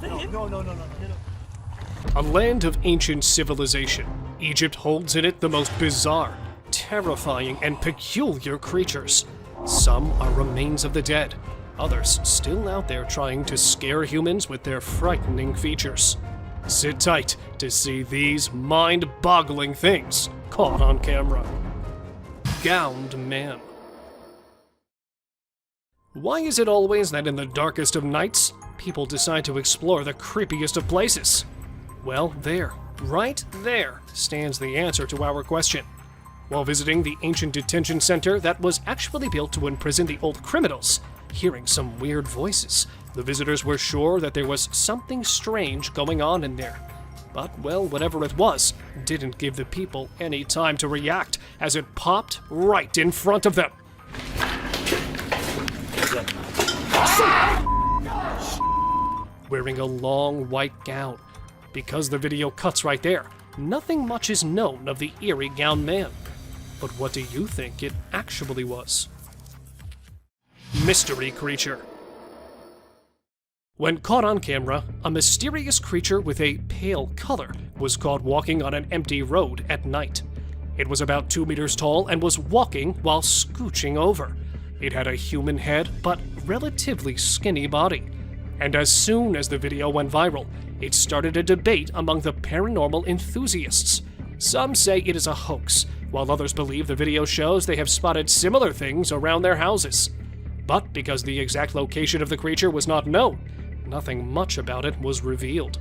No. A land of ancient civilization, Egypt holds in it the most bizarre, terrifying, and peculiar creatures. Some are remains of the dead, others still out there trying to scare humans with their frightening features. Sit tight to see these mind-boggling things caught on camera. Gowned Man. Why is it always that in the darkest of nights, people decide to explore the creepiest of places? Well, right there, stands the answer to our question. While visiting the ancient detention center that was actually built to imprison the old criminals, hearing some weird voices, the visitors were sure that there was something strange going on in there. But, well, whatever it was, didn't give the people any time to react, as it popped right in front of them. Wearing a long white gown. Because the video cuts right there, nothing much is known of the eerie gowned man. But what do you think it actually was? Mystery creature. When caught on camera, a mysterious creature with a pale color was caught walking on an empty road at night. It was about 2 meters tall and was walking while scooching over. It had a human head, but relatively skinny body. And as soon as the video went viral, it started a debate among the paranormal enthusiasts. Some say it is a hoax, while others believe the video shows they have spotted similar things around their houses. But because the exact location of the creature was not known, nothing much about it was revealed.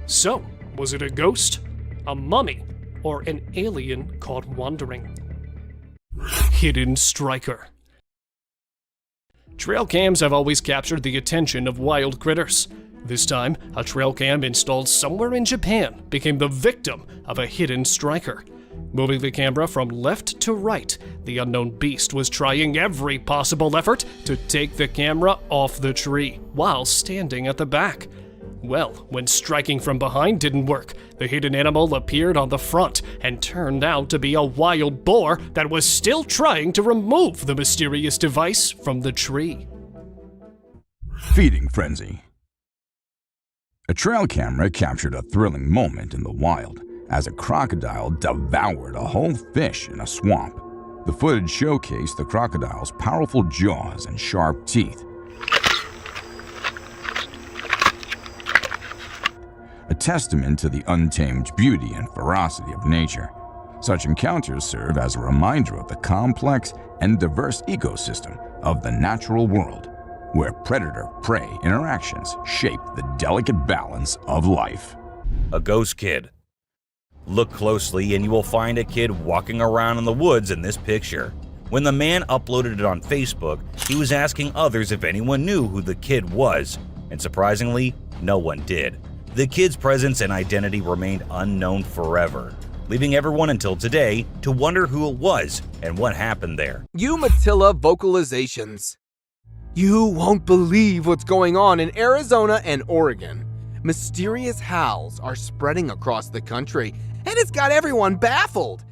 So, was it a ghost, a mummy, or an alien caught wandering? Hidden striker. Trail cams have always captured the attention of wild critters. This time, a trail cam installed somewhere in Japan became the victim of a hidden striker. Moving the camera from left to right, the unknown beast was trying every possible effort to take the camera off the tree while standing at the back. Well, when striking from behind didn't work, the hidden animal appeared on the front and turned out to be a wild boar that was still trying to remove the mysterious device from the tree. Feeding frenzy. A trail camera captured a thrilling moment in the wild as a crocodile devoured a whole fish in a swamp. The footage showcased the crocodile's powerful jaws and sharp teeth, a testament to the untamed beauty and ferocity of nature. Such encounters serve as a reminder of the complex and diverse ecosystem of the natural world, where predator-prey interactions shape the delicate balance of life. A ghost kid. Look closely and you will find a kid walking around in the woods in this picture. When the man uploaded it on Facebook, he was asking others if anyone knew who the kid was, and surprisingly, no one did. The kid's presence and identity remained unknown forever, leaving everyone until today to wonder who it was and what happened there. Umatilla vocalizations. You won't believe what's going on in Arizona and Oregon. Mysterious howls are spreading across the country, and it's got everyone baffled.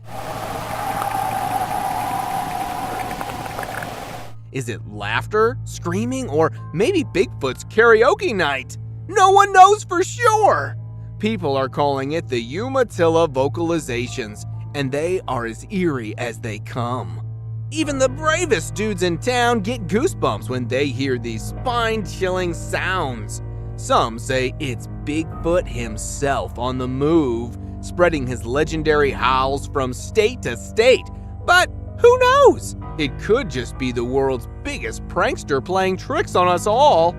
Is it laughter, screaming, or maybe Bigfoot's karaoke night? No one knows for sure. People are calling it the Umatilla vocalizations, and they are as eerie as they come. Even the bravest dudes in town get goosebumps when they hear these spine-chilling sounds. Some say it's Bigfoot himself on the move, spreading his legendary howls from state to state. But who knows? It could just be the world's biggest prankster playing tricks on us all.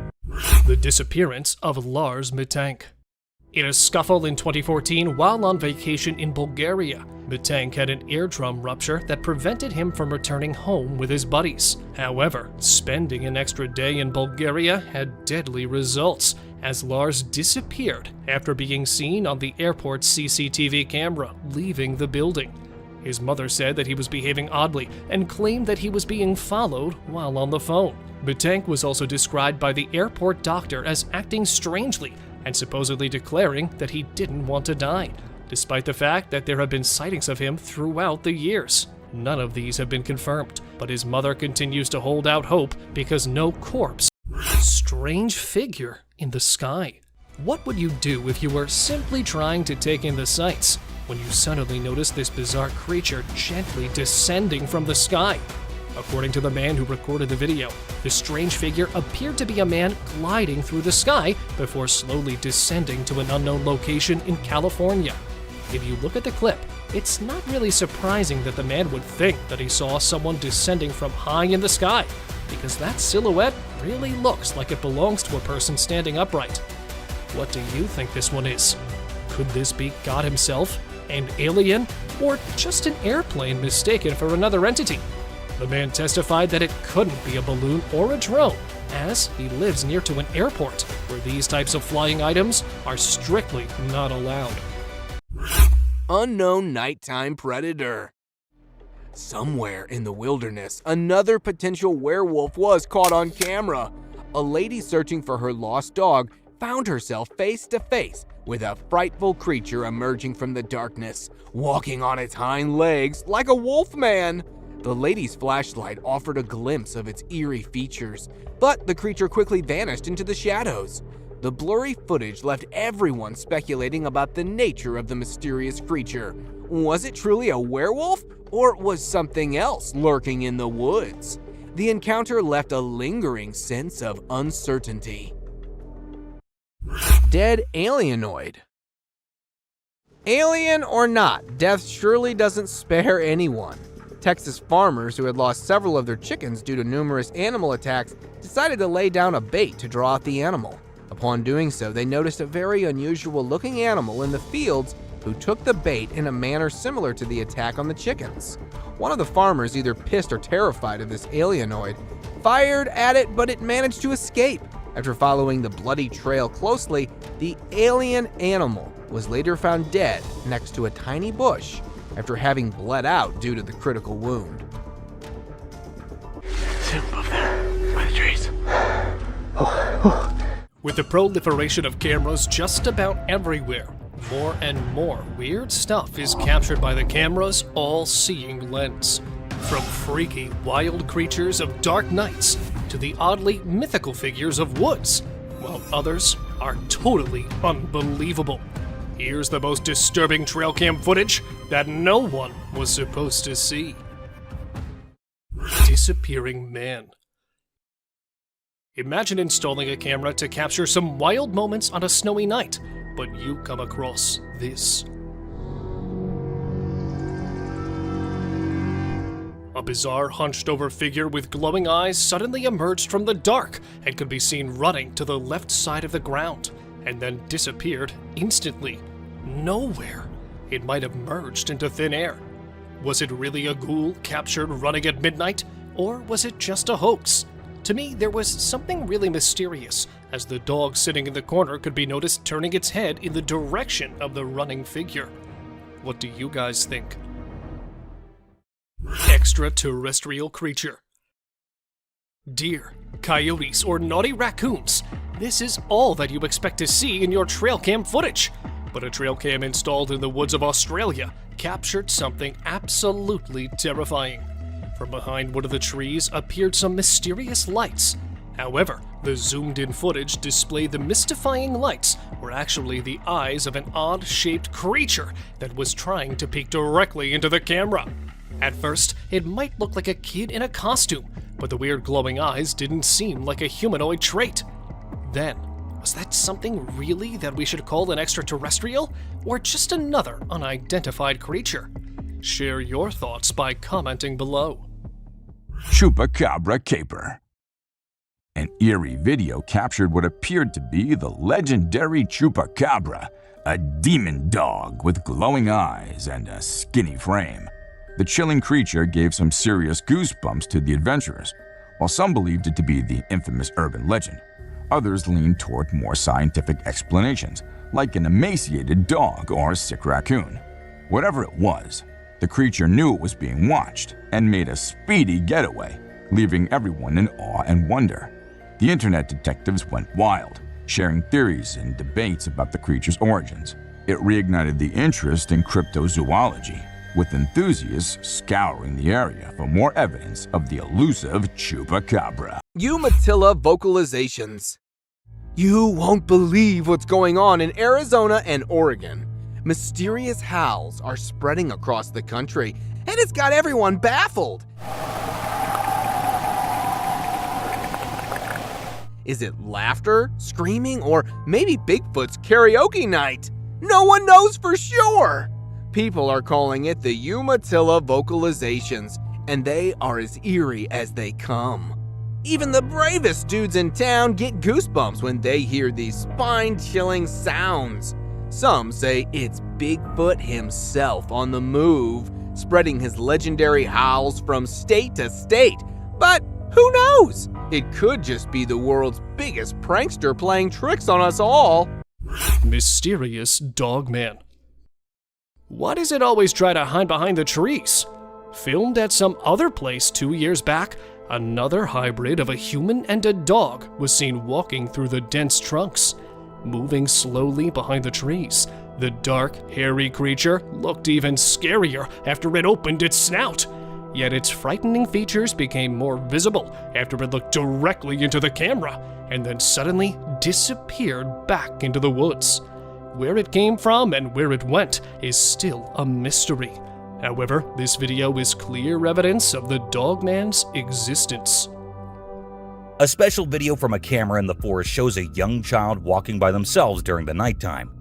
The disappearance of Lars Mittank. In a scuffle in 2014 while on vacation in Bulgaria, Mittank had an eardrum rupture that prevented him from returning home with his buddies. However, spending an extra day in Bulgaria had deadly results, as Lars disappeared after being seen on the airport's CCTV camera leaving the building. His mother said that he was behaving oddly and claimed that he was being followed while on the phone. Mittank was also described by the airport doctor as acting strangely and supposedly declaring that he didn't want to die, despite the fact that there have been sightings of him throughout the years. None of these have been confirmed, but his mother continues to hold out hope because no corpse Strange figure in the sky. What would you do if you were simply trying to take in the sights when you suddenly notice this bizarre creature gently descending from the sky? According to the man who recorded the video, the strange figure appeared to be a man gliding through the sky before slowly descending to an unknown location in California. If you look at the clip, it's not really surprising that the man would think that he saw someone descending from high in the sky, because that silhouette really looks like it belongs to a person standing upright. What do you think this one is? Could this be God himself, an alien, or just an airplane mistaken for another entity? The man testified that it couldn't be a balloon or a drone, as he lives near to an airport where these types of flying items are strictly not allowed. Unknown nighttime predator. Somewhere in the wilderness, another potential werewolf was caught on camera. A lady searching for her lost dog found herself face to face with a frightful creature emerging from the darkness, walking on its hind legs like a wolf man. The lady's flashlight offered a glimpse of its eerie features, but the creature quickly vanished into the shadows. The blurry footage left everyone speculating about the nature of the mysterious creature. Was it truly a werewolf, or was something else lurking in the woods? The encounter left a lingering sense of uncertainty. Dead alienoid. Alien or not, death surely doesn't spare anyone. Texas farmers who had lost several of their chickens due to numerous animal attacks decided to lay down a bait to draw out the animal. Upon doing so, they noticed a very unusual-looking animal in the fields who took the bait in a manner similar to the attack on the chickens. One of the farmers, either pissed or terrified of this alienoid, fired at it, but it managed to escape. After following the bloody trail closely, the alien animal was later found dead next to a tiny bush after having bled out due to the critical wound. Sit above there, by the trees. With the proliferation of cameras just about everywhere, more and more weird stuff is captured by the camera's all-seeing lens. From freaky, wild creatures of dark nights to the oddly mythical figures of woods, while others are totally unbelievable. Here's the most disturbing trail cam footage that no one was supposed to see. Disappearing man. Imagine installing a camera to capture some wild moments on a snowy night, but you come across this. A bizarre hunched-over figure with glowing eyes suddenly emerged from the dark and could be seen running to the left side of the ground, and then disappeared instantly. Nowhere. It might have merged into thin air. Was it really a ghoul captured running at midnight, or was it just a hoax? To me, there was something really mysterious, as the dog sitting in the corner could be noticed turning its head in the direction of the running figure. What do you guys think? Extraterrestrial creature. Deer, coyotes, or naughty raccoons. This is all that you expect to see in your trail cam footage. But a trail cam installed in the woods of Australia captured something absolutely terrifying. From behind one of the trees appeared some mysterious lights. However, the zoomed-in footage displayed the mystifying lights were actually the eyes of an odd-shaped creature that was trying to peek directly into the camera. At first, it might look like a kid in a costume, but the weird glowing eyes didn't seem like a humanoid trait. Then, was that something really that we should call an extraterrestrial, or just another unidentified creature? Share your thoughts by commenting below. Chupacabra Caper. An eerie video captured what appeared to be the legendary Chupacabra, a demon dog with glowing eyes and a skinny frame. The chilling creature gave some serious goosebumps to the adventurers. While some believed it to be the infamous urban legend, others leaned toward more scientific explanations, like an emaciated dog or a sick raccoon. Whatever it was, the creature knew it was being watched and made a speedy getaway, leaving everyone in awe and wonder. The internet detectives went wild, sharing theories and debates about the creature's origins. It reignited the interest in cryptozoology, with enthusiasts scouring the area for more evidence of the elusive chupacabra. Umatilla vocalizations. You won't believe what's going on in Arizona and Oregon. Mysterious howls are spreading across the country, and it's got everyone baffled. Is it laughter, screaming, or maybe Bigfoot's karaoke night? No one knows for sure. People are calling it the Umatilla vocalizations, and they are as eerie as they come. Even the bravest dudes in town get goosebumps when they hear these spine-chilling sounds. Some say it's Bigfoot himself on the move, spreading his legendary howls from state to state. But who knows? It could just be the world's biggest prankster playing tricks on us all. Mysterious dog man. Why does it always try to hide behind the trees? Filmed at some other place 2 years back, another hybrid of a human and a dog was seen walking through the dense trunks. Moving slowly behind the trees, the dark, hairy creature looked even scarier after it opened its snout. Yet its frightening features became more visible after it looked directly into the camera and then suddenly disappeared back into the woods. Where it came from and where it went is still a mystery. However, this video is clear evidence of the dogman's existence. A special video from a camera in the forest shows a young child walking by themselves during the nighttime.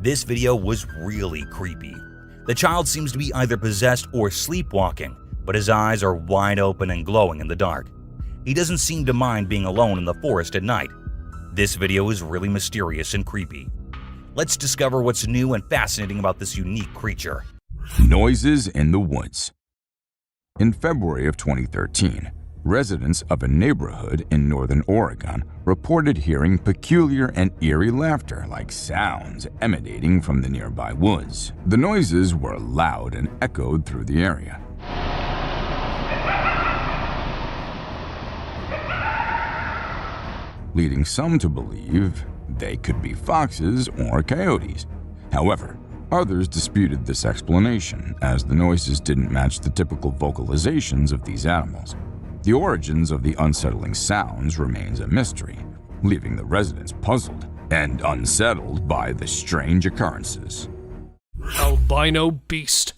This video was really creepy. The child seems to be either possessed or sleepwalking, but his eyes are wide open and glowing in the dark. He doesn't seem to mind being alone in the forest at night. This video is really mysterious and creepy. Let's discover what's new and fascinating about this unique creature. Noises in the woods. In February of 2013, residents of a neighborhood in northern Oregon reported hearing peculiar and eerie laughter-like sounds emanating from the nearby woods. The noises were loud and echoed through the area. Leading some to believe they could be foxes or coyotes. However, others disputed this explanation, as the noises didn't match the typical vocalizations of these animals. The origins of the unsettling sounds remains a mystery, leaving the residents puzzled and unsettled by the strange occurrences. Albino beast.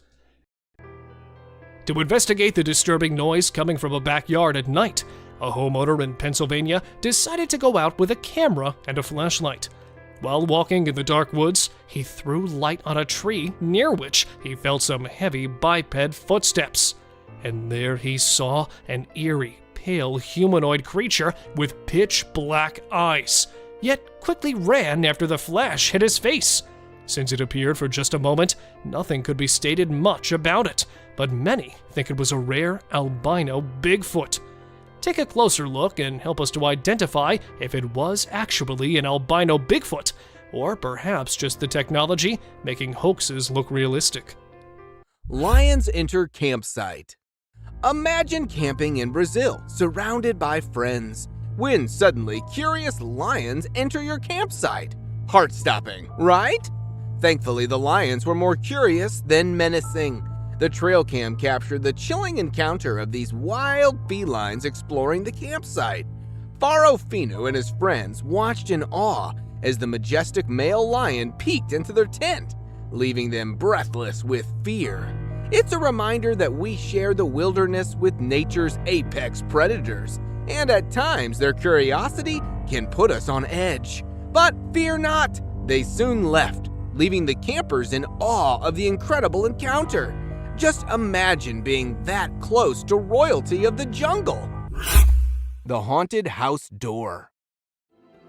To investigate the disturbing noise coming from a backyard at night, a homeowner in Pennsylvania decided to go out with a camera and a flashlight. While walking in the dark woods, he threw light on a tree near which he felt some heavy biped footsteps. And there he saw an eerie, pale humanoid creature with pitch-black eyes, yet quickly ran after the flash hit his face. Since it appeared for just a moment, nothing could be stated much about it, but many think it was a rare albino Bigfoot. Take a closer look and help us to identify if it was actually an albino Bigfoot, or perhaps just the technology making hoaxes look realistic. Lions enter campsite. Imagine camping in Brazil, surrounded by friends, when suddenly curious lions enter your campsite. Heart-stopping, right? Thankfully, the lions were more curious than menacing. The trail cam captured the chilling encounter of these wild felines exploring the campsite. Faro Fino and his friends watched in awe as the majestic male lion peeked into their tent, leaving them breathless with fear. It's a reminder that we share the wilderness with nature's apex predators, and at times their curiosity can put us on edge. But fear not, they soon left, leaving the campers in awe of the incredible encounter. Just imagine being that close to royalty of the jungle. The haunted house door.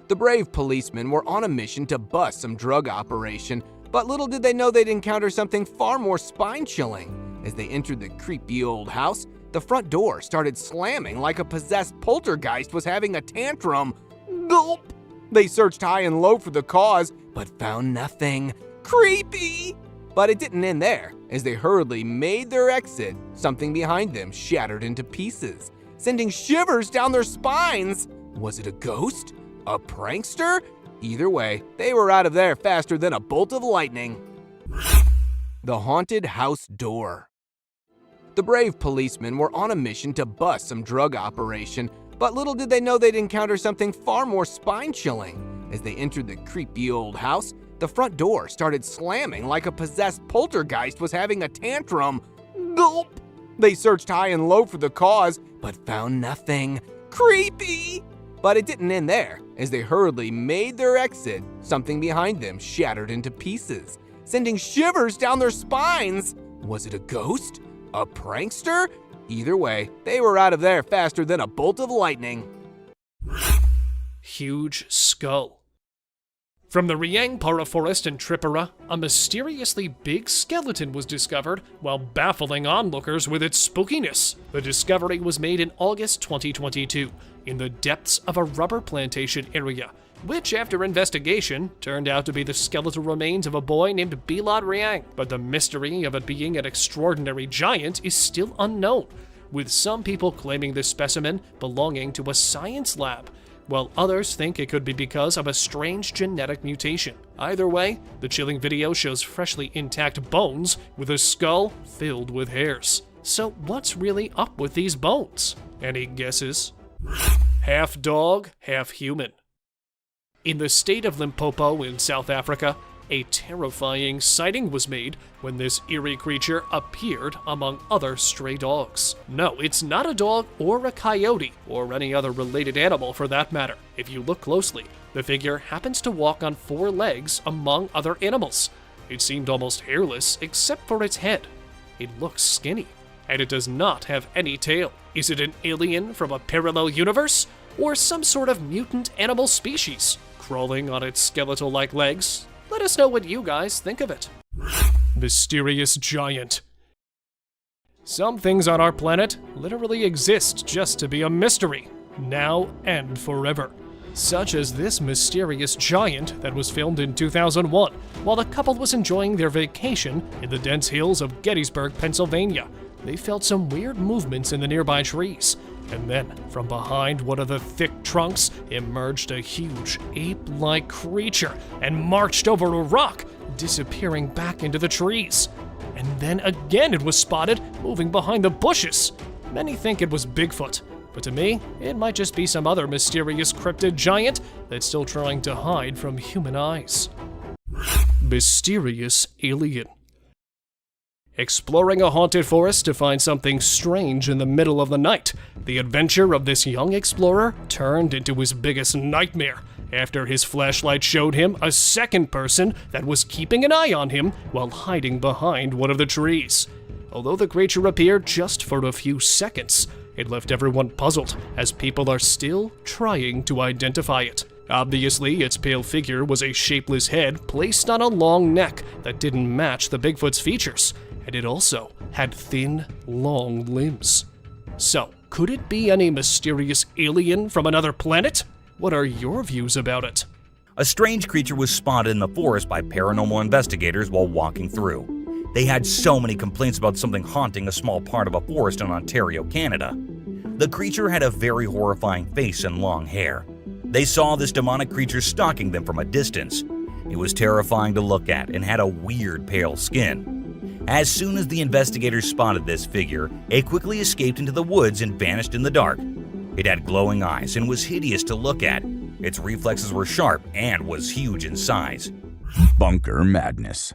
The brave policemen were on a mission to bust some drug operation, but little did they know they'd encounter something far more spine-chilling. As they entered the creepy old house, the front door started slamming like a possessed poltergeist was having a tantrum. Gulp! They searched high and low for the cause, but found nothing. Creepy! But it didn't end there. As they hurriedly made their exit, something behind them shattered into pieces, sending shivers down their spines. Was it a ghost? A prankster? Either way, they were out of there faster than a bolt of lightning. The haunted house door. The brave policemen were on a mission to bust some drug operation, but little did they know they'd encounter something far more spine-chilling. As they entered the creepy old house, the front door started slamming like a possessed poltergeist was having a tantrum. Gulp! They searched high and low for the cause, but found nothing. Creepy! But it didn't end there. As they hurriedly made their exit, something behind them shattered into pieces, sending shivers down their spines. Was it a ghost? A prankster? Either way, they were out of there faster than a bolt of lightning. Huge skull. From the Riangpara forest in Tripura, a mysteriously big skeleton was discovered while baffling onlookers with its spookiness. The discovery was made in August 2022 in the depths of a rubber plantation area, which, after investigation, turned out to be the skeletal remains of a boy named Bilad Riang. But the mystery of it being an extraordinary giant is still unknown, with some people claiming this specimen belonging to a science lab, while others think it could be because of a strange genetic mutation. Either way, the chilling video shows freshly intact bones with a skull filled with hairs. So what's really up with these bones? Any guesses? Half dog, half human. In the state of Limpopo in South Africa, a terrifying sighting was made when this eerie creature appeared among other stray dogs. No, it's not a dog or a coyote, or any other related animal for that matter. If you look closely, the figure happens to walk on 4 legs among other animals. It seemed almost hairless except for its head. It looks skinny, and it does not have any tail. Is it an alien from a parallel universe, or some sort of mutant animal species crawling on its skeletal-like legs? Let us know what you guys think of it. Mysterious giant. Some things on our planet literally exist just to be a mystery, now and forever. Such as this mysterious giant that was filmed in 2001 while the couple was enjoying their vacation in the dense hills of Gettysburg, Pennsylvania. They felt some weird movements in the nearby trees, and then, from behind one of the thick trunks, emerged a huge ape-like creature and marched over a rock, disappearing back into the trees. And then again it was spotted moving behind the bushes. Many think it was Bigfoot, but to me, it might just be some other mysterious cryptid giant that's still trying to hide from human eyes. Mysterious alien. Exploring a haunted forest to find something strange in the middle of the night, the adventure of this young explorer turned into his biggest nightmare after his flashlight showed him a second person that was keeping an eye on him while hiding behind one of the trees. Although the creature appeared just for a few seconds, it left everyone puzzled, as people are still trying to identify it. Obviously, its pale figure was a shapeless head placed on a long neck that didn't match the Bigfoot's features, and it also had thin, long limbs. So, could it be any mysterious alien from another planet? What are your views about it? A strange creature was spotted in the forest by paranormal investigators while walking through. They had so many complaints about something haunting a small part of a forest in Ontario, Canada. The creature had a very horrifying face and long hair. They saw this demonic creature stalking them from a distance. It was terrifying to look at and had a weird pale skin. As soon as the investigators spotted this figure, it quickly escaped into the woods and vanished in the dark. It had glowing eyes and was hideous to look at. Its reflexes were sharp and was huge in size. Bunker madness.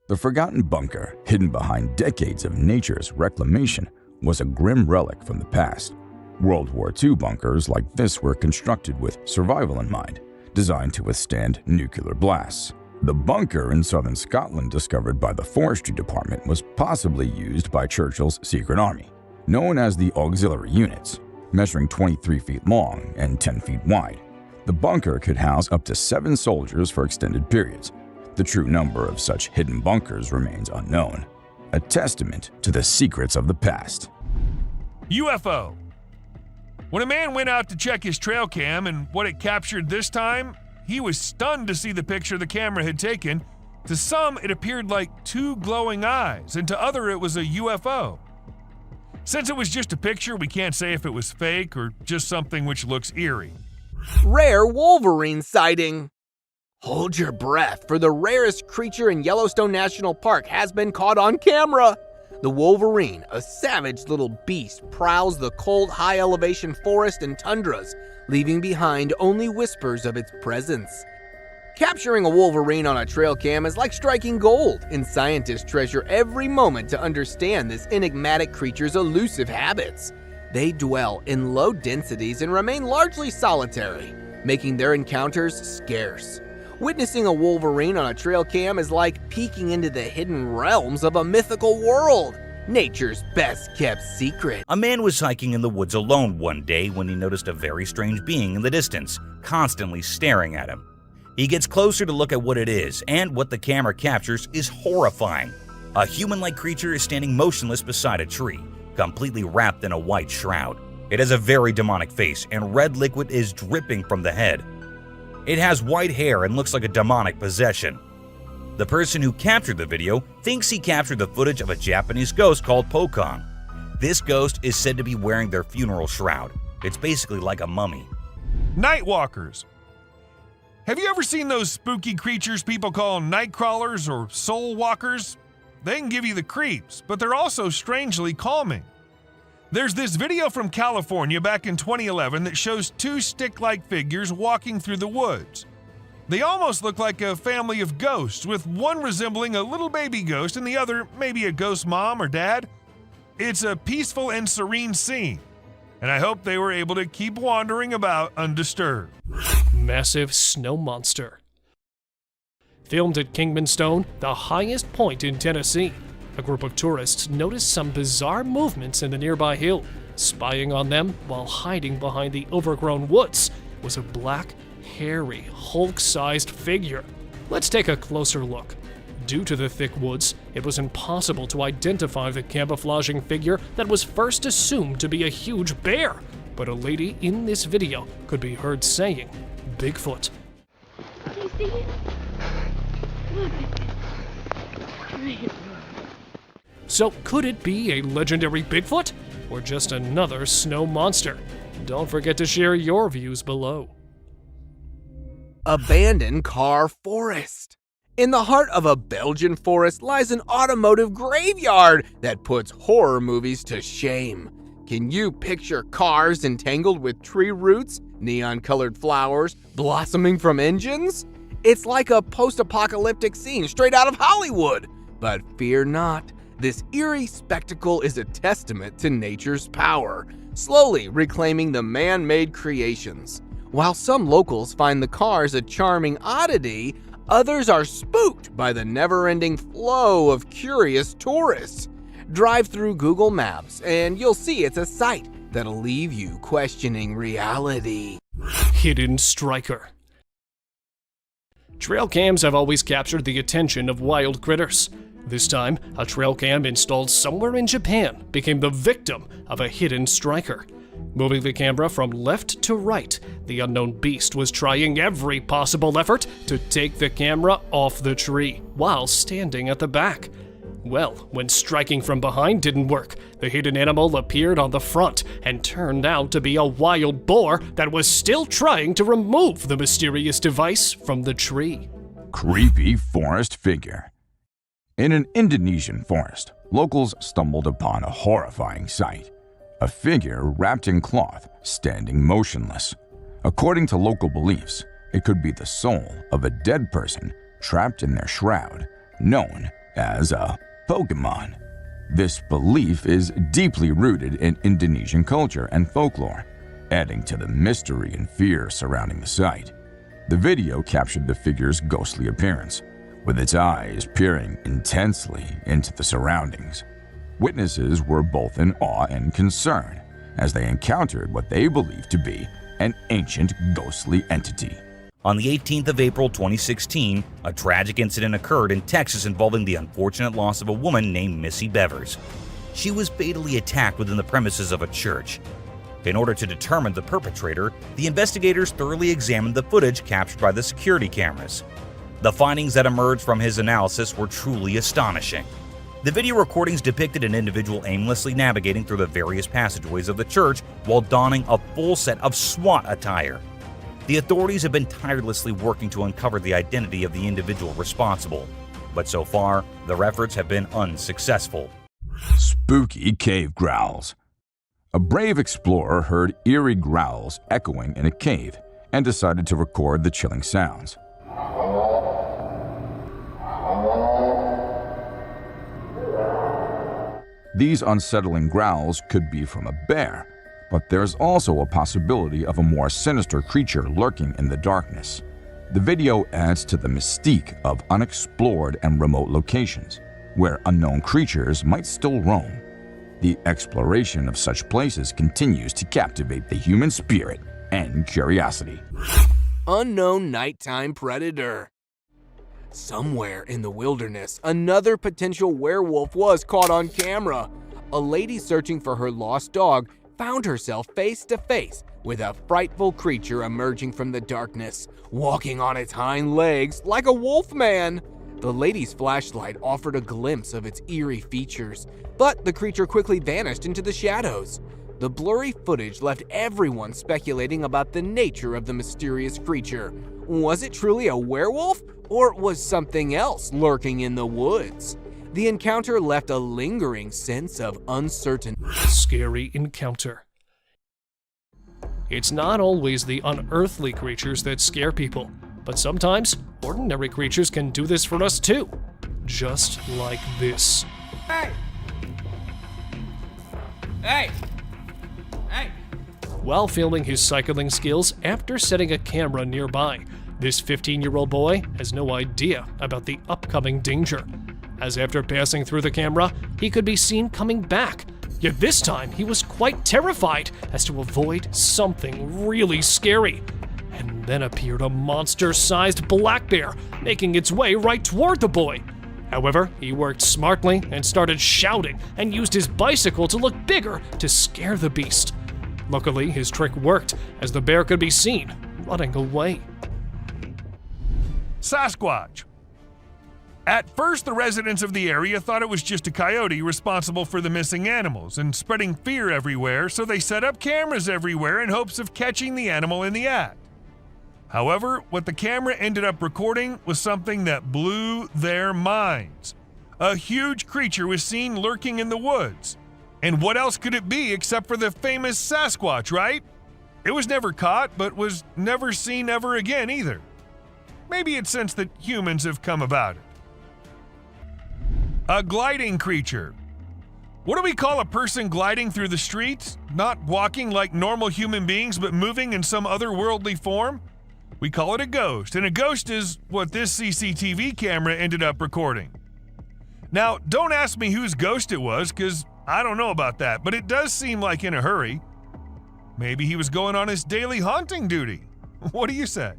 The forgotten bunker, hidden behind decades of nature's reclamation, was a grim relic from the past. World War II bunkers like this were constructed with survival in mind, designed to withstand nuclear blasts. The bunker in southern Scotland discovered by the Forestry Department was possibly used by Churchill's secret army, known as the Auxiliary Units. Measuring 23 feet long and 10 feet wide, the bunker could house up to 7 soldiers for extended periods. The true number of such hidden bunkers remains unknown, a testament to the secrets of the past. UFO. When a man went out to check his trail cam and what it captured this time, he was stunned to see the picture the camera had taken. To some, it appeared like 2 glowing eyes, and to others, it was a UFO. Since it was just a picture, we can't say if it was fake or just something which looks eerie. Rare Wolverine sighting. Hold your breath, for the rarest creature in Yellowstone National Park has been caught on camera. The wolverine, a savage little beast, prowls the cold, high-elevation forest and tundras, leaving behind only whispers of its presence. Capturing a wolverine on a trail cam is like striking gold, and scientists treasure every moment to understand this enigmatic creature's elusive habits. They dwell in low densities and remain largely solitary, making their encounters scarce. Witnessing a wolverine on a trail cam is like peeking into the hidden realms of a mythical world, nature's best-kept secret. A man was hiking in the woods alone one day when he noticed a very strange being in the distance, constantly staring at him. He gets closer to look at what it is, and what the camera captures is horrifying. A human-like creature is standing motionless beside a tree, completely wrapped in a white shroud. It has a very demonic face, and red liquid is dripping from the head. It has white hair and looks like a demonic possession. The person who captured the video thinks he captured the footage of a Japanese ghost called Pokon. This ghost is said to be wearing their funeral shroud. It's basically like a mummy. Nightwalkers. Have you ever seen those spooky creatures people call night crawlers or soul walkers? They can give you the creeps, but they're also strangely calming. There's this video from California back in 2011 that shows two stick-like figures walking through the woods. They almost look like a family of ghosts, with one resembling a little baby ghost and the other maybe a ghost mom or dad. It's a peaceful and serene scene, and I hope they were able to keep wandering about undisturbed. Massive snow monster. Filmed at Kingman Stone, the highest point in Tennessee, a group of tourists noticed some bizarre movements in the nearby hill. Spying on them while hiding behind the overgrown woods was a black, hairy, Hulk-sized figure. Let's take a closer look. Due to the thick woods, it was impossible to identify the camouflaging figure that was first assumed to be a huge bear, but a lady in this video could be heard saying, "Bigfoot." Do you see it? Look at it. So could it be a legendary Bigfoot, or just another snow monster? Don't forget to share your views below. Abandoned car forest. In the heart of a Belgian forest lies an automotive graveyard that puts horror movies to shame. Can you picture cars entangled with tree roots, neon-colored flowers blossoming from engines? It's like a post-apocalyptic scene straight out of Hollywood. But fear not. This eerie spectacle is a testament to nature's power, slowly reclaiming the man-made creations. While some locals find the cars a charming oddity, others are spooked by the never-ending flow of curious tourists. Drive through Google Maps and you'll see it's a sight that'll leave you questioning reality. Hidden striker. Trail cams have always captured the attention of wild critters. This time, a trail cam installed somewhere in Japan became the victim of a hidden striker. Moving the camera from left to right, the unknown beast was trying every possible effort to take the camera off the tree while standing at the back. Well, when striking from behind didn't work, the hidden animal appeared on the front and turned out to be a wild boar that was still trying to remove the mysterious device from the tree. Creepy forest figure. In an Indonesian forest, locals stumbled upon a horrifying sight. A figure wrapped in cloth, standing motionless. According to local beliefs, it could be the soul of a dead person trapped in their shroud, known as a Pokemon. This belief is deeply rooted in Indonesian culture and folklore, adding to the mystery and fear surrounding the sight. The video captured the figure's ghostly appearance, with its eyes peering intensely into the surroundings. Witnesses were both in awe and concern as they encountered what they believed to be an ancient ghostly entity. On the 18th of April 2016, a tragic incident occurred in Texas involving the unfortunate loss of a woman named Missy Bevers. She was fatally attacked within the premises of a church. In order to determine the perpetrator, the investigators thoroughly examined the footage captured by the security cameras. The findings that emerged from his analysis were truly astonishing. The video recordings depicted an individual aimlessly navigating through the various passageways of the church while donning a full set of SWAT attire. The authorities have been tirelessly working to uncover the identity of the individual responsible, but so far, their efforts have been unsuccessful. Spooky cave growls. A brave explorer heard eerie growls echoing in a cave and decided to record the chilling sounds. These unsettling growls could be from a bear, but there's also a possibility of a more sinister creature lurking in the darkness. The video adds to the mystique of unexplored and remote locations, where unknown creatures might still roam. The exploration of such places continues to captivate the human spirit and curiosity. Unknown nighttime predator. Somewhere in the wilderness, another potential werewolf was caught on camera. A lady searching for her lost dog found herself face to face with a frightful creature emerging from the darkness, walking on its hind legs like a wolf man. The lady's flashlight offered a glimpse of its eerie features, but the creature quickly vanished into the shadows. The blurry footage left everyone speculating about the nature of the mysterious creature. Was it truly a werewolf, or was something else lurking in the woods? The encounter left a lingering sense of uncertainty. Scary encounter. It's not always the unearthly creatures that scare people, but sometimes ordinary creatures can do this for us too. Just like this. Hey! Hey! Hey! While filming his cycling skills after setting a camera nearby, this 15-year-old boy has no idea about the upcoming danger, as after passing through the camera, he could be seen coming back. Yet this time, he was quite terrified as to avoid something really scary. And then appeared a monster-sized black bear, making its way right toward the boy. However, he worked smartly and started shouting and used his bicycle to look bigger to scare the beast. Luckily, his trick worked, as the bear could be seen running away. Sasquatch. At first, the residents of the area thought it was just a coyote responsible for the missing animals and spreading fear everywhere, so they set up cameras everywhere in hopes of catching the animal in the act. However, what the camera ended up recording was something that blew their minds. A huge creature was seen lurking in the woods. And what else could it be except for the famous Sasquatch, right? It was never caught, but was never seen ever again either. Maybe it's since that humans have come about it. A gliding creature. What do we call a person gliding through the streets? Not walking like normal human beings, but moving in some otherworldly form? We call it a ghost, and a ghost is what this CCTV camera ended up recording. Now, don't ask me whose ghost it was, because I don't know about that, but it does seem like in a hurry. Maybe he was going on his daily haunting duty. What do you say?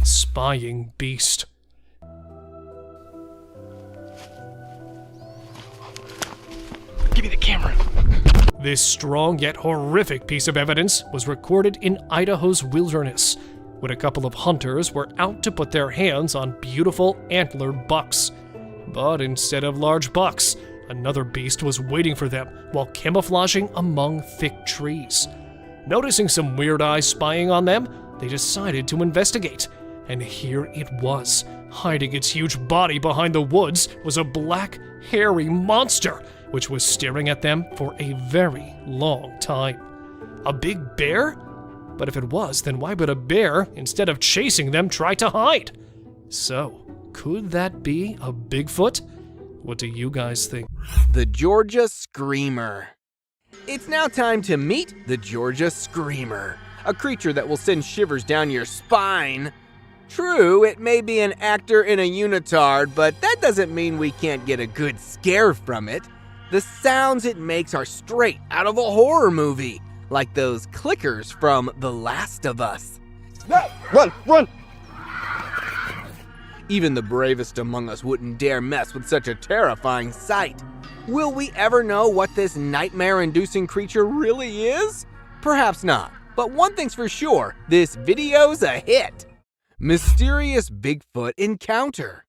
Spying beast. Give me the camera. This strong yet horrific piece of evidence was recorded in Idaho's wilderness, when a couple of hunters were out to put their hands on beautiful antlered bucks. But instead of large bucks, another beast was waiting for them while camouflaging among thick trees. Noticing some weird eyes spying on them, they decided to investigate. And here it was. Hiding its huge body behind the woods was a black, hairy monster, which was staring at them for a very long time. A big bear? But if it was, then why would a bear, instead of chasing them, try to hide? So, could that be a Bigfoot? What do you guys think? The Georgia Screamer. It's now time to meet the Georgia Screamer, a creature that will send shivers down your spine. True, it may be an actor in a unitard, but that doesn't mean we can't get a good scare from it. The sounds it makes are straight out of a horror movie, like those clickers from The Last of Us. Run! Run! Even the bravest among us wouldn't dare mess with such a terrifying sight. Will we ever know what this nightmare-inducing creature really is? Perhaps not, but one thing's for sure, this video's a hit. Mysterious Bigfoot Encounter.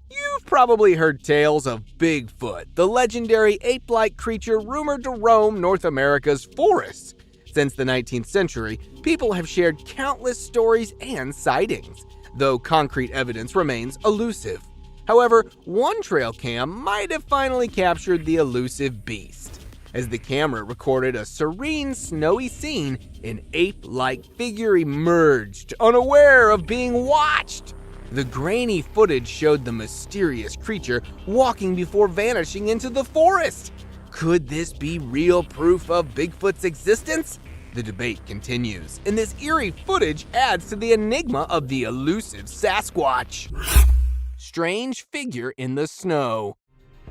You've probably heard tales of Bigfoot, the legendary ape-like creature rumored to roam North America's forests. Since the 19th century, people have shared countless stories and sightings, though concrete evidence remains elusive. However, one trail cam might have finally captured the elusive beast. As the camera recorded a serene, snowy scene, an ape-like figure emerged, unaware of being watched. The grainy footage showed the mysterious creature walking before vanishing into the forest. Could this be real proof of Bigfoot's existence? The debate continues, and this eerie footage adds to the enigma of the elusive Sasquatch. Strange figure in the snow.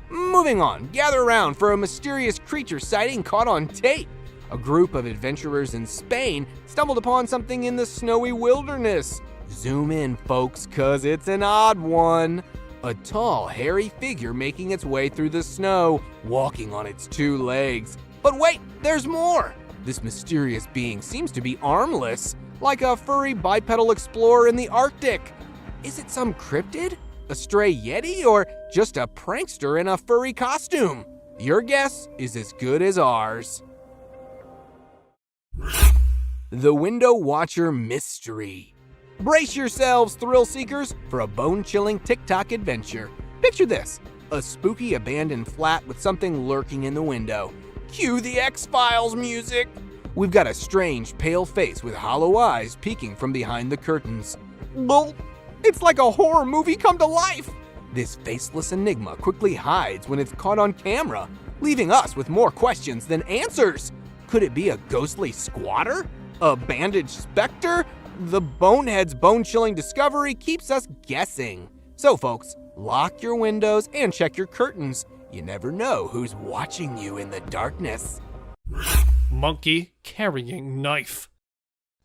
Moving on, gather around for a mysterious creature sighting caught on tape. A group of adventurers in Spain stumbled upon something in the snowy wilderness. Zoom in, folks, cause it's an odd one. A tall, hairy figure making its way through the snow, walking on its two legs. But wait, there's more! This mysterious being seems to be armless, like a furry bipedal explorer in the Arctic. Is it some cryptid? A stray yeti, or just a prankster in a furry costume? Your guess is as good as ours. The Window Watcher Mystery. Brace yourselves, thrill seekers, for a bone-chilling TikTok adventure. Picture this, a spooky abandoned flat with something lurking in the window. Cue the X-Files music. We've got a strange, pale face with hollow eyes peeking from behind the curtains. Well, it's like a horror movie come to life. This faceless enigma quickly hides when it's caught on camera, leaving us with more questions than answers. Could it be a ghostly squatter? A bandaged specter? The bonehead's bone-chilling discovery keeps us guessing. So folks, lock your windows and check your curtains. You never know who's watching you in the darkness. Monkey carrying knife.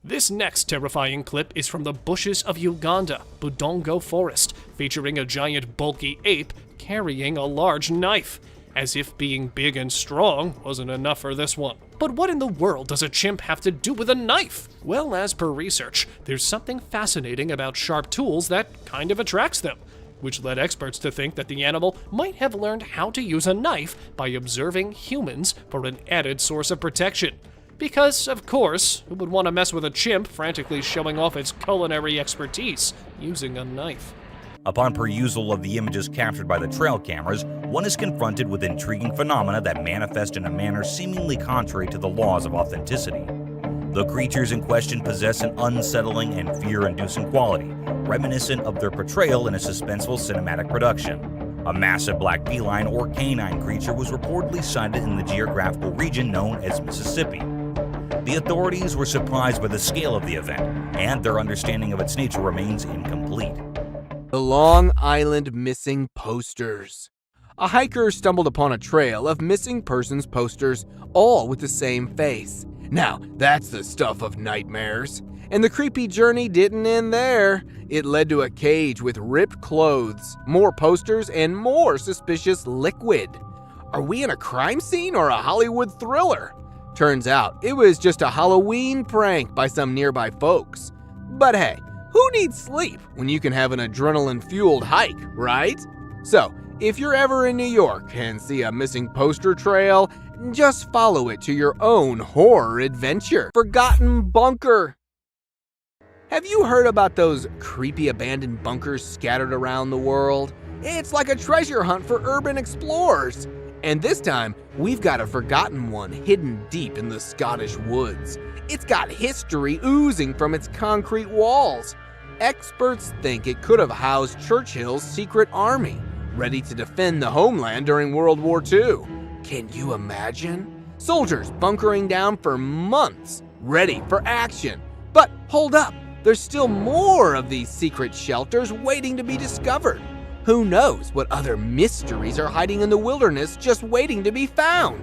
This next terrifying clip is from the bushes of Uganda, Budongo Forest, featuring a giant bulky ape carrying a large knife. As if being big and strong wasn't enough for this one. But what in the world does a chimp have to do with a knife? Well, as per research, there's something fascinating about sharp tools that kind of attracts them, which led experts to think that the animal might have learned how to use a knife by observing humans for an added source of protection. Because, of course, who would want to mess with a chimp frantically showing off its culinary expertise using a knife? Upon perusal of the images captured by the trail cameras, one is confronted with intriguing phenomena that manifest in a manner seemingly contrary to the laws of authenticity. The creatures in question possess an unsettling and fear-inducing quality, reminiscent of their portrayal in a suspenseful cinematic production. A massive black feline or canine creature was reportedly sighted in the geographical region known as Mississippi. The authorities were surprised by the scale of the event, and their understanding of its nature remains incomplete. The Long Island Missing Posters. A hiker stumbled upon a trail of missing persons posters, all with the same face. Now, that's the stuff of nightmares. And the creepy journey didn't end there. It led to a cage with ripped clothes, more posters, and more suspicious liquid. Are we in a crime scene or a Hollywood thriller? Turns out, it was just a Halloween prank by some nearby folks. But hey, who needs sleep when you can have an adrenaline-fueled hike, right? So, if you're ever in New York and see a missing poster trail, just follow it to your own horror adventure. Forgotten Bunker. Have you heard about those creepy abandoned bunkers scattered around the world? It's like a treasure hunt for urban explorers. And this time, we've got a forgotten one hidden deep in the Scottish woods. It's got history oozing from its concrete walls. Experts think it could have housed Churchill's secret army, ready to defend the homeland during World War II. Can you imagine? Soldiers bunkering down for months, ready for action. But hold up, there's still more of these secret shelters waiting to be discovered. Who knows what other mysteries are hiding in the wilderness just waiting to be found?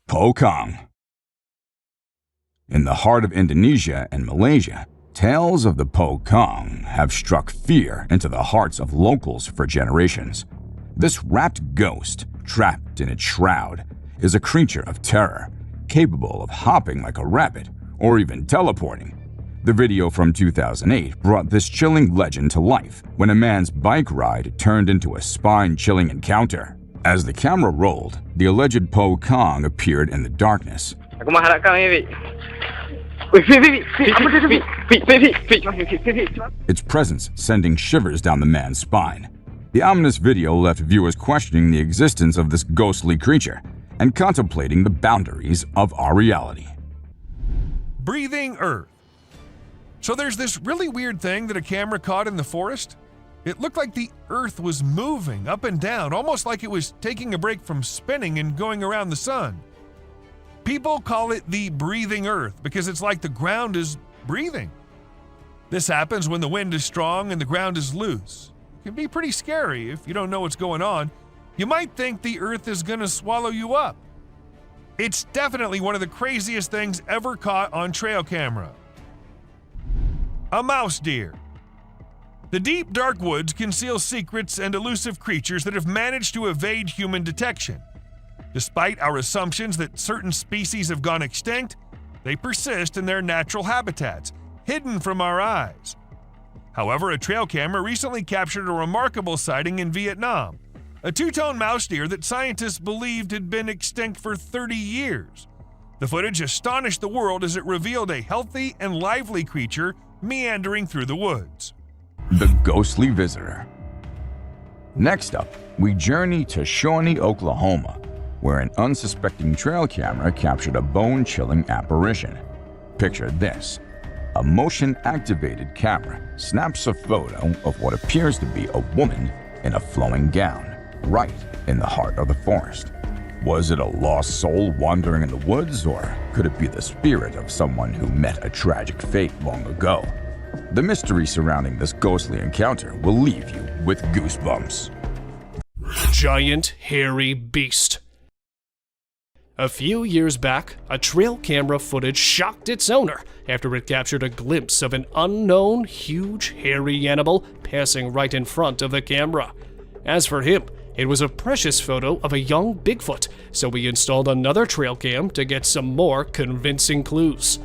Pokong. In the heart of Indonesia and Malaysia, tales of the Pokong have struck fear into the hearts of locals for generations. This wrapped ghost, trapped in its shroud, is a creature of terror, capable of hopping like a rabbit or even teleporting. The video from 2008 brought this chilling legend to life when a man's bike ride turned into a spine-chilling encounter. As the camera rolled, the alleged Pokong appeared in the darkness. Aku mengharapkan, Mimi. its presence sending shivers down the man's spine. The ominous video left viewers questioning the existence of this ghostly creature and contemplating the boundaries of our reality. Breathing Earth. So there's this really weird thing that a camera caught in the forest. It looked like the Earth was moving up and down, almost like it was taking a break from spinning and going around the sun. People call it the breathing Earth because it's like the ground is breathing. This happens when the wind is strong and the ground is loose. It can be pretty scary if you don't know what's going on. You might think the Earth is going to swallow you up. It's definitely one of the craziest things ever caught on trail camera. A mouse deer. The deep, dark woods conceal secrets and elusive creatures that have managed to evade human detection. Despite our assumptions that certain species have gone extinct, they persist in their natural habitats, hidden from our eyes. However, a trail camera recently captured a remarkable sighting in Vietnam, a two-tone mouse deer that scientists believed had been extinct for 30 years. The footage astonished the world as it revealed a healthy and lively creature meandering through the woods. The ghostly visitor. Next up, we journey to Shawnee, Oklahoma, where an unsuspecting trail camera captured a bone-chilling apparition. Picture this. A motion-activated camera snaps a photo of what appears to be a woman in a flowing gown, right in the heart of the forest. Was it a lost soul wandering in the woods, or could it be the spirit of someone who met a tragic fate long ago? The mystery surrounding this ghostly encounter will leave you with goosebumps. Giant hairy beast. A few years back, a trail camera footage shocked its owner after it captured a glimpse of an unknown, huge, hairy animal passing right in front of the camera. As for him, it was a precious photo of a young Bigfoot, so we installed another trail cam to get some more convincing clues.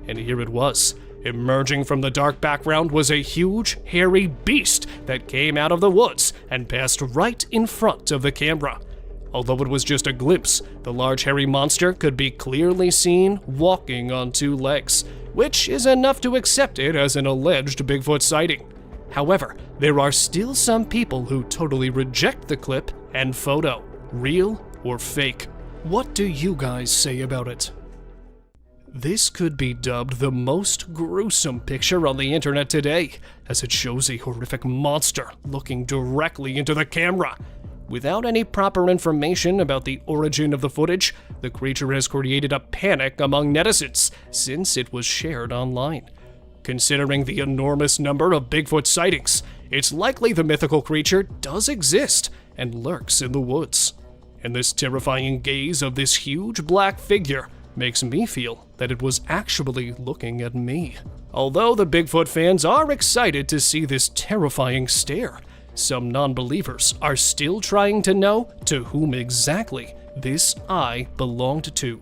And here it was. Emerging from the dark background was a huge, hairy beast that came out of the woods and passed right in front of the camera. Although it was just a glimpse, the large hairy monster could be clearly seen walking on two legs, which is enough to accept it as an alleged Bigfoot sighting. However, there are still some people who totally reject the clip and photo, real or fake. What do you guys say about it? This could be dubbed the most gruesome picture on the internet today, as it shows a horrific monster looking directly into the camera. Without any proper information about the origin of the footage, the creature has created a panic among netizens since it was shared online. Considering the enormous number of Bigfoot sightings, it's likely the mythical creature does exist and lurks in the woods. And this terrifying gaze of this huge black figure makes me feel that it was actually looking at me. Although the Bigfoot fans are excited to see this terrifying stare, some non-believers are still trying to know to whom exactly this eye belonged to.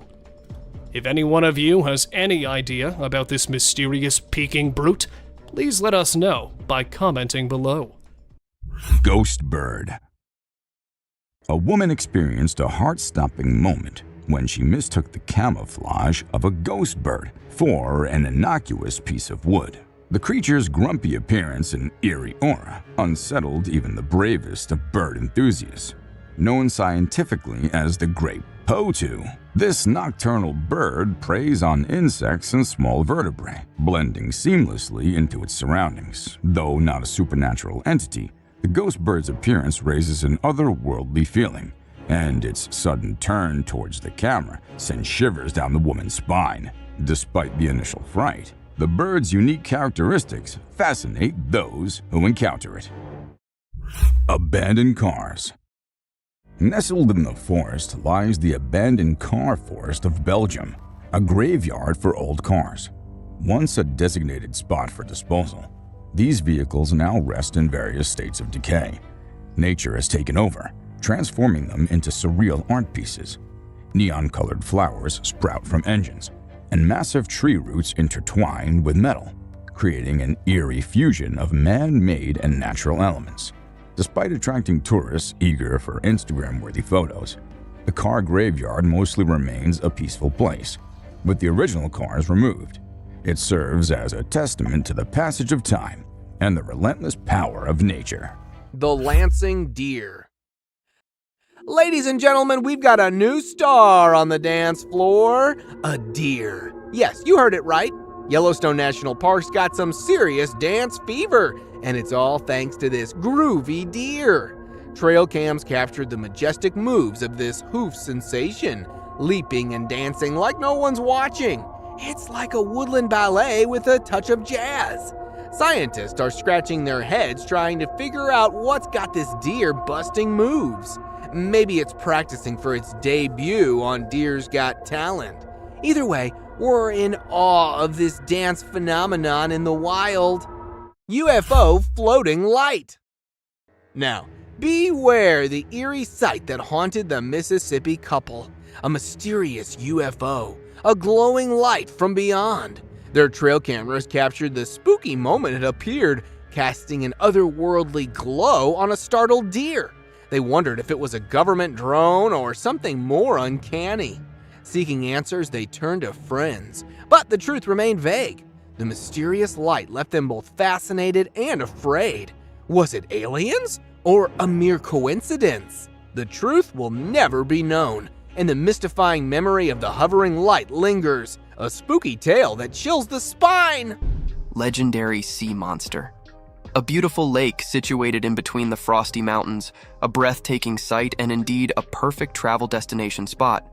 If any one of you has any idea about this mysterious peeking brute, please let us know by commenting below. Ghost bird. A woman experienced a heart-stopping moment when she mistook the camouflage of a ghost bird for an innocuous piece of wood. The creature's grumpy appearance and eerie aura unsettled even the bravest of bird enthusiasts. Known scientifically as the great potu, this nocturnal bird preys on insects and small vertebrae, blending seamlessly into its surroundings. Though not a supernatural entity, the ghost bird's appearance raises an otherworldly feeling, and its sudden turn towards the camera sends shivers down the woman's spine. Despite the initial fright, the bird's unique characteristics fascinate those who encounter it. Abandoned cars. Nestled in the forest lies the abandoned car forest of Belgium, a graveyard for old cars. Once a designated spot for disposal, these vehicles now rest in various states of decay. Nature has taken over, transforming them into surreal art pieces. Neon-colored flowers sprout from engines, and massive tree roots intertwine with metal, creating an eerie fusion of man-made and natural elements. Despite attracting tourists eager for Instagram-worthy photos, the car graveyard mostly remains a peaceful place, with the original cars removed. It serves as a testament to the passage of time and the relentless power of nature. The Lansing Deer. Ladies and gentlemen, we've got a new star on the dance floor. A deer. Yes, you heard it right. Yellowstone National Park's got some serious dance fever, and it's all thanks to this groovy deer. Trail cams captured the majestic moves of this hoof sensation, leaping and dancing like no one's watching. It's like a woodland ballet with a touch of jazz. Scientists are scratching their heads trying to figure out what's got this deer busting moves. Maybe it's practicing for its debut on Deer's Got Talent. Either way, we're in awe of this dance phenomenon in the wild. UFO floating light. Now, beware the eerie sight that haunted the Mississippi couple. A mysterious UFO, a glowing light from beyond. Their trail cameras captured the spooky moment it appeared, casting an otherworldly glow on a startled deer. They wondered if it was a government drone or something more uncanny. Seeking answers, they turned to friends, but the truth remained vague. The mysterious light left them both fascinated and afraid. Was it aliens or a mere coincidence? The truth will never be known, and the mystifying memory of the hovering light lingers, a spooky tale that chills the spine. Legendary sea monster. A beautiful lake situated in between the frosty mountains, a breathtaking sight, and indeed a perfect travel destination spot.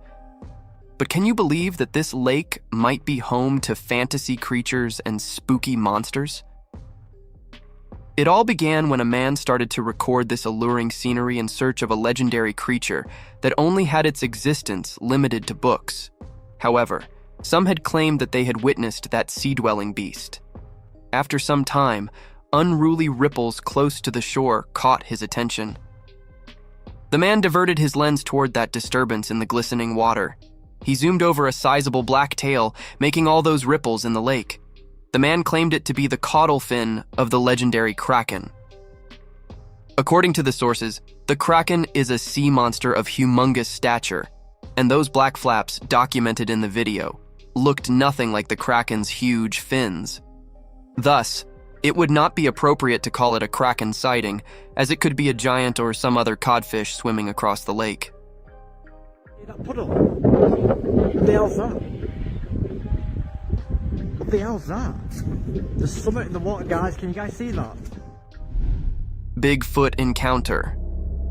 But can you believe that this lake might be home to fantasy creatures and spooky monsters? It all began when a man started to record this alluring scenery in search of a legendary creature that only had its existence limited to books. However, some had claimed that they had witnessed that sea-dwelling beast. After some time, unruly ripples close to the shore caught his attention. The man diverted his lens toward that disturbance in the glistening water. He zoomed over a sizable black tail, making all those ripples in the lake. The man claimed it to be the caudal fin of the legendary kraken. According to the sources, the kraken is a sea monster of humongous stature, and those black flaps documented in the video looked nothing like the kraken's huge fins. Thus, it would not be appropriate to call it a kraken sighting, as it could be a giant or some other codfish swimming across the lake. That puddle. What the hell's that? What the hell's that? There's something in the water, guys. Can you guys see that? Bigfoot encounter.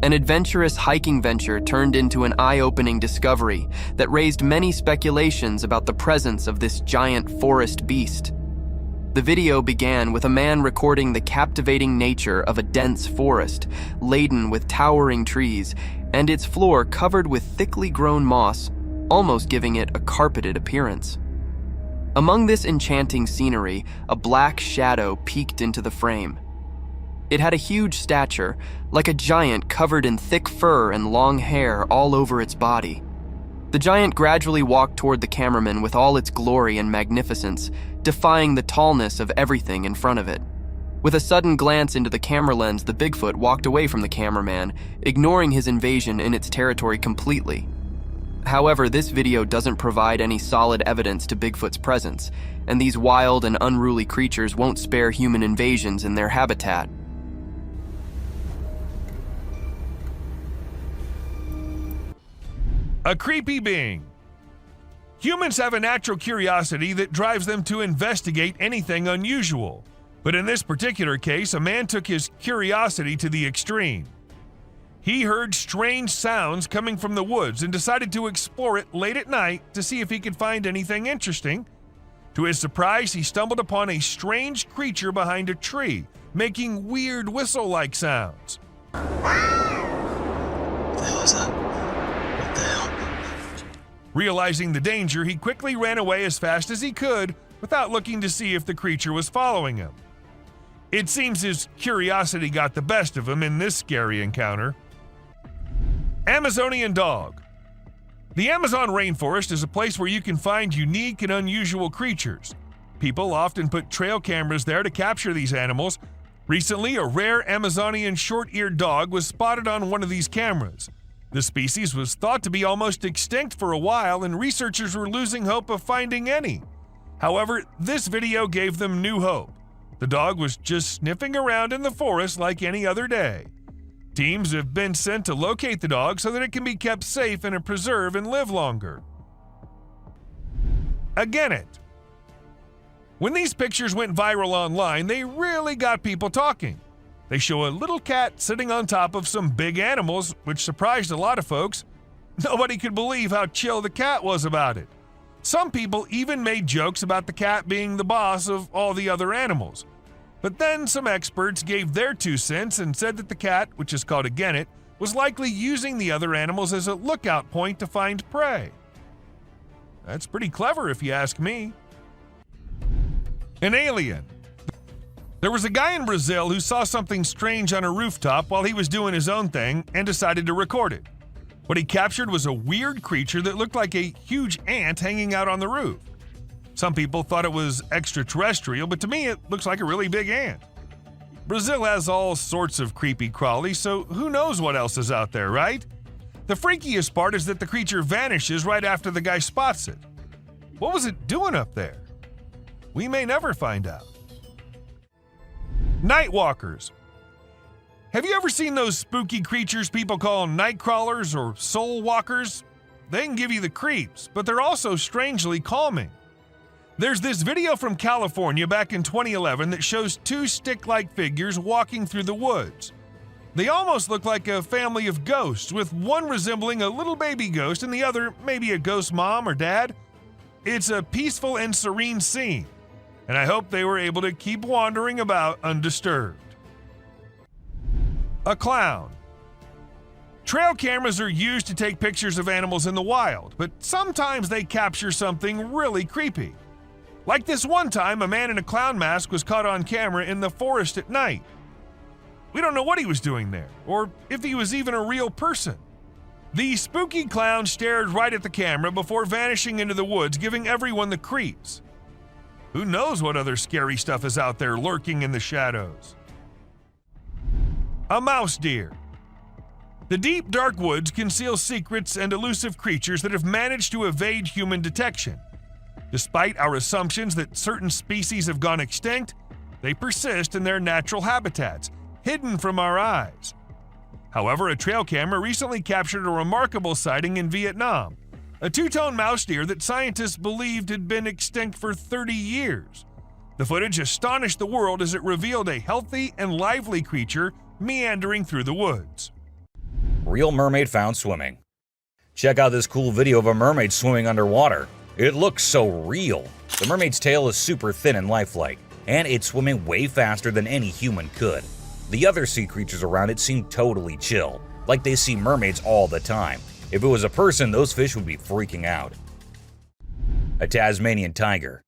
An adventurous hiking venture turned into an eye-opening discovery that raised many speculations about the presence of this giant forest beast. The video began with a man recording the captivating nature of a dense forest, laden with towering trees, and its floor covered with thickly grown moss, almost giving it a carpeted appearance. Among this enchanting scenery, a black shadow peeked into the frame. It had a huge stature, like a giant covered in thick fur and long hair all over its body. The giant gradually walked toward the cameraman with all its glory and magnificence, defying the tallness of everything in front of it. With a sudden glance into the camera lens, the Bigfoot walked away from the cameraman, ignoring his invasion in its territory completely. However, this video doesn't provide any solid evidence to Bigfoot's presence, and these wild and unruly creatures won't spare human invasions in their habitat. A creepy being. Humans have a natural curiosity that drives them to investigate anything unusual. But in this particular case, a man took his curiosity to the extreme. He heard strange sounds coming from the woods and decided to explore it late at night to see if he could find anything interesting. To his surprise, he stumbled upon a strange creature behind a tree, making weird whistle-like sounds. What the hell is that? What the hell? Realizing the danger, he quickly ran away as fast as he could without looking to see if the creature was following him. It seems his curiosity got the best of him in this scary encounter. Amazonian dog. The Amazon rainforest is a place where you can find unique and unusual creatures. People often put trail cameras there to capture these animals. Recently, a rare Amazonian short-eared dog was spotted on one of these cameras. The species was thought to be almost extinct for a while, and researchers were losing hope of finding any. However, this video gave them new hope. The dog was just sniffing around in the forest like any other day. Teams have been sent to locate the dog so that it can be kept safe in a preserve and live longer. Again it. When these pictures went viral online, they really got people talking. They show a little cat sitting on top of some big animals, which surprised a lot of folks. Nobody could believe how chill the cat was about it. Some people even made jokes about the cat being the boss of all the other animals. But then some experts gave their 2 cents and said that the cat, which is called a genet, was likely using the other animals as a lookout point to find prey. That's pretty clever if you ask me. An alien. There was a guy in Brazil who saw something strange on a rooftop while he was doing his own thing and decided to record it. What he captured was a weird creature that looked like a huge ant hanging out on the roof. Some people thought it was extraterrestrial, but to me it looks like a really big ant. Brazil has all sorts of creepy crawlies, so who knows what else is out there, right? The freakiest part is that the creature vanishes right after the guy spots it. What was it doing up there? We may never find out. Night walkers. Have you ever seen those spooky creatures people call night crawlers or soul walkers? They can give you the creeps, but they're also strangely calming. There's this video from California back in 2011 that shows 2 stick-like figures walking through the woods. They almost look like a family of ghosts, with one resembling a little baby ghost and the other maybe a ghost mom or dad. It's a peaceful and serene scene, and I hope they were able to keep wandering about undisturbed. A clown. Trail cameras are used to take pictures of animals in the wild, but sometimes they capture something really creepy. Like this one time, a man in a clown mask was caught on camera in the forest at night. We don't know what he was doing there, or if he was even a real person. The spooky clown stared right at the camera before vanishing into the woods, giving everyone the creeps. Who knows what other scary stuff is out there lurking in the shadows? A mouse deer. The deep, dark woods conceal secrets and elusive creatures that have managed to evade human detection. Despite our assumptions that certain species have gone extinct, they persist in their natural habitats, hidden from our eyes. However, a trail camera recently captured a remarkable sighting in Vietnam, a 2-tone mouse deer that scientists believed had been extinct for 30 years. The footage astonished the world as it revealed a healthy and lively creature meandering through the woods. Real mermaid found swimming. Check out this cool video of a mermaid swimming underwater. It looks so real. The mermaid's tail is super thin and lifelike, and it's swimming way faster than any human could. The other sea creatures around it seem totally chill, like they see mermaids all the time. If it was a person, those fish would be freaking out. A Tasmanian tiger.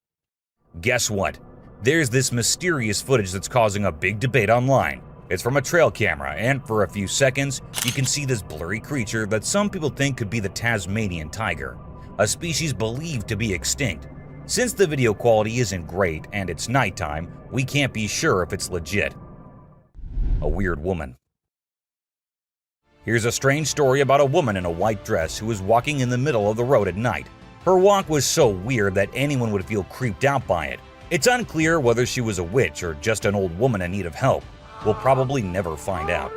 Guess what? There's this mysterious footage that's causing a big debate online. It's from a trail camera, and for a few seconds, you can see this blurry creature that some people think could be the Tasmanian tiger, a species believed to be extinct. Since the video quality isn't great and it's nighttime, we can't be sure if it's legit. A weird woman. Here's a strange story about a woman in a white dress who was walking in the middle of the road at night. Her walk was so weird that anyone would feel creeped out by it. It's unclear whether she was a witch or just an old woman in need of help. We'll probably never find out.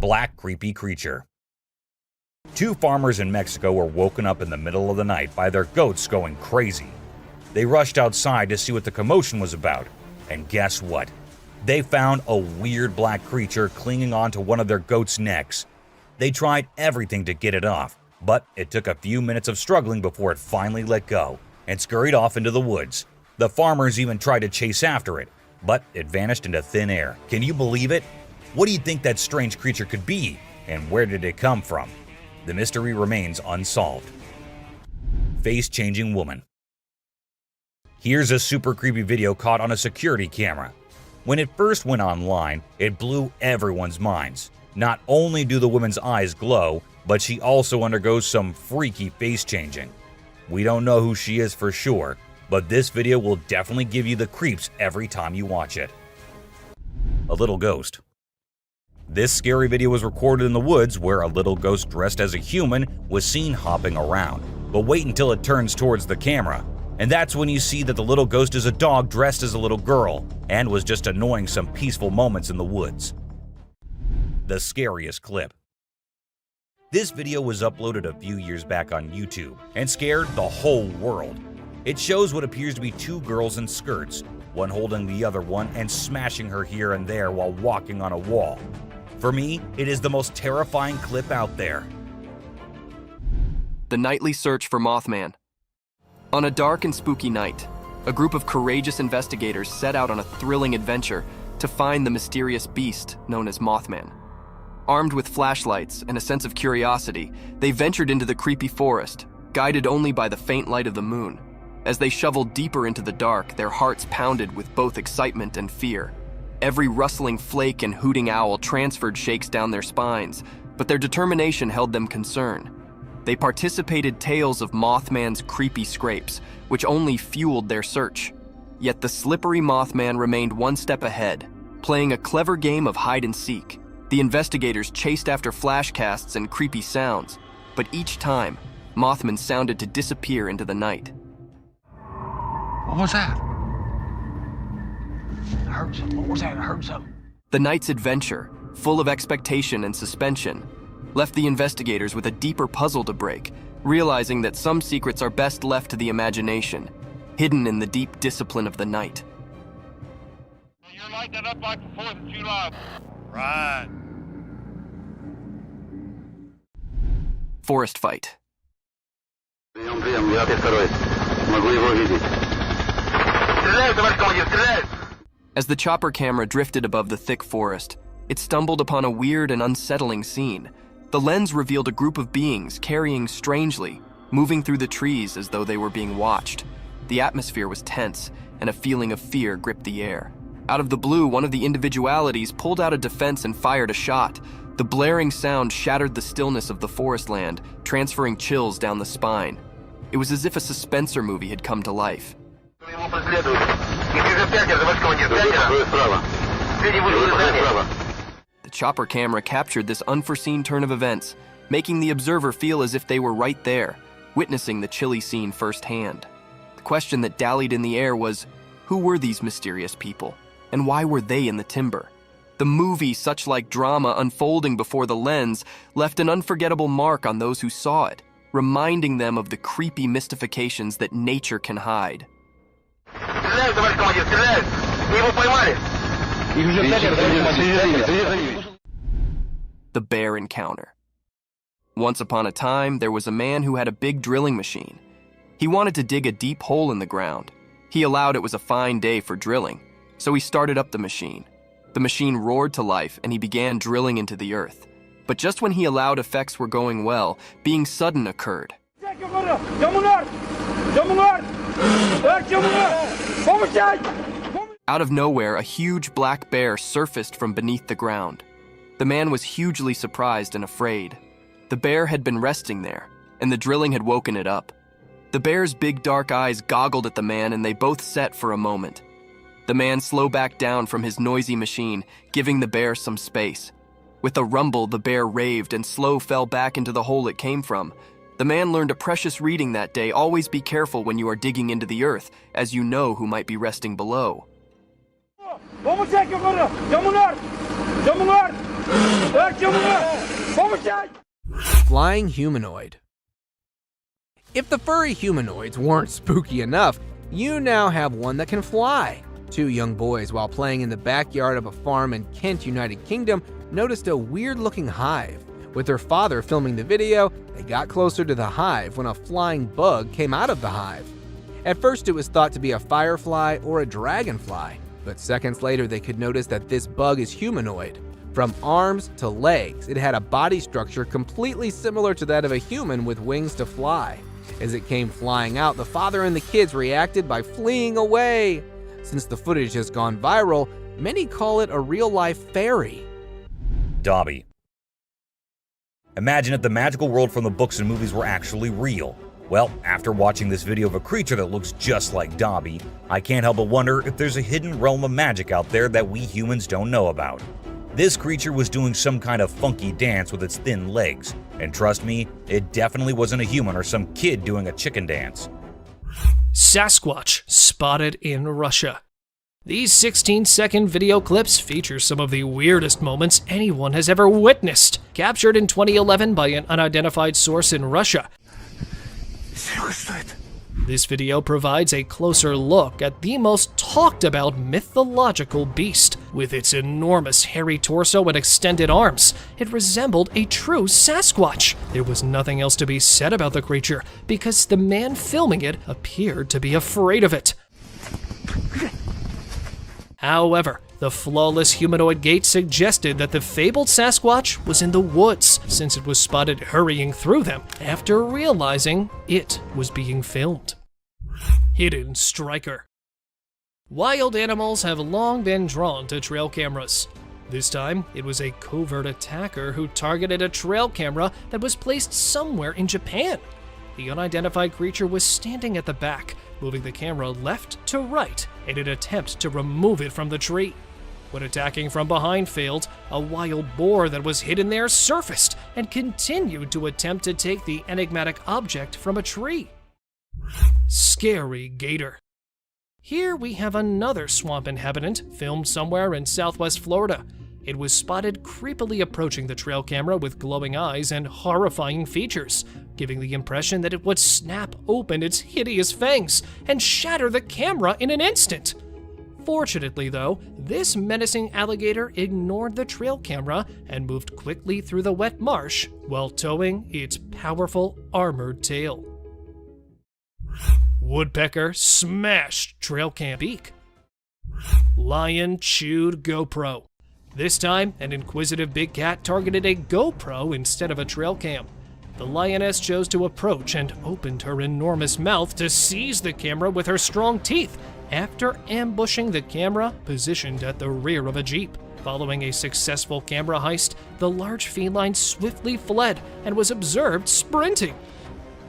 Black creepy creature. 2 farmers in Mexico were woken up in the middle of the night by their goats going crazy. They rushed outside to see what the commotion was about, and guess what? They found a weird black creature clinging onto one of their goats' necks. They tried everything to get it off, but it took a few minutes of struggling before it finally let go and scurried off into the woods. The farmers even tried to chase after it, but it vanished into thin air. Can you believe it? What do you think that strange creature could be, and where did it come from? The mystery remains unsolved. Face-changing woman. Here's a super creepy video caught on a security camera. When it first went online, it blew everyone's minds. Not only do the woman's eyes glow, but she also undergoes some freaky face changing. We don't know who she is for sure, but this video will definitely give you the creeps every time you watch it. A little ghost. This scary video was recorded in the woods where a little ghost dressed as a human was seen hopping around. But wait until it turns towards the camera. And that's when you see that the little ghost is a dog dressed as a little girl and was just annoying some peaceful moments in the woods. The scariest clip. This video was uploaded a few years back on YouTube and scared the whole world. It shows what appears to be two girls in skirts, one holding the other one and smashing her here and there while walking on a wall. For me, it is the most terrifying clip out there. The nightly search for Mothman. On a dark and spooky night, a group of courageous investigators set out on a thrilling adventure to find the mysterious beast known as Mothman. Armed with flashlights and a sense of curiosity, they ventured into the creepy forest, guided only by the faint light of the moon. As they shoveled deeper into the dark, their hearts pounded with both excitement and fear. Every rustling flake and hooting owl transferred shakes down their spines, but their determination held them concerned. They participated tales of Mothman's creepy scrapes, which only fueled their search. Yet the slippery Mothman remained one step ahead, playing a clever game of hide and seek. The investigators chased after flashcasts and creepy sounds, but each time, Mothman sounded to disappear into the night. What was that? I heard something. What was that? I heard something. The night's adventure, full of expectation and suspension, left the investigators with a deeper puzzle to break, realizing that some secrets are best left to the imagination, hidden in the deep discipline of the night. You're lighting it up like the 4th of July. Right. Forest fight. As the chopper camera drifted above the thick forest, it stumbled upon a weird and unsettling scene. The lens revealed a group of beings carrying strangely, moving through the trees as though they were being watched. The atmosphere was tense, and a feeling of fear gripped the air. Out of the blue, one of the individualities pulled out a defense and fired a shot. The blaring sound shattered the stillness of the forest land, transferring chills down the spine. It was as if a suspensor movie had come to life. The chopper camera captured this unforeseen turn of events, making the observer feel as if they were right there, witnessing the chilly scene firsthand. The question that dallied in the air was, who were these mysterious people, and why were they in the timber? The movie, such like drama unfolding before the lens, left an unforgettable mark on those who saw it, reminding them of the creepy mystifications that nature can hide. The bear encounter. Once upon a time, there was a man who had a big drilling machine. He wanted to dig a deep hole in the ground. He allowed it was a fine day for drilling, so he started up the machine. The machine roared to life and he began drilling into the earth. But just when he allowed effects were going well, being sudden occurred. Out of nowhere, a huge black bear surfaced from beneath the ground. The man was hugely surprised and afraid. The bear had been resting there, and the drilling had woken it up. The bear's big dark eyes goggled at the man and they both set for a moment. The man slowed back down from his noisy machine, giving the bear some space. With a rumble, the bear raved and Slow fell back into the hole it came from. The man learned a precious reading that day: always be careful when you are digging into the earth, as you know who might be resting below. Flying humanoid. If the furry humanoids weren't spooky enough, you now have one that can fly. Two young boys, while playing in the backyard of a farm in Kent, United Kingdom, noticed a weird-looking hive. With their father filming the video, they got closer to the hive when a flying bug came out of the hive. At first, it was thought to be a firefly or a dragonfly, but seconds later they could notice that this bug is humanoid. From arms to legs, it had a body structure completely similar to that of a human with wings to fly. As it came flying out, the father and the kids reacted by fleeing away. Since the footage has gone viral, many call it a real-life fairy. Dobby. Imagine if the magical world from the books and movies were actually real. Well, after watching this video of a creature that looks just like Dobby, I can't help but wonder if there's a hidden realm of magic out there that we humans don't know about. This creature was doing some kind of funky dance with its thin legs, and trust me, it definitely wasn't a human or some kid doing a chicken dance. Sasquatch spotted in Russia. These 16-second video clips feature some of the weirdest moments anyone has ever witnessed, captured in 2011 by an unidentified source in Russia. This video provides a closer look at the most talked about mythological beast. With its enormous hairy torso and extended arms, it resembled a true Sasquatch. There was nothing else to be said about the creature because the man filming it appeared to be afraid of it. However, the flawless humanoid gait suggested that the fabled Sasquatch was in the woods, since it was spotted hurrying through them after realizing it was being filmed. Hidden striker. Wild animals have long been drawn to trail cameras. This time, it was a covert attacker who targeted a trail camera that was placed somewhere in Japan. The unidentified creature was standing at the back, moving the camera left to right in an attempt to remove it from the tree. When attacking from behind failed, a wild boar that was hidden there surfaced and continued to attempt to take the enigmatic object from a tree. Scary gator. Here we have another swamp inhabitant filmed somewhere in southwest Florida. It was spotted creepily approaching the trail camera with glowing eyes and horrifying features, giving the impression that it would snap open its hideous fangs and shatter the camera in an instant. Fortunately, though, this menacing alligator ignored the trail camera and moved quickly through the wet marsh while towing its powerful armored tail. Woodpecker smashed trail cam beak. Lion chewed GoPro. This time, an inquisitive big cat targeted a GoPro instead of a trail cam. The lioness chose to approach and opened her enormous mouth to seize the camera with her strong teeth after ambushing the camera positioned at the rear of a Jeep. Following a successful camera heist, the large feline swiftly fled and was observed sprinting.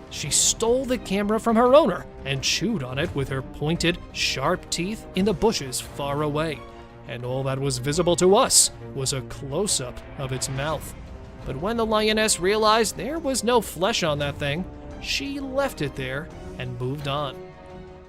She stole the camera from her owner and chewed on it with her pointed, sharp teeth in the bushes far away. And all that was visible to us was a close-up of its mouth. But when the lioness realized there was no flesh on that thing, she left it there and moved on.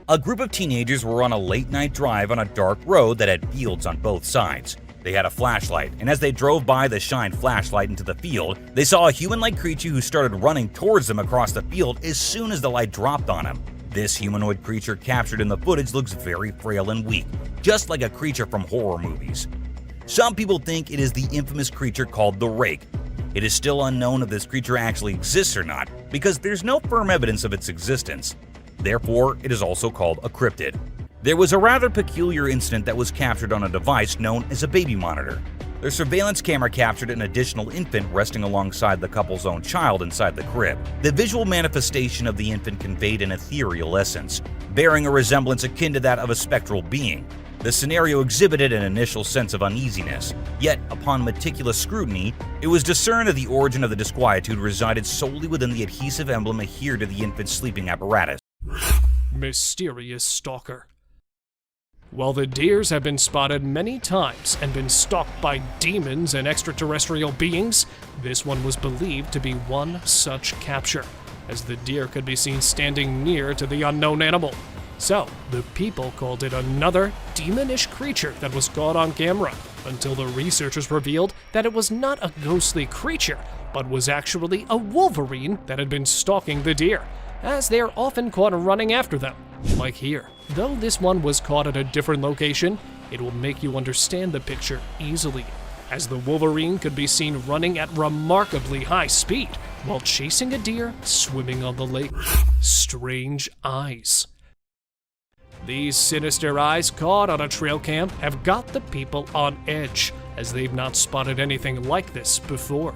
A group of teenagers were on a late-night drive on a dark road that had fields on both sides. They had a flashlight, and as they drove by the shined flashlight into the field, they saw a human-like creature who started running towards them across the field as soon as the light dropped on him. This humanoid creature captured in the footage looks very frail and weak, just like a creature from horror movies. Some people think it is the infamous creature called the Rake. It is still unknown if this creature actually exists or not, because there's no firm evidence of its existence. Therefore, it is also called a cryptid. There was a rather peculiar incident that was captured on a device known as a baby monitor. Their surveillance camera captured an additional infant resting alongside the couple's own child inside the crib. The visual manifestation of the infant conveyed an ethereal essence, bearing a resemblance akin to that of a spectral being. The scenario exhibited an initial sense of uneasiness, yet upon meticulous scrutiny, it was discerned that the origin of the disquietude resided solely within the adhesive emblem adhered to the infant's sleeping apparatus. Mysterious stalker. While the deers have been spotted many times and been stalked by demons and extraterrestrial beings, this one was believed to be one such capture, as the deer could be seen standing near to the unknown animal. So, the people called it another demonish creature that was caught on camera, until the researchers revealed that it was not a ghostly creature, but was actually a wolverine that had been stalking the deer, as they are often caught running after them, like here. Though this one was caught at a different location, it will make you understand the picture easily, as the wolverine could be seen running at remarkably high speed while chasing a deer swimming on the lake. Strange eyes. These sinister eyes caught on a trail cam have got the people on edge, as they've not spotted anything like this before.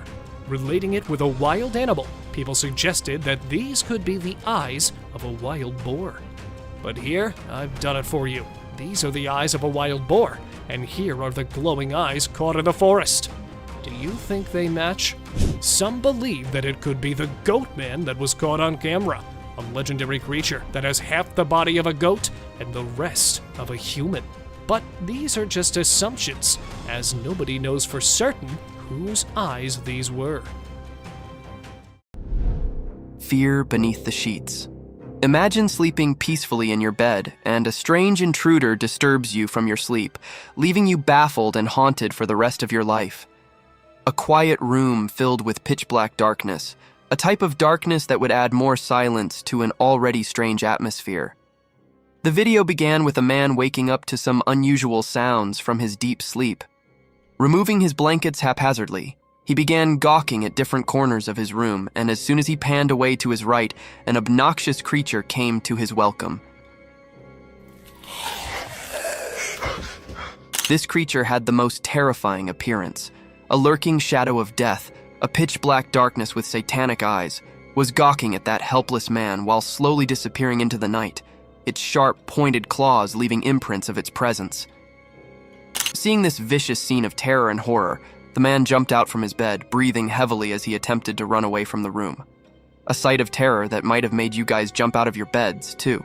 Relating it with a wild animal, people suggested that these could be the eyes of a wild boar. But here, I've done it for you. These are the eyes of a wild boar, and here are the glowing eyes caught in the forest. Do you think they match? Some believe that it could be the goat man that was caught on camera, a legendary creature that has half the body of a goat and the rest of a human. But these are just assumptions, as nobody knows for certain whose eyes these were. Fear beneath the sheets. Imagine sleeping peacefully in your bed, and a strange intruder disturbs you from your sleep, leaving you baffled and haunted for the rest of your life. A quiet room filled with pitch-black darkness, a type of darkness that would add more silence to an already strange atmosphere. The video began with a man waking up to some unusual sounds from his deep sleep. Removing his blankets haphazardly, he began gawking at different corners of his room, and as soon as he panned away to his right, an obnoxious creature came to his welcome. This creature had the most terrifying appearance. A lurking shadow of death, a pitch-black darkness with satanic eyes, was gawking at that helpless man while slowly disappearing into the night, its sharp, pointed claws leaving imprints of its presence. Seeing this vicious scene of terror and horror, the man jumped out from his bed, breathing heavily as he attempted to run away from the room. A sight of terror that might have made you guys jump out of your beds, too.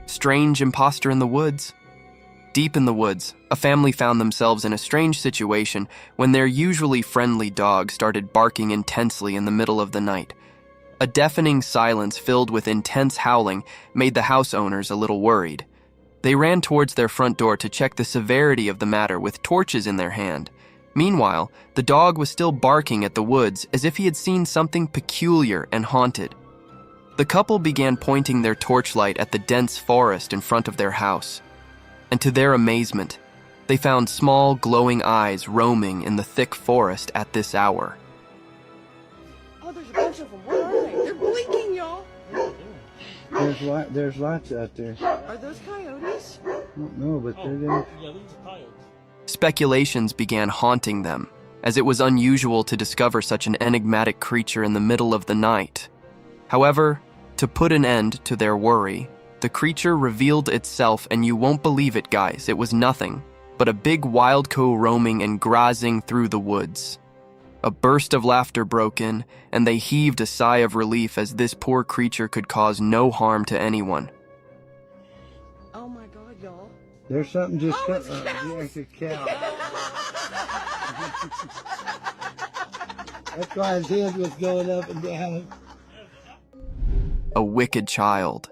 Strange imposter in the woods. Deep in the woods, a family found themselves in a strange situation when their usually friendly dog started barking intensely in the middle of the night. A deafening silence filled with intense howling made the house owners a little worried. They ran towards their front door to check the severity of the matter with torches in their hand. Meanwhile, the dog was still barking at the woods as if he had seen something peculiar and haunted. The couple began pointing their torchlight at the dense forest in front of their house. And to their amazement, they found small, glowing eyes roaming in the thick forest at this hour. Oh, there's a bunch of them. What are they? They're blinking, y'all. There's lots out there. Are those coyotes? I don't know, but they're there. Speculations began haunting them, as it was unusual to discover such an enigmatic creature in the middle of the night. However, to put an end to their worry, the creature revealed itself, and you won't believe it, guys. It was nothing but a big wild cow roaming and grazing through the woods. A burst of laughter broke in, and they heaved a sigh of relief as this poor creature could cause no harm to anyone. Oh my God, y'all. There's something just Oh, it's it's a cow. That's why his head was going up and down. A wicked child.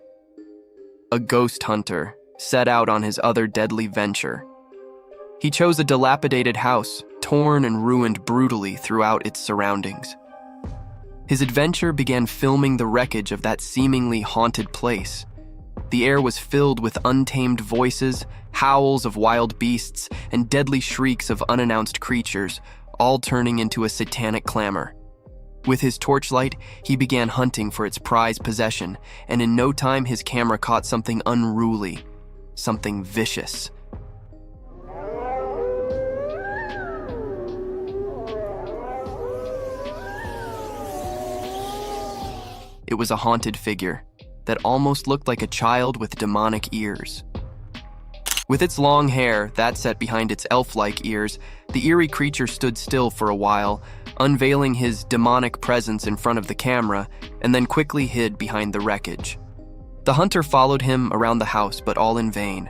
A ghost hunter set out on his other deadly venture. He chose a dilapidated house, torn and ruined brutally throughout its surroundings. His adventure began filming the wreckage of that seemingly haunted place. The air was filled with untamed voices, howls of wild beasts, and deadly shrieks of unannounced creatures, all turning into a satanic clamor. With his torchlight, he began hunting for its prized possession, and in no time his camera caught something unruly, something vicious. It was a haunted figure that almost looked like a child with demonic ears. With its long hair, that set behind its elf-like ears, the eerie creature stood still for a while, unveiling his demonic presence in front of the camera, and then quickly hid behind the wreckage. The hunter followed him around the house, but all in vain.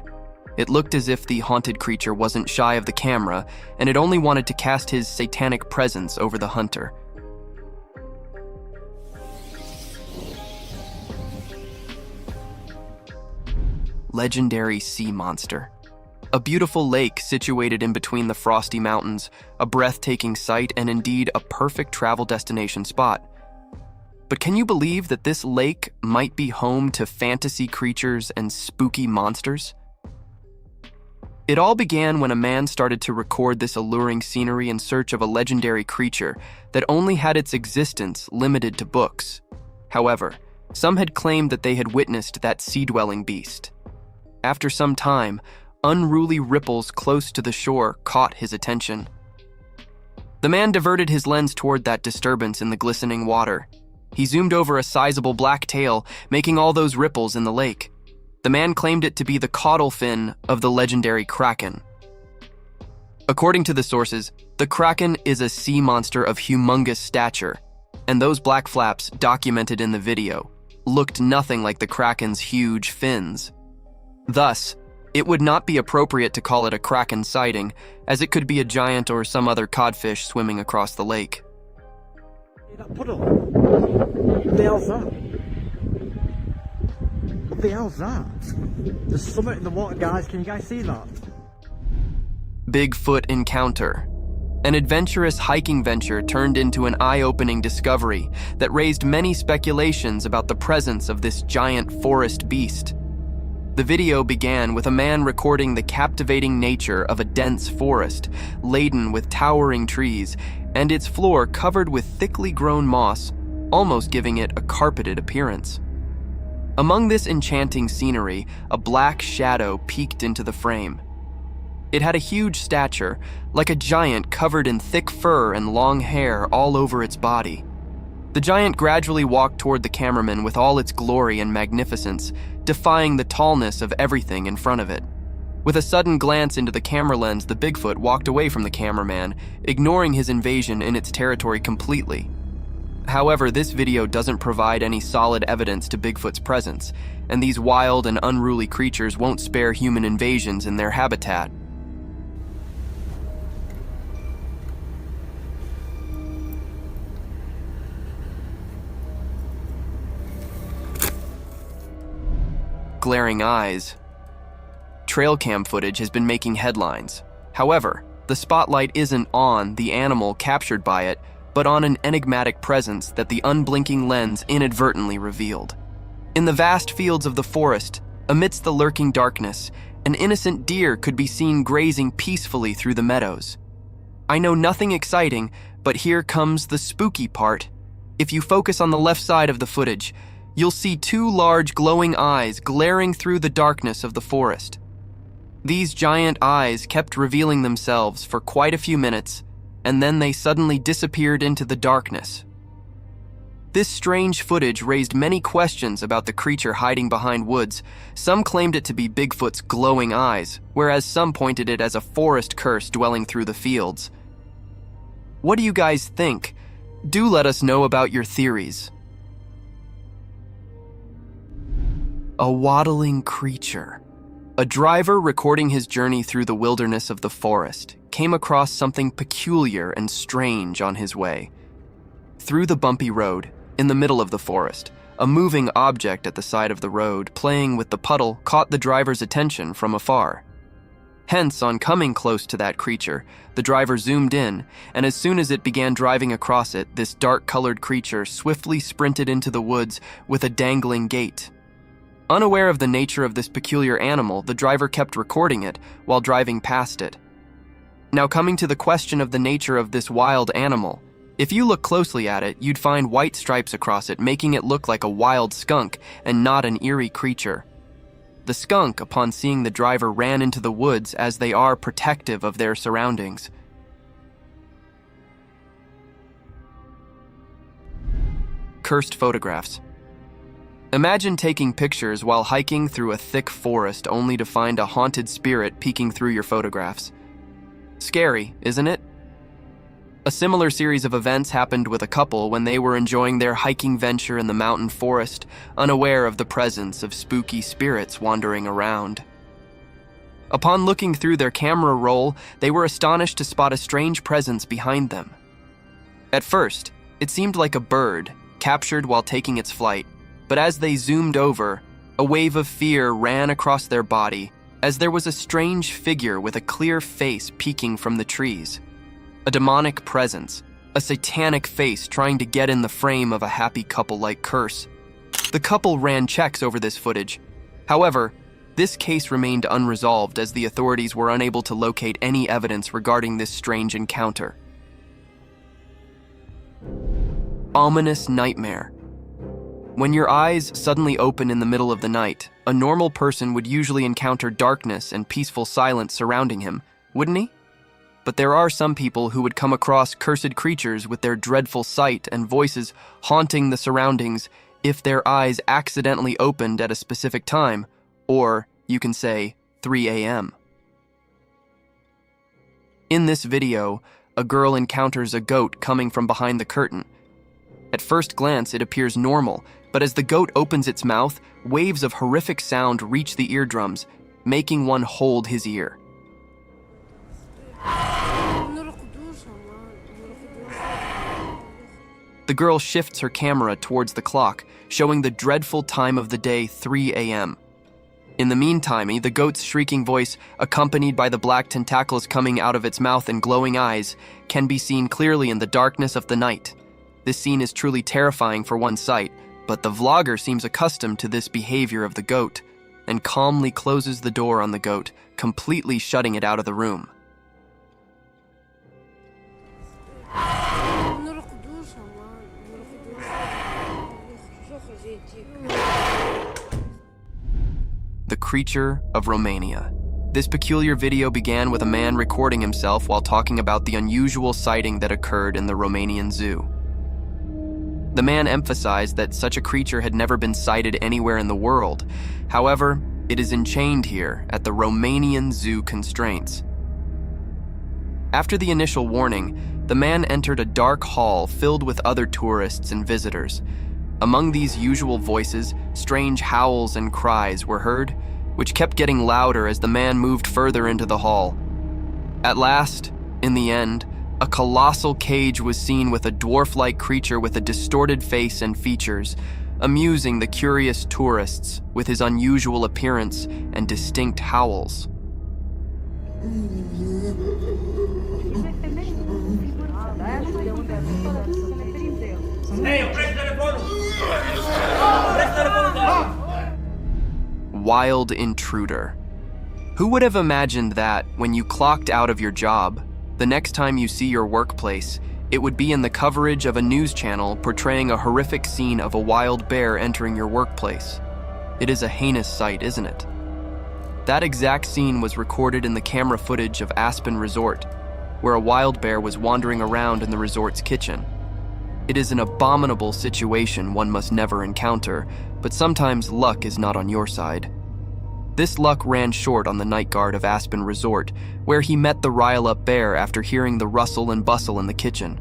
It looked as if the haunted creature wasn't shy of the camera, and it only wanted to cast his satanic presence over the hunter. Legendary sea monster. A beautiful lake situated in between the frosty mountains, a breathtaking sight, and indeed a perfect travel destination spot. But can you believe that this lake might be home to fantasy creatures and spooky monsters? It all began when a man started to record this alluring scenery in search of a legendary creature that only had its existence limited to books. However, some had claimed that they had witnessed that sea-dwelling beast. After some time, unruly ripples close to the shore caught his attention. The man diverted his lens toward that disturbance in the glistening water. He zoomed over a sizable black tail, making all those ripples in the lake. The man claimed it to be the caudal fin of the legendary kraken. According to the sources, the kraken is a sea monster of humongous stature, and those black flaps documented in the video looked nothing like the kraken's huge fins. Thus, It would not be appropriate to call it a kraken sighting, as it could be a giant or some other codfish swimming across the lake. Hey, that puddle. What the hell's that? What the hell's that? There's something in the water, guys. Can you guys see that? Bigfoot encounter. An adventurous hiking venture turned into an eye-opening discovery that raised many speculations about the presence of this giant forest beast. The video began with a man recording the captivating nature of a dense forest, laden with towering trees, and its floor covered with thickly grown moss, almost giving it a carpeted appearance. Among this enchanting scenery, a black shadow peeked into the frame. It had a huge stature, like a giant covered in thick fur and long hair all over its body. The giant gradually walked toward the cameraman with all its glory and magnificence, defying the tallness of everything in front of it. With a sudden glance into the camera lens, the Bigfoot walked away from the cameraman, ignoring his invasion in its territory completely. However, this video doesn't provide any solid evidence to Bigfoot's presence, and these wild and unruly creatures won't spare human invasions in their habitat. Glaring eyes. Trail cam footage has been making headlines. However, the spotlight isn't on the animal captured by it, but on an enigmatic presence that the unblinking lens inadvertently revealed. In the vast fields of the forest, amidst the lurking darkness, an innocent deer could be seen grazing peacefully through the meadows. I know nothing exciting, but here comes the spooky part. If you focus on the left side of the footage, you'll see two large glowing eyes glaring through the darkness of the forest. These giant eyes kept revealing themselves for quite a few minutes, and then they suddenly disappeared into the darkness. This strange footage raised many questions about the creature hiding behind woods. Some claimed it to be Bigfoot's glowing eyes, whereas some pointed it as a forest curse dwelling through the fields. What do you guys think? Do let us know about your theories. A waddling creature. A driver recording his journey through the wilderness of the forest came across something peculiar and strange on his way. Through the bumpy road, in the middle of the forest, a moving object at the side of the road playing with the puddle caught the driver's attention from afar. Hence, on coming close to that creature, the driver zoomed in, and as soon as it began driving across it, this dark-colored creature swiftly sprinted into the woods with a dangling gait. Unaware of the nature of this peculiar animal, the driver kept recording it while driving past it. Now, coming to the question of the nature of this wild animal, if you look closely at it, you'd find white stripes across it, making it look like a wild skunk and not an eerie creature. The skunk, upon seeing the driver, ran into the woods as they are protective of their surroundings. Cursed photographs. Imagine taking pictures while hiking through a thick forest only to find a haunted spirit peeking through your photographs. Scary, isn't it? A similar series of events happened with a couple when they were enjoying their hiking venture in the mountain forest, unaware of the presence of spooky spirits wandering around. Upon looking through their camera roll, they were astonished to spot a strange presence behind them. At first, it seemed like a bird, captured while taking its flight. But as they zoomed over, a wave of fear ran across their body as there was a strange figure with a clear face peeking from the trees. A demonic presence, a satanic face trying to get in the frame of a happy couple-like curse. The couple ran checks over this footage. However, this case remained unresolved as the authorities were unable to locate any evidence regarding this strange encounter. Ominous nightmare. When your eyes suddenly open in the middle of the night, a normal person would usually encounter darkness and peaceful silence surrounding him, wouldn't he? But there are some people who would come across cursed creatures with their dreadful sight and voices haunting the surroundings if their eyes accidentally opened at a specific time, or you can say 3 a.m. In this video, a girl encounters a goat coming from behind the curtain. At first glance, it appears normal, but as the goat opens its mouth, waves of horrific sound reach the eardrums, making one hold his ear. The girl shifts her camera towards the clock, showing the dreadful time of the day, 3 a.m. In the meantime, the goat's shrieking voice, accompanied by the black tentacles coming out of its mouth and glowing eyes, can be seen clearly in the darkness of the night. This scene is truly terrifying for one sight, but the vlogger seems accustomed to this behavior of the goat and calmly closes the door on the goat, completely shutting it out of the room. The creature of Romania. This peculiar video began with a man recording himself while talking about the unusual sighting that occurred in the Romanian zoo. The man emphasized that such a creature had never been sighted anywhere in the world. However, it is enchained here at the Romanian zoo constraints. After the initial warning, the man entered a dark hall filled with other tourists and visitors. Among these usual voices, strange howls and cries were heard, which kept getting louder as the man moved further into the hall. At last, in the end, a colossal cage was seen with a dwarf-like creature with a distorted face and features, amusing the curious tourists with his unusual appearance and distinct howls. Wild intruder. Who would have imagined that, when you clocked out of your job, the next time you see your workplace, it would be in the coverage of a news channel portraying a horrific scene of a wild bear entering your workplace? It is a heinous sight, isn't it? That exact scene was recorded in the camera footage of Aspen Resort, where a wild bear was wandering around in the resort's kitchen. It is an abominable situation one must never encounter, but sometimes luck is not on your side. This luck ran short on the night guard of Aspen Resort, where he met the rile-up bear after hearing the rustle and bustle in the kitchen.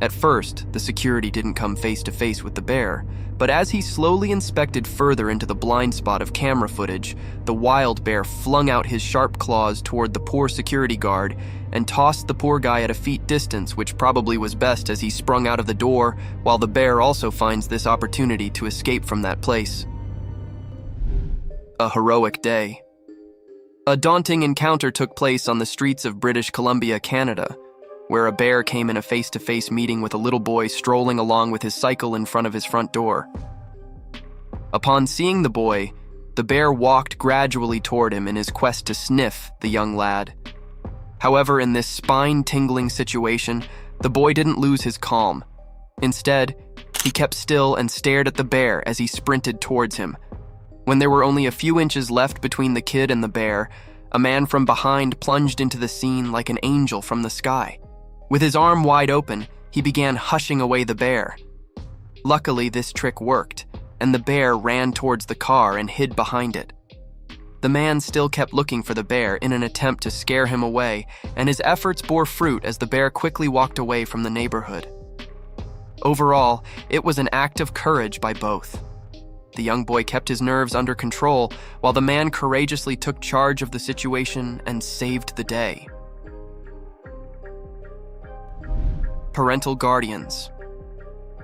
At first, the security didn't come face-to-face with the bear, but as he slowly inspected further into the blind spot of camera footage, the wild bear flung out his sharp claws toward the poor security guard and tossed the poor guy at a feet distance, which probably was best as he sprung out of the door, while the bear also finds this opportunity to escape from that place. A heroic day. A daunting encounter took place on the streets of British Columbia, Canada, where a bear came in a face-to-face meeting with a little boy strolling along with his cycle in front of his front door. Upon seeing the boy, the bear walked gradually toward him in his quest to sniff the young lad. However, in this spine-tingling situation, the boy didn't lose his calm. Instead, he kept still and stared at the bear as he sprinted towards him. When there were only a few inches left between the kid and the bear, a man from behind plunged into the scene like an angel from the sky. With his arm wide open, he began hushing away the bear. Luckily, this trick worked, and the bear ran towards the car and hid behind it. The man still kept looking for the bear in an attempt to scare him away, and his efforts bore fruit as the bear quickly walked away from the neighborhood. Overall, it was an act of courage by both. The young boy kept his nerves under control, while the man courageously took charge of the situation and saved the day. Parental guardians.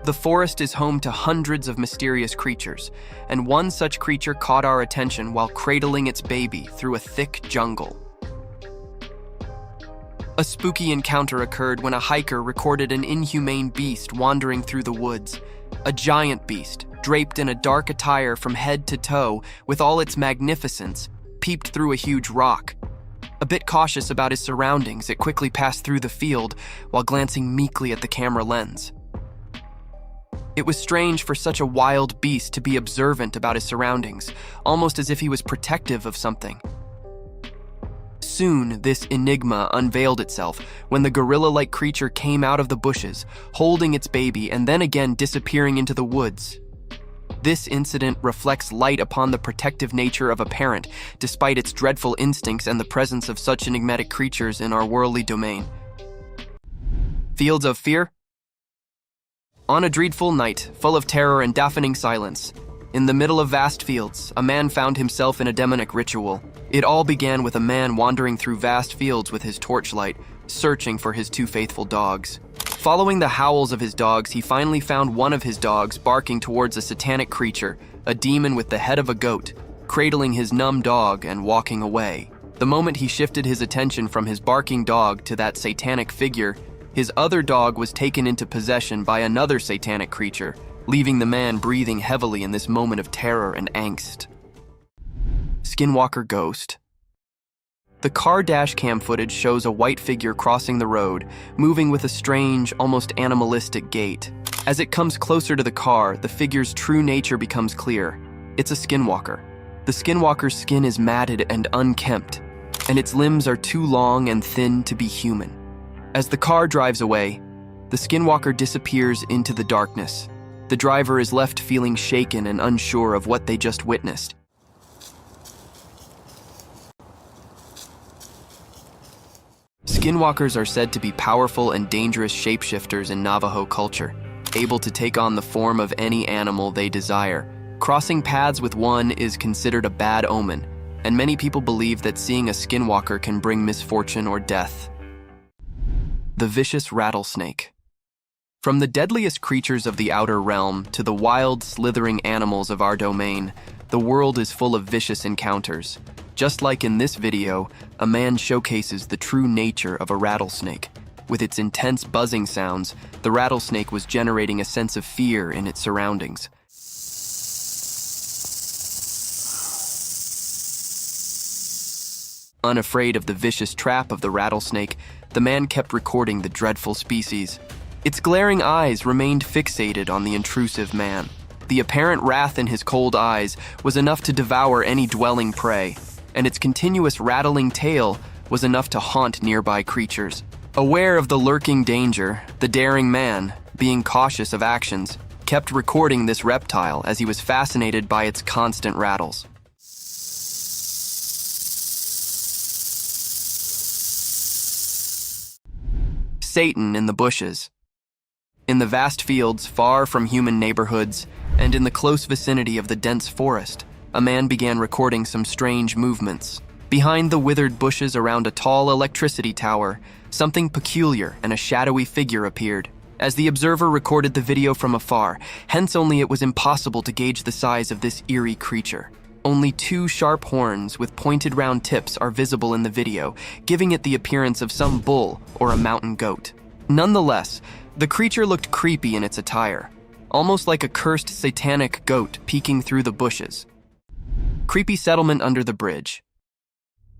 The forest is home to hundreds of mysterious creatures, and one such creature caught our attention while cradling its baby through a thick jungle. A spooky encounter occurred when a hiker recorded an inhumane beast wandering through the woods. A giant beast, draped in a dark attire from head to toe with all its magnificence, peeped through a huge rock. A bit cautious about his surroundings, it quickly passed through the field while glancing meekly at the camera lens. It was strange for such a wild beast to be observant about his surroundings, almost as if he was protective of something. Soon, this enigma unveiled itself when the gorilla-like creature came out of the bushes, holding its baby and then again disappearing into the woods. This incident reflects light upon the protective nature of a parent, despite its dreadful instincts and the presence of such enigmatic creatures in our worldly domain. Fields of fear? On a dreadful night, full of terror and deafening silence, in the middle of vast fields, a man found himself in a demonic ritual. It all began with a man wandering through vast fields with his torchlight, searching for his two faithful dogs. Following the howls of his dogs, he finally found one of his dogs barking towards a satanic creature, a demon with the head of a goat, cradling his numb dog and walking away. The moment he shifted his attention from his barking dog to that satanic figure, his other dog was taken into possession by another satanic creature, leaving the man breathing heavily in this moment of terror and angst. Skinwalker Ghost. The car dash cam footage shows a white figure crossing the road, moving with a strange, almost animalistic gait. As it comes closer to the car, the figure's true nature becomes clear. It's a skinwalker. The skinwalker's skin is matted and unkempt, and its limbs are too long and thin to be human. As the car drives away, the skinwalker disappears into the darkness. The driver is left feeling shaken and unsure of what they just witnessed. Skinwalkers are said to be powerful and dangerous shapeshifters in Navajo culture, able to take on the form of any animal they desire. Crossing paths with one is considered a bad omen, and many people believe that seeing a skinwalker can bring misfortune or death. The vicious rattlesnake. From the deadliest creatures of the outer realm to the wild, slithering animals of our domain, the world is full of vicious encounters. Just like in this video, a man showcases the true nature of a rattlesnake. With its intense buzzing sounds, the rattlesnake was generating a sense of fear in its surroundings. Unafraid of the vicious trap of the rattlesnake, the man kept recording the dreadful species. Its glaring eyes remained fixated on the intrusive man. The apparent wrath in his cold eyes was enough to devour any dwelling prey, and its continuous rattling tail was enough to haunt nearby creatures. Aware of the lurking danger, the daring man, being cautious of actions, kept recording this reptile as he was fascinated by its constant rattles. Satan in the bushes. In the vast fields far from human neighborhoods, and in the close vicinity of the dense forest, a man began recording some strange movements. Behind the withered bushes around a tall electricity tower, something peculiar and a shadowy figure appeared. As the observer recorded the video from afar, hence only it was impossible to gauge the size of this eerie creature. Only two sharp horns with pointed round tips are visible in the video, giving it the appearance of some bull or a mountain goat. Nonetheless, the creature looked creepy in its attire, almost like a cursed satanic goat peeking through the bushes. Creepy settlement under the bridge.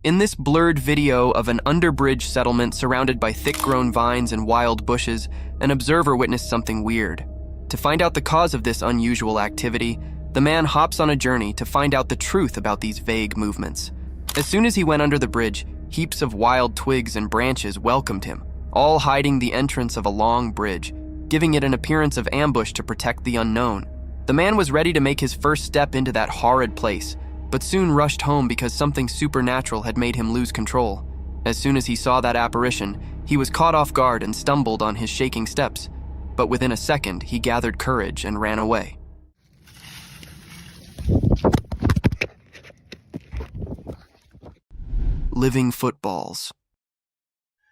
In this blurred video of an underbridge settlement surrounded by thick-grown vines and wild bushes, an observer witnessed something weird. To find out the cause of this unusual activity, the man hops on a journey to find out the truth about these vague movements. As soon as he went under the bridge, heaps of wild twigs and branches welcomed him, all hiding the entrance of a long bridge, giving it an appearance of ambush to protect the unknown. The man was ready to make his first step into that horrid place, but soon rushed home because something supernatural had made him lose control. As soon as he saw that apparition, he was caught off guard and stumbled on his shaking steps, but within a second he gathered courage and ran away. Living footballs.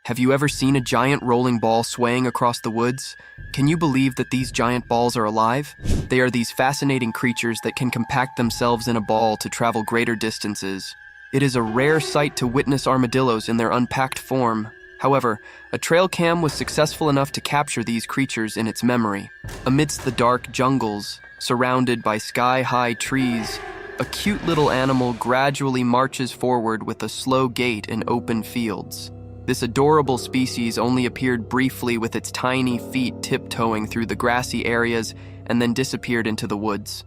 Have you ever seen a giant rolling ball swaying across the woods? Can you believe that these giant balls are alive? They are these fascinating creatures that can compact themselves in a ball to travel greater distances. It is a rare sight to witness armadillos in their unpacked form. However, a trail cam was successful enough to capture these creatures in its memory. Amidst the dark jungles, surrounded by sky-high trees, a cute little animal gradually marches forward with a slow gait in open fields. This adorable species only appeared briefly with its tiny feet tiptoeing through the grassy areas and then disappeared into the woods.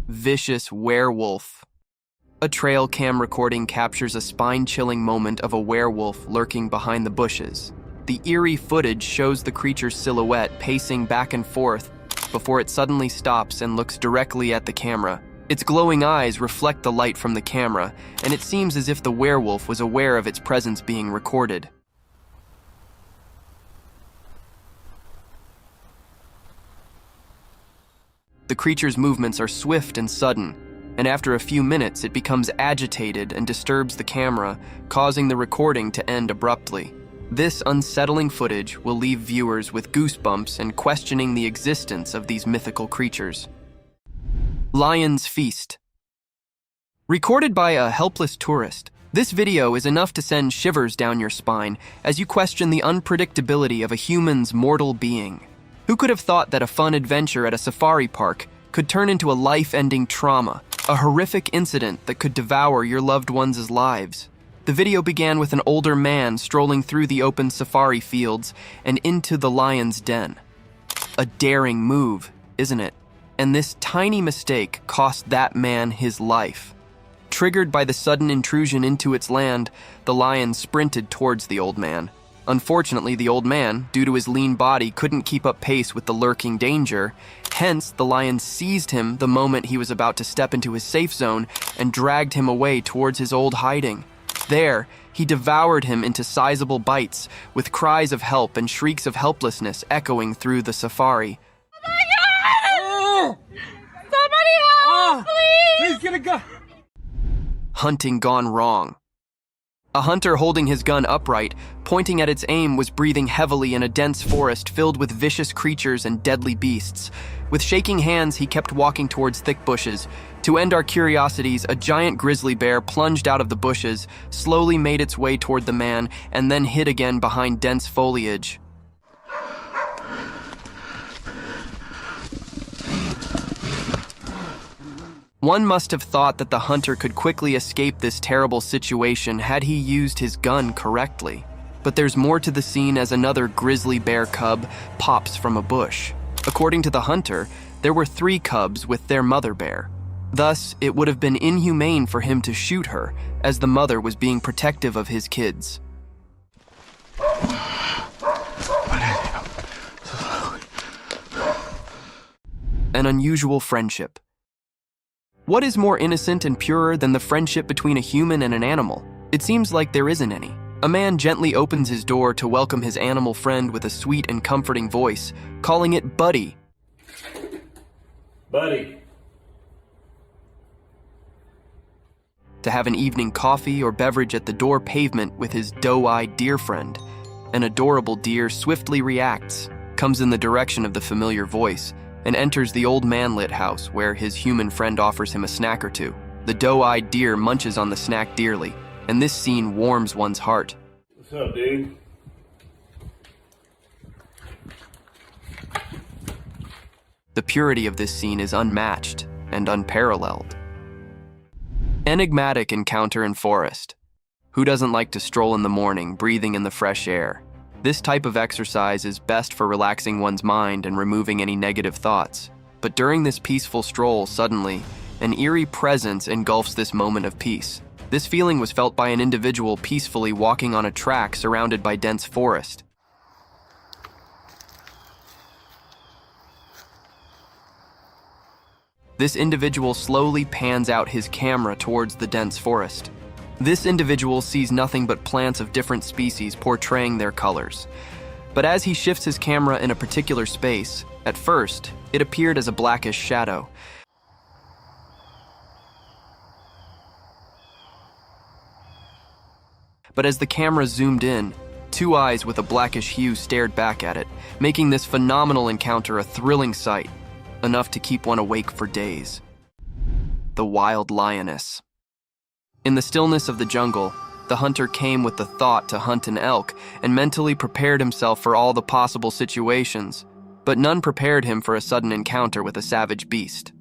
Vicious werewolf. A trail cam recording captures a spine-chilling moment of a werewolf lurking behind the bushes. The eerie footage shows the creature's silhouette pacing back and forth before it suddenly stops and looks directly at the camera. Its glowing eyes reflect the light from the camera, and it seems as if the werewolf was aware of its presence being recorded. The creature's movements are swift and sudden, and after a few minutes it becomes agitated and disturbs the camera, causing the recording to end abruptly. This unsettling footage will leave viewers with goosebumps and questioning the existence of these mythical creatures. Lion's Feast. Recorded by a helpless tourist, this video is enough to send shivers down your spine as you question the unpredictability of a human's mortal being. Who could have thought that a fun adventure at a safari park could turn into a life-ending trauma, a horrific incident that could devour your loved ones' lives? The video began with an older man strolling through the open safari fields and into the lion's den. A daring move, isn't it? And this tiny mistake cost that man his life. Triggered by the sudden intrusion into its land, the lion sprinted towards the old man. Unfortunately, the old man, due to his lean body, couldn't keep up pace with the lurking danger. Hence, the lion seized him the moment he was about to step into his safe zone and dragged him away towards his old hiding. There, he devoured him into sizable bites, with cries of help and shrieks of helplessness echoing through the safari. Oh my God! Somebody help, please! Please get a gun! Hunting gone wrong. A hunter holding his gun upright, pointing at its aim, was breathing heavily in a dense forest filled with vicious creatures and deadly beasts. With shaking hands, he kept walking towards thick bushes. To end our curiosities, a giant grizzly bear plunged out of the bushes, slowly made its way toward the man, and then hid again behind dense foliage. One must have thought that the hunter could quickly escape this terrible situation had he used his gun correctly. But there's more to the scene as another grizzly bear cub pops from a bush. According to the hunter, there were 3 cubs with their mother bear. Thus, it would have been inhumane for him to shoot her, as the mother was being protective of his kids. An unusual friendship. What is more innocent and purer than the friendship between a human and an animal? It seems like there isn't any. A man gently opens his door to welcome his animal friend with a sweet and comforting voice, calling it Buddy. Buddy. To have an evening coffee or beverage at the door pavement with his doe-eyed deer friend. An adorable deer swiftly reacts, comes in the direction of the familiar voice, and enters the old man-lit house where his human friend offers him a snack or two. The doe-eyed deer munches on the snack dearly, and this scene warms one's heart. What's up, dude? The purity of this scene is unmatched and unparalleled. Enigmatic encounter in forest. Who doesn't like to stroll in the morning, breathing in the fresh air? This type of exercise is best for relaxing one's mind and removing any negative thoughts. But during this peaceful stroll, suddenly, an eerie presence engulfs this moment of peace. This feeling was felt by an individual peacefully walking on a track surrounded by dense forest. This individual slowly pans out his camera towards the dense forest. This individual sees nothing but plants of different species portraying their colors. But as he shifts his camera in a particular space, at first, it appeared as a blackish shadow. But as the camera zoomed in, 2 eyes with a blackish hue stared back at it, making this phenomenal encounter a thrilling sight, enough to keep one awake for days. The wild lioness. In the stillness of the jungle, the hunter came with the thought to hunt an elk and mentally prepared himself for all the possible situations, but none prepared him for a sudden encounter with a savage beast.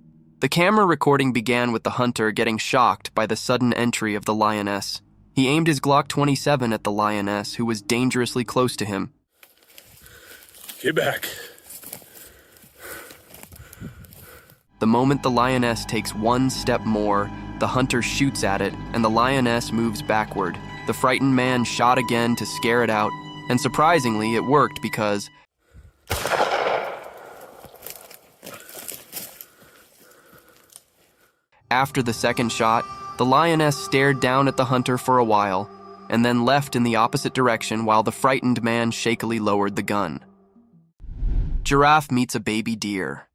The camera recording began with the hunter getting shocked by the sudden entry of the lioness. He aimed his Glock 27 at the lioness, who was dangerously close to him. Get back. The moment the lioness takes 1 step more, the hunter shoots at it, and the lioness moves backward. The frightened man shot again to scare it out, and surprisingly, it worked because after the second shot, the lioness stared down at the hunter for a while, and then left in the opposite direction while the frightened man shakily lowered the gun. Giraffe meets a baby deer.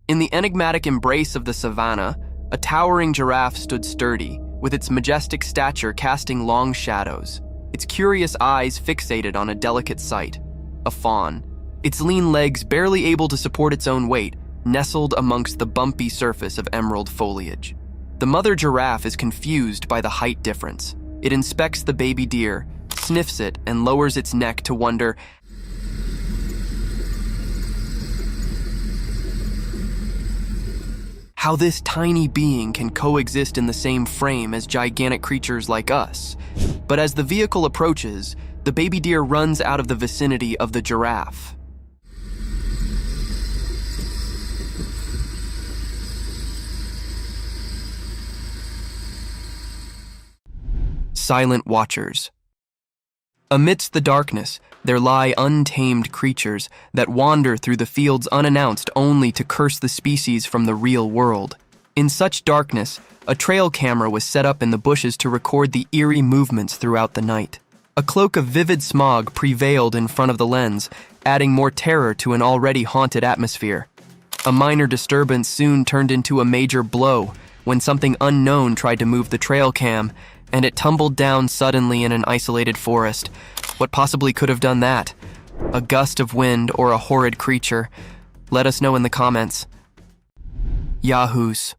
In the enigmatic embrace of the savannah, A towering giraffe stood sturdy, with its majestic stature casting long shadows, its curious eyes fixated on a delicate sight, a fawn, its lean legs barely able to support its own weight, nestled amongst the bumpy surface of emerald foliage. The mother giraffe is confused by the height difference. It inspects the baby deer, sniffs it, and lowers its neck to wonder how this tiny being can coexist in the same frame as gigantic creatures like us. But as the vehicle approaches, the baby deer runs out of the vicinity of the giraffe. Silent watchers. Amidst the darkness, there lie untamed creatures that wander through the fields unannounced only to curse the species from the real world. In such darkness, a trail camera was set up in the bushes to record the eerie movements throughout the night. A cloak of vivid smog prevailed in front of the lens, adding more terror to an already haunted atmosphere. A minor disturbance soon turned into a major blow when something unknown tried to move the trail cam, and it tumbled down suddenly in an isolated forest. What possibly could have done that? A gust of wind or a horrid creature? Let us know in the comments. Yahoos.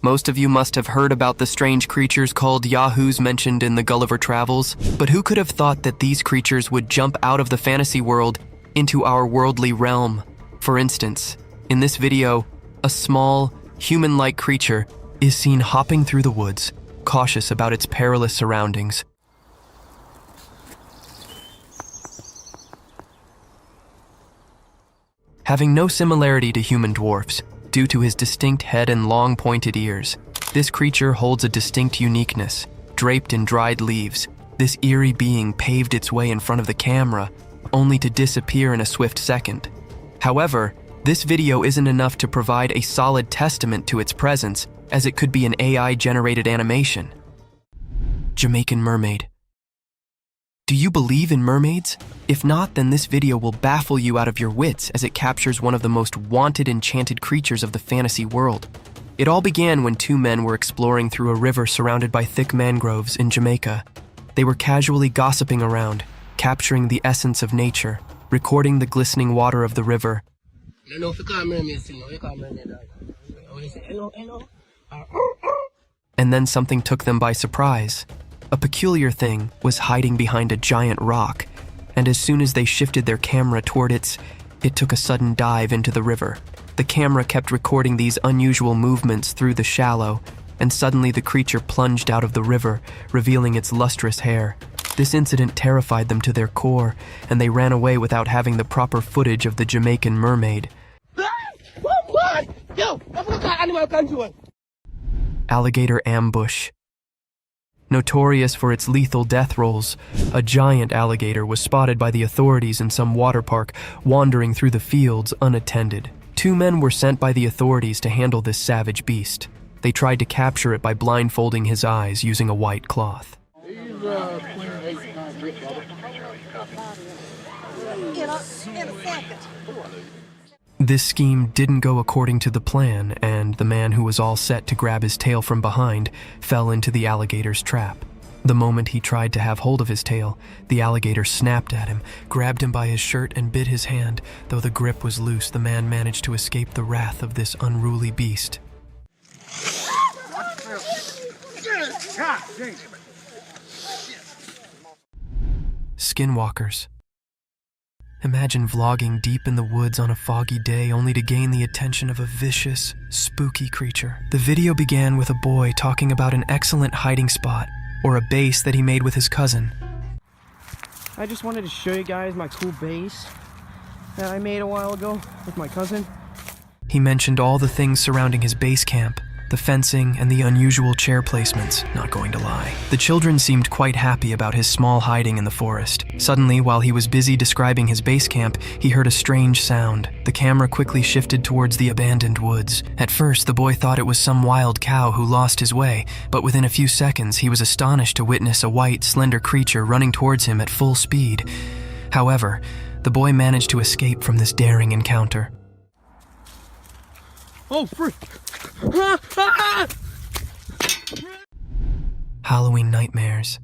Most of you must have heard about the strange creatures called Yahoos mentioned in the Gulliver Travels, but who could have thought that these creatures would jump out of the fantasy world into our worldly realm? For instance, in this video, a small, human-like creature is seen hopping through the woods, cautious about its perilous surroundings. Having no similarity to human dwarfs, due to his distinct head and long pointed ears, this creature holds a distinct uniqueness. Draped in dried leaves, this eerie being paved its way in front of the camera, only to disappear in a swift second. However, this video isn't enough to provide a solid testament to its presence, as it could be an AI-generated animation. Jamaican mermaid. Do you believe in mermaids? If not, then this video will baffle you out of your wits as it captures one of the most wanted enchanted creatures of the fantasy world. It all began when two men were exploring through a river surrounded by thick mangroves in Jamaica. They were casually gossiping around, capturing the essence of nature, recording the glistening water of the river. And then something took them by surprise. A peculiar thing was hiding behind a giant rock, and as soon as they shifted their camera toward it took a sudden dive into the river. The camera kept recording these unusual movements through the shallow, and suddenly the creature plunged out of the river, revealing its lustrous hair. This incident terrified them to their core, and they ran away without having the proper footage of the Jamaican mermaid. Alligator ambush. Notorious for its lethal death rolls, a giant alligator was spotted by the authorities in some water park, wandering through the fields unattended. Two men were sent by the authorities to handle this savage beast. They tried to capture it by blindfolding his eyes using a white cloth. This scheme didn't go according to the plan, and the man who was all set to grab his tail from behind fell into the alligator's trap. The moment he tried to have hold of his tail, the alligator snapped at him, grabbed him by his shirt, and bit his hand. Though the grip was loose, the man managed to escape the wrath of this unruly beast. Skinwalkers. Imagine vlogging deep in the woods on a foggy day only to gain the attention of a vicious, spooky creature. The video began with a boy talking about an excellent hiding spot, or a base that he made with his cousin. I just wanted to show you guys my cool base that I made a while ago with my cousin. He mentioned all the things surrounding his base camp, the fencing, and the unusual chair placements, not going to lie. The children seemed quite happy about his small hiding in the forest. Suddenly, while he was busy describing his base camp, he heard a strange sound. The camera quickly shifted towards the abandoned woods. At first, the boy thought it was some wild cow who lost his way, but within a few seconds, he was astonished to witness a white, slender creature running towards him at full speed. However, the boy managed to escape from this daring encounter. Oh, frick! Halloween nightmares.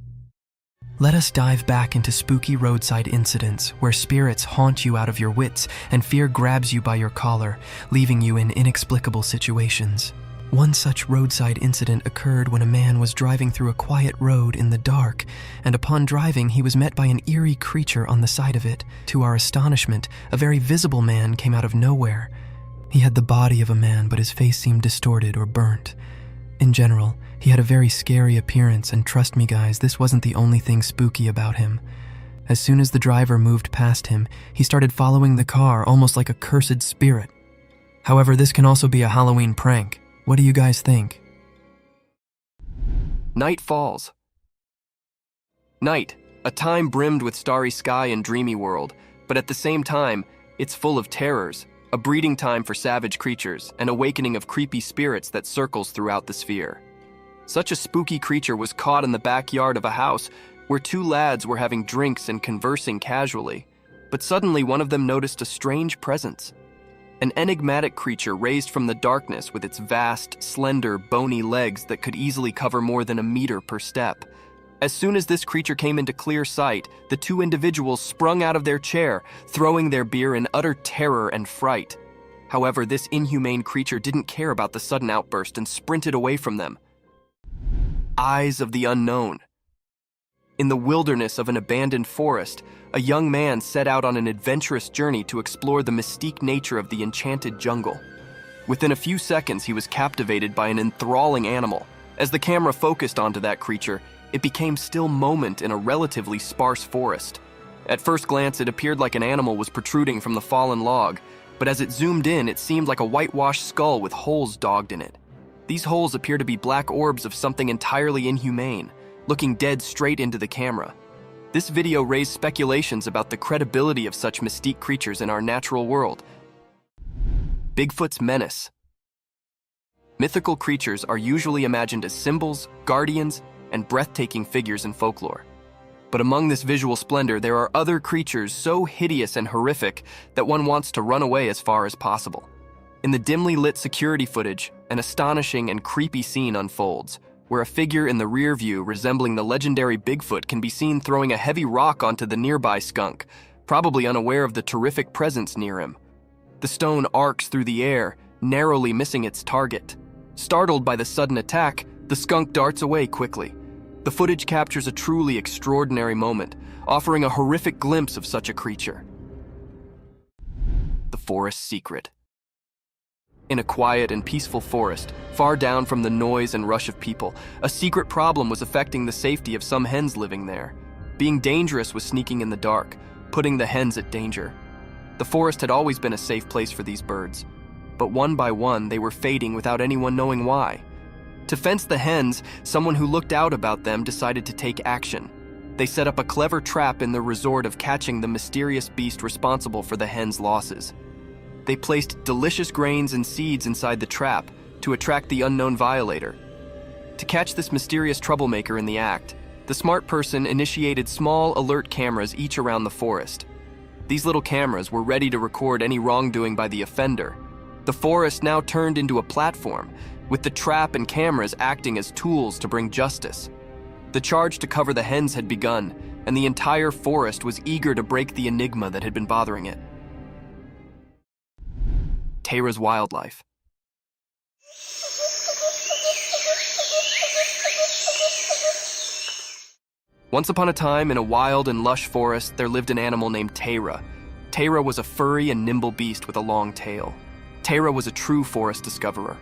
Let us dive back into spooky roadside incidents where spirits haunt you out of your wits and fear grabs you by your collar, leaving you in inexplicable situations. One such roadside incident occurred when a man was driving through a quiet road in the dark, and upon driving, he was met by an eerie creature on the side of it. To our astonishment, a very visible man came out of nowhere. He had the body of a man, but his face seemed distorted or burnt. In general, he had a very scary appearance, and trust me guys, this wasn't the only thing spooky about him. As soon as the driver moved past him, he started following the car almost like a cursed spirit. However, this can also be a Halloween prank. What do you guys think? Night falls. Night, a time brimmed with starry sky and dreamy world, but at the same time, it's full of terrors, a breeding time for savage creatures, an awakening of creepy spirits that circles throughout the sphere. Such a spooky creature was caught in the backyard of a house where two lads were having drinks and conversing casually, but suddenly one of them noticed a strange presence. An enigmatic creature raised from the darkness with its vast, slender, bony legs that could easily cover more than a meter per step. As soon as this creature came into clear sight, the two individuals sprung out of their chair, throwing their beer in utter terror and fright. However, this inhumane creature didn't care about the sudden outburst and sprinted away from them. Eyes of the unknown. In the wilderness of an abandoned forest, a young man set out on an adventurous journey to explore the mystique nature of the enchanted jungle. Within a few seconds, he was captivated by an enthralling animal. As the camera focused onto that creature, it became still moment in a relatively sparse forest. At first glance, it appeared like an animal was protruding from the fallen log, but as it zoomed in, it seemed like a whitewashed skull with holes dogged in it. These holes appear to be black orbs of something entirely inhumane, looking dead straight into the camera. This video raised speculations about the credibility of such mystique creatures in our natural world. Bigfoot's menace. Mythical creatures are usually imagined as symbols, guardians, and breathtaking figures in folklore. But among this visual splendor, there are other creatures so hideous and horrific that one wants to run away as far as possible. In the dimly lit security footage, an astonishing and creepy scene unfolds, where a figure in the rear view resembling the legendary Bigfoot can be seen throwing a heavy rock onto the nearby skunk, probably unaware of the terrific presence near him. The stone arcs through the air, narrowly missing its target. Startled by the sudden attack, the skunk darts away quickly. The footage captures a truly extraordinary moment, offering a horrific glimpse of such a creature. The forest secret. In a quiet and peaceful forest, far down from the noise and rush of people, a secret problem was affecting the safety of some hens living there. Being dangerous was sneaking in the dark, putting the hens at danger. The forest had always been a safe place for these birds, but one by one they were fading without anyone knowing why. To fence the hens, someone who looked out about them decided to take action. They set up a clever trap in the resort of catching the mysterious beast responsible for the hens' losses. They placed delicious grains and seeds inside the trap to attract the unknown violator. To catch this mysterious troublemaker in the act, the smart person initiated small alert cameras each around the forest. These little cameras were ready to record any wrongdoing by the offender. The forest now turned into a platform, with the trap and cameras acting as tools to bring justice. The charge to cover the hens had begun, and the entire forest was eager to break the enigma that had been bothering it. Tara's wildlife. Once upon a time, in a wild and lush forest, there lived an animal named Tara. Tara was a furry and nimble beast with a long tail. Tara was a true forest discoverer.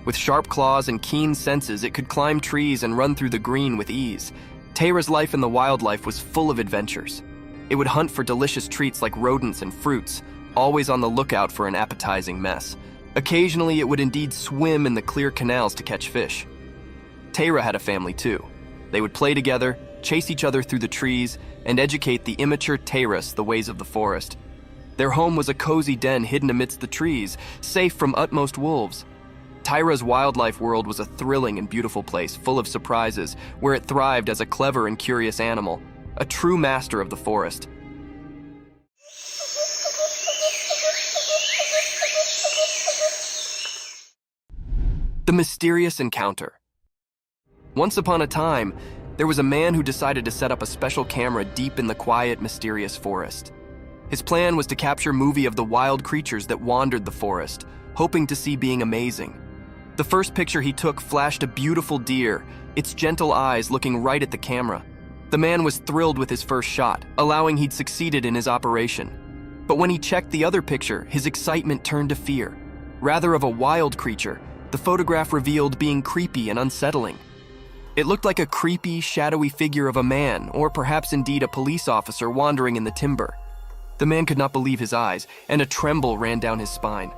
With sharp claws and keen senses, it could climb trees and run through the green with ease. Tara's life in the wildlife was full of adventures. It would hunt for delicious treats like rodents and fruits, always on the lookout for an appetizing mess. Occasionally, it would indeed swim in the clear canals to catch fish. Tara had a family too. They would play together, chase each other through the trees, and educate the immature Taras the ways of the forest. Their home was a cozy den hidden amidst the trees, safe from utmost wolves. Tara's wildlife world was a thrilling and beautiful place, full of surprises, where it thrived as a clever and curious animal, a true master of the forest. The mysterious encounter. Once upon a time, there was a man who decided to set up a special camera deep in the quiet, mysterious forest. His plan was to capture movie of the wild creatures that wandered the forest, hoping to see being amazing. The first picture he took flashed a beautiful deer, its gentle eyes looking right at the camera. The man was thrilled with his first shot, allowing he'd succeeded in his operation. But when he checked the other picture, his excitement turned to fear. Rather of a wild creature, the photograph revealed being creepy and unsettling. It looked like a creepy, shadowy figure of a man, or perhaps indeed a police officer wandering in the timber. The man could not believe his eyes, and a tremble ran down his spine.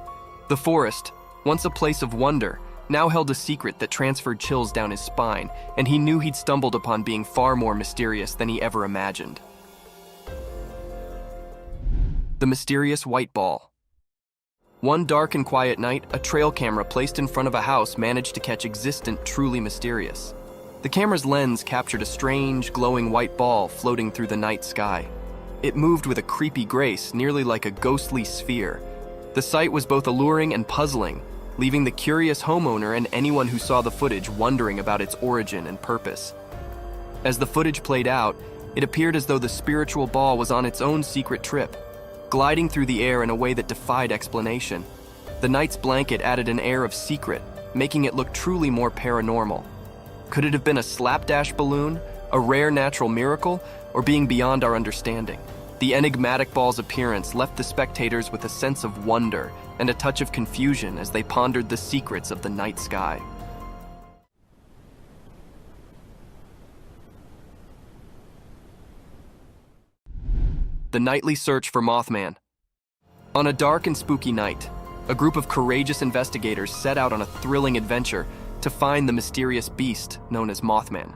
The forest, once a place of wonder, now held a secret that transferred chills down his spine, and he knew he'd stumbled upon being far more mysterious than he ever imagined. The mysterious white ball. One dark and quiet night, a trail camera placed in front of a house managed to catch existent, truly mysterious. The camera's lens captured a strange, glowing white ball floating through the night sky. It moved with a creepy grace, nearly like a ghostly sphere. The sight was both alluring and puzzling, leaving the curious homeowner and anyone who saw the footage wondering about its origin and purpose. As the footage played out, it appeared as though the spiritual ball was on its own secret trip, gliding through the air in a way that defied explanation. The night's blanket added an air of secret, making it look truly more paranormal. Could it have been a slapdash balloon, a rare natural miracle, or being beyond our understanding? The enigmatic ball's appearance left the spectators with a sense of wonder and a touch of confusion as they pondered the secrets of the night sky. The nightly search for Mothman. On a dark and spooky night, a group of courageous investigators set out on a thrilling adventure to find the mysterious beast known as Mothman.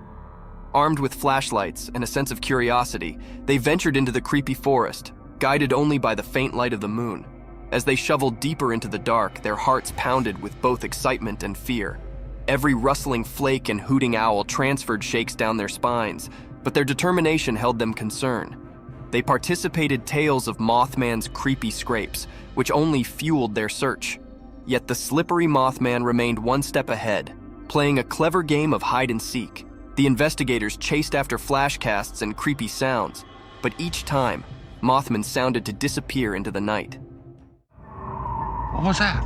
Armed with flashlights and a sense of curiosity, they ventured into the creepy forest, guided only by the faint light of the moon. As they shoveled deeper into the dark, their hearts pounded with both excitement and fear. Every rustling flake and hooting owl transferred shakes down their spines, but their determination held them concerned. They participated tales of Mothman's creepy scrapes, which only fueled their search. Yet the slippery Mothman remained one step ahead, playing a clever game of hide and seek. The investigators chased after flashcasts and creepy sounds, but each time, Mothman sounded to disappear into the night. What was that?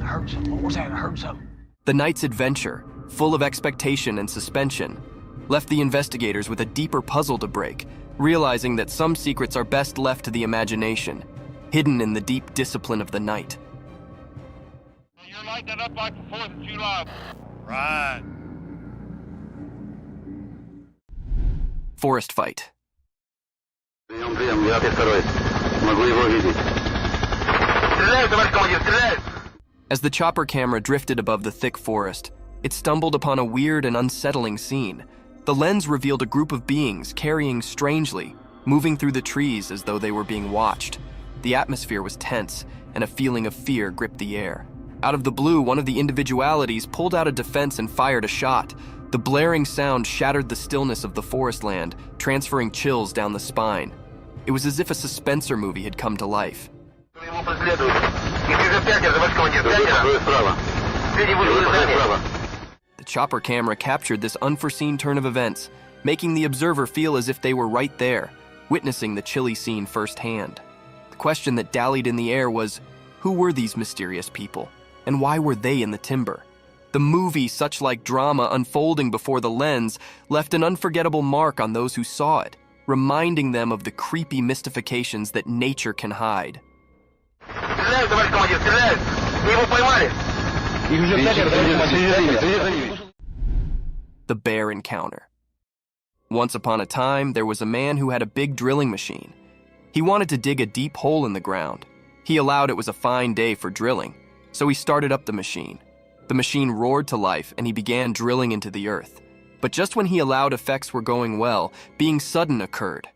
I heard something. What was that? I heard something. The night's adventure, full of expectation and suspension, left the investigators with a deeper puzzle to break, realizing that some secrets are best left to the imagination, hidden in the deep discipline of the night. You're lighting it up like the 4th of July. Right. Forest fight. As the chopper camera drifted above the thick forest, it stumbled upon a weird and unsettling scene. The lens revealed a group of beings carrying strangely, moving through the trees as though they were being watched. The atmosphere was tense, and a feeling of fear gripped the air. Out of the blue, one of the individualities pulled out a defense and fired a shot. The blaring sound shattered the stillness of the forest land, transferring chills down the spine. It was as if a suspensor movie had come to life. The chopper camera captured this unforeseen turn of events, making the observer feel as if they were right there, witnessing the chilly scene firsthand. The question that dallied in the air was, who were these mysterious people, and why were they in the timber? The movie, such like drama unfolding before the lens, left an unforgettable mark on those who saw it, reminding them of the creepy mystifications that nature can hide. The bear encounter. Once upon a time, there was a man who had a big drilling machine. He wanted to dig a deep hole in the ground. He allowed it was a fine day for drilling, so he started up the machine. The machine roared to life and he began drilling into the earth. But just when he allowed effects were going well, being sudden occurred.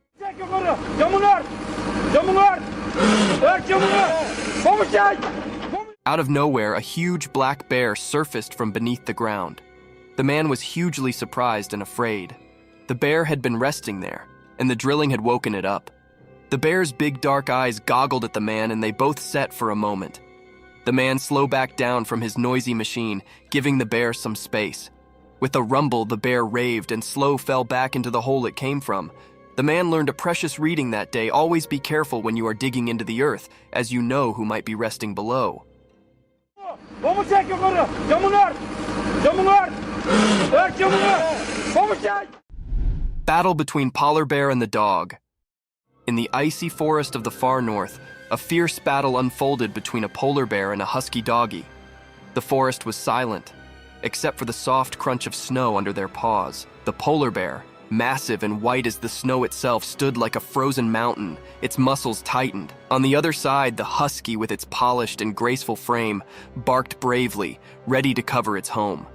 Out of nowhere, a huge black bear surfaced from beneath the ground. The man was hugely surprised and afraid. The bear had been resting there, and the drilling had woken it up. The bear's big dark eyes goggled at the man and they both set for a moment. The man slowed back down from his noisy machine, giving the bear some space. With a rumble, the bear raved and Slow fell back into the hole it came from. The man learned a precious reading that day: always be careful when you are digging into the earth, as you know who might be resting below. Battle between polar bear and the dog. In the icy forest of the far north, a fierce battle unfolded between a polar bear and a husky doggy. The forest was silent, except for the soft crunch of snow under their paws. The polar bear, massive and white as the snow itself, stood like a frozen mountain, its muscles tightened. On the other side, the husky, with its polished and graceful frame, barked bravely, ready to cover its home.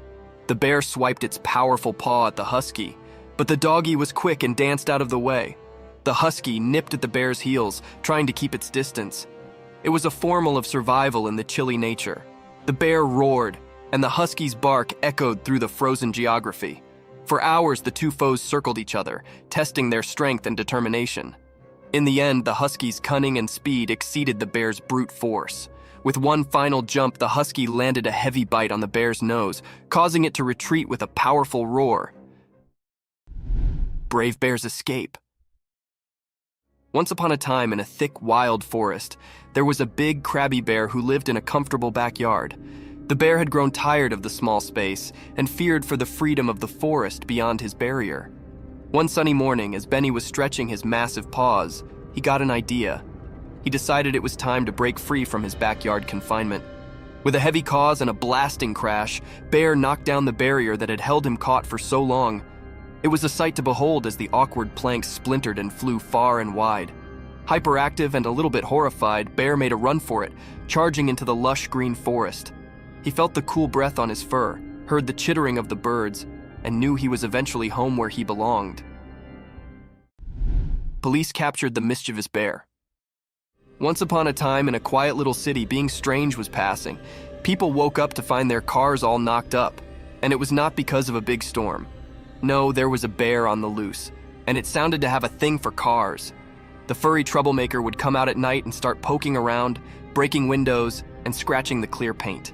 The bear swiped its powerful paw at the husky, but the doggy was quick and danced out of the way. The husky nipped at the bear's heels, trying to keep its distance. It was a formal of survival in the chilly nature. The bear roared, and the husky's bark echoed through the frozen geography. For hours, the two foes circled each other, testing their strength and determination. In the end, the husky's cunning and speed exceeded the bear's brute force. With one final jump, the husky landed a heavy bite on the bear's nose, causing it to retreat with a powerful roar. Brave bears escape. Once upon a time, in a thick, wild forest, there was a big, crabby bear who lived in a comfortable backyard. The bear had grown tired of the small space and feared for the freedom of the forest beyond his barrier. One sunny morning, as Benny was stretching his massive paws, he got an idea. He decided it was time to break free from his backyard confinement. With a heavy cause and a blasting crash, Bear knocked down the barrier that had held him caught for so long. It was a sight to behold as the awkward planks splintered and flew far and wide. Hyperactive and a little bit horrified, Bear made a run for it, charging into the lush green forest. He felt the cool breath on his fur, heard the chittering of the birds, and knew he was eventually home where he belonged. Police captured the mischievous bear. Once upon a time, in a quiet little city, being strange was passing. People woke up to find their cars all knocked up, and it was not because of a big storm. No, there was a bear on the loose, and it sounded to have a thing for cars. The furry troublemaker would come out at night and start poking around, breaking windows, and scratching the clear paint.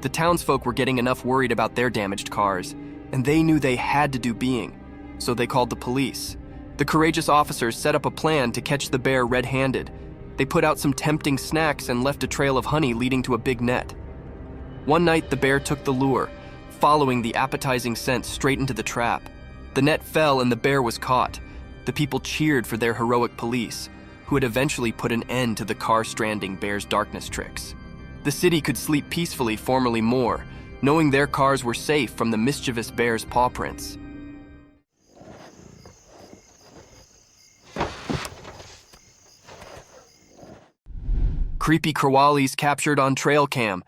The townsfolk were getting enough worried about their damaged cars, and they knew they had to do being, so they called the police. The courageous officers set up a plan to catch the bear red-handed. They put out some tempting snacks and left a trail of honey leading to a big net. One night, the bear took the lure, following the appetizing scent straight into the trap. The net fell and the bear was caught. The people cheered for their heroic police, who had eventually put an end to the car-stranding bear's darkness tricks. The city could sleep peacefully, formerly more, knowing their cars were safe from the mischievous bear's paw prints. Creepy crawlies captured on trail cam.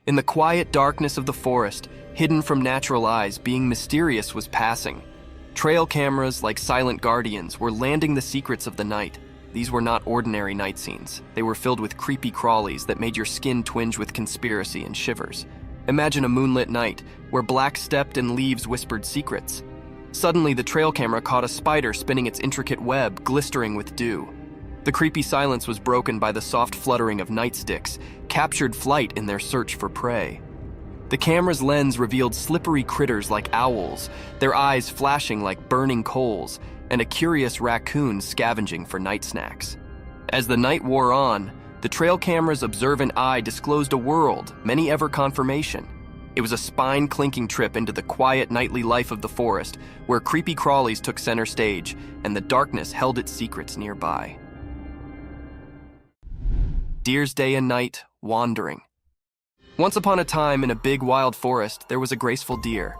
In the quiet darkness of the forest, hidden from natural eyes, being mysterious was passing. Trail cameras, like silent guardians, were landing the secrets of the night. These were not ordinary night scenes. They were filled with creepy crawlies that made your skin twinge with conspiracy and shivers. Imagine a moonlit night, where black stepped and leaves whispered secrets. Suddenly, the trail camera caught a spider spinning its intricate web, glistering with dew. The creepy silence was broken by the soft fluttering of nightsticks, captured flight in their search for prey. The camera's lens revealed slippery critters like owls, their eyes flashing like burning coals, and a curious raccoon scavenging for night snacks. As the night wore on, the trail camera's observant eye disclosed a world, many ever confirmation. It was a spine-clinking trip into the quiet nightly life of the forest, where creepy crawlies took center stage, and the darkness held its secrets nearby. Deer's day and night, wandering. Once upon a time, in a big wild forest, there was a graceful deer.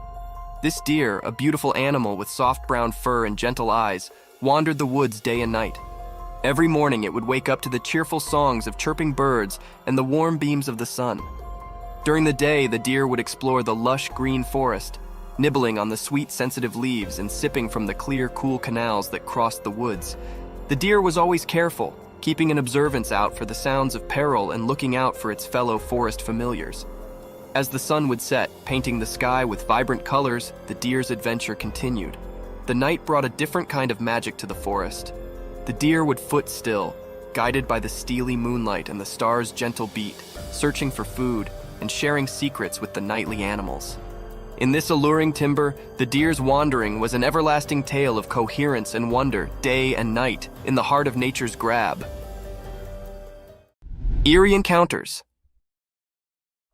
This deer, a beautiful animal with soft brown fur and gentle eyes, wandered the woods day and night. Every morning, it would wake up to the cheerful songs of chirping birds and the warm beams of the sun. During the day, the deer would explore the lush green forest, nibbling on the sweet, sensitive leaves and sipping from the clear, cool canals that crossed the woods. The deer was always careful, keeping an observance out for the sounds of peril and looking out for its fellow forest familiars. As the sun would set, painting the sky with vibrant colors, the deer's adventure continued. The night brought a different kind of magic to the forest. The deer would foot still, guided by the steely moonlight and the stars' gentle beat, searching for food and sharing secrets with the nightly animals. In this alluring timber, the deer's wandering was an everlasting tale of coherence and wonder, day and night, in the heart of nature's grab. Eerie encounters.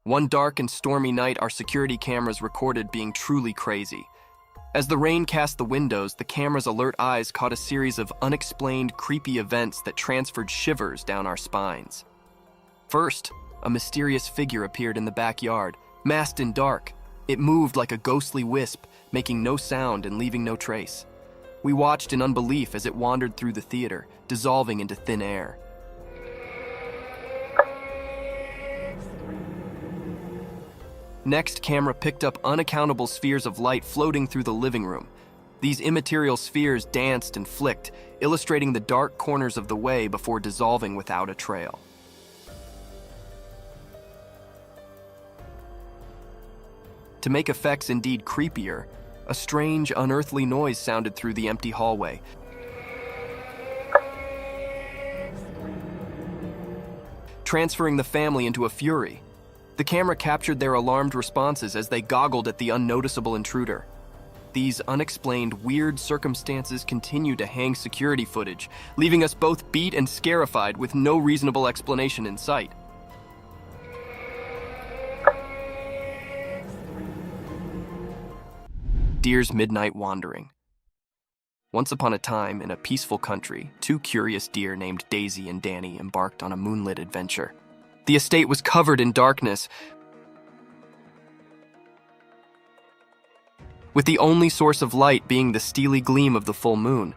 One dark and stormy night, our security cameras recorded being truly crazy. As the rain cast the windows, the camera's alert eyes caught a series of unexplained, creepy events that transferred shivers down our spines. First, a mysterious figure appeared in the backyard, masked in dark. It moved like a ghostly wisp, making no sound and leaving no trace. We watched in unbelief as it wandered through the theater, dissolving into thin air. Next, camera picked up unaccountable spheres of light floating through the living room. These immaterial spheres danced and flicked, illustrating the dark corners of the way before dissolving without a trail. To make effects indeed creepier, a strange, unearthly noise sounded through the empty hallway. Transferring the family into a fury. The camera captured their alarmed responses as they goggled at the unnoticeable intruder. These unexplained, weird circumstances continue to hang security footage, leaving us both beat and scarified with no reasonable explanation in sight. Deer's midnight wandering. Once upon a time, in a peaceful country, two curious deer named Daisy and Danny embarked on a moonlit adventure. The estate was covered in darkness, with the only source of light being the steely gleam of the full moon.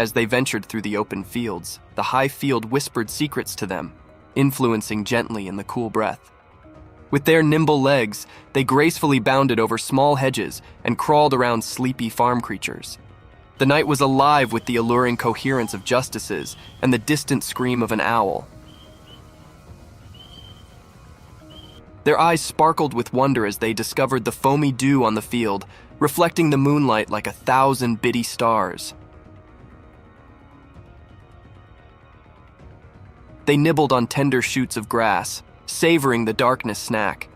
As they ventured through the open fields, the high field whispered secrets to them, influencing gently in the cool breath. With their nimble legs, they gracefully bounded over small hedges and crawled around sleepy farm creatures. The night was alive with the alluring coherence of justices and the distant scream of an owl. Their eyes sparkled with wonder as they discovered the foamy dew on the field, reflecting the moonlight like 1,000 bitty stars. They nibbled on tender shoots of grass, savoring the darkness snack.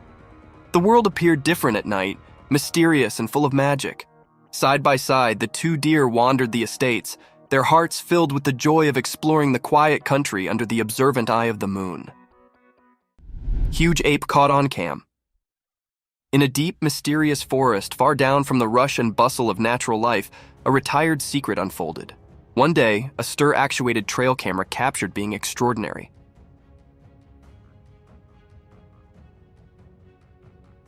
The world appeared different at night, mysterious and full of magic. Side by side, the two deer wandered the estates, their hearts filled with the joy of exploring the quiet country under the observant eye of the moon. Huge ape caught on cam. In a deep, mysterious forest far down from the rush and bustle of natural life, a retired secret unfolded. One day, a stir-actuated trail camera captured being extraordinary.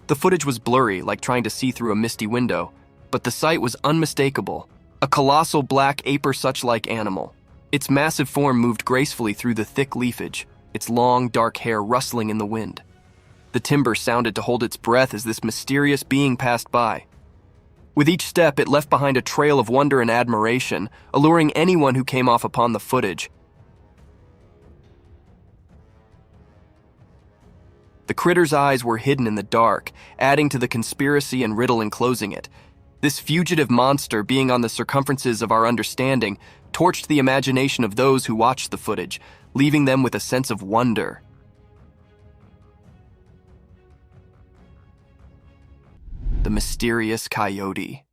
The footage was blurry, like trying to see through a misty window, but the sight was unmistakable. A colossal black aper-such-like animal. Its massive form moved gracefully through the thick leafage, its long, dark hair rustling in the wind. The timber sounded to hold its breath as this mysterious being passed by. With each step, it left behind a trail of wonder and admiration, alluring anyone who came off upon the footage. The critter's eyes were hidden in the dark, adding to the conspiracy and riddle enclosing it. This fugitive monster, being on the circumferences of our understanding, torched the imagination of those who watched the footage, leaving them with a sense of wonder. The mysterious coyote.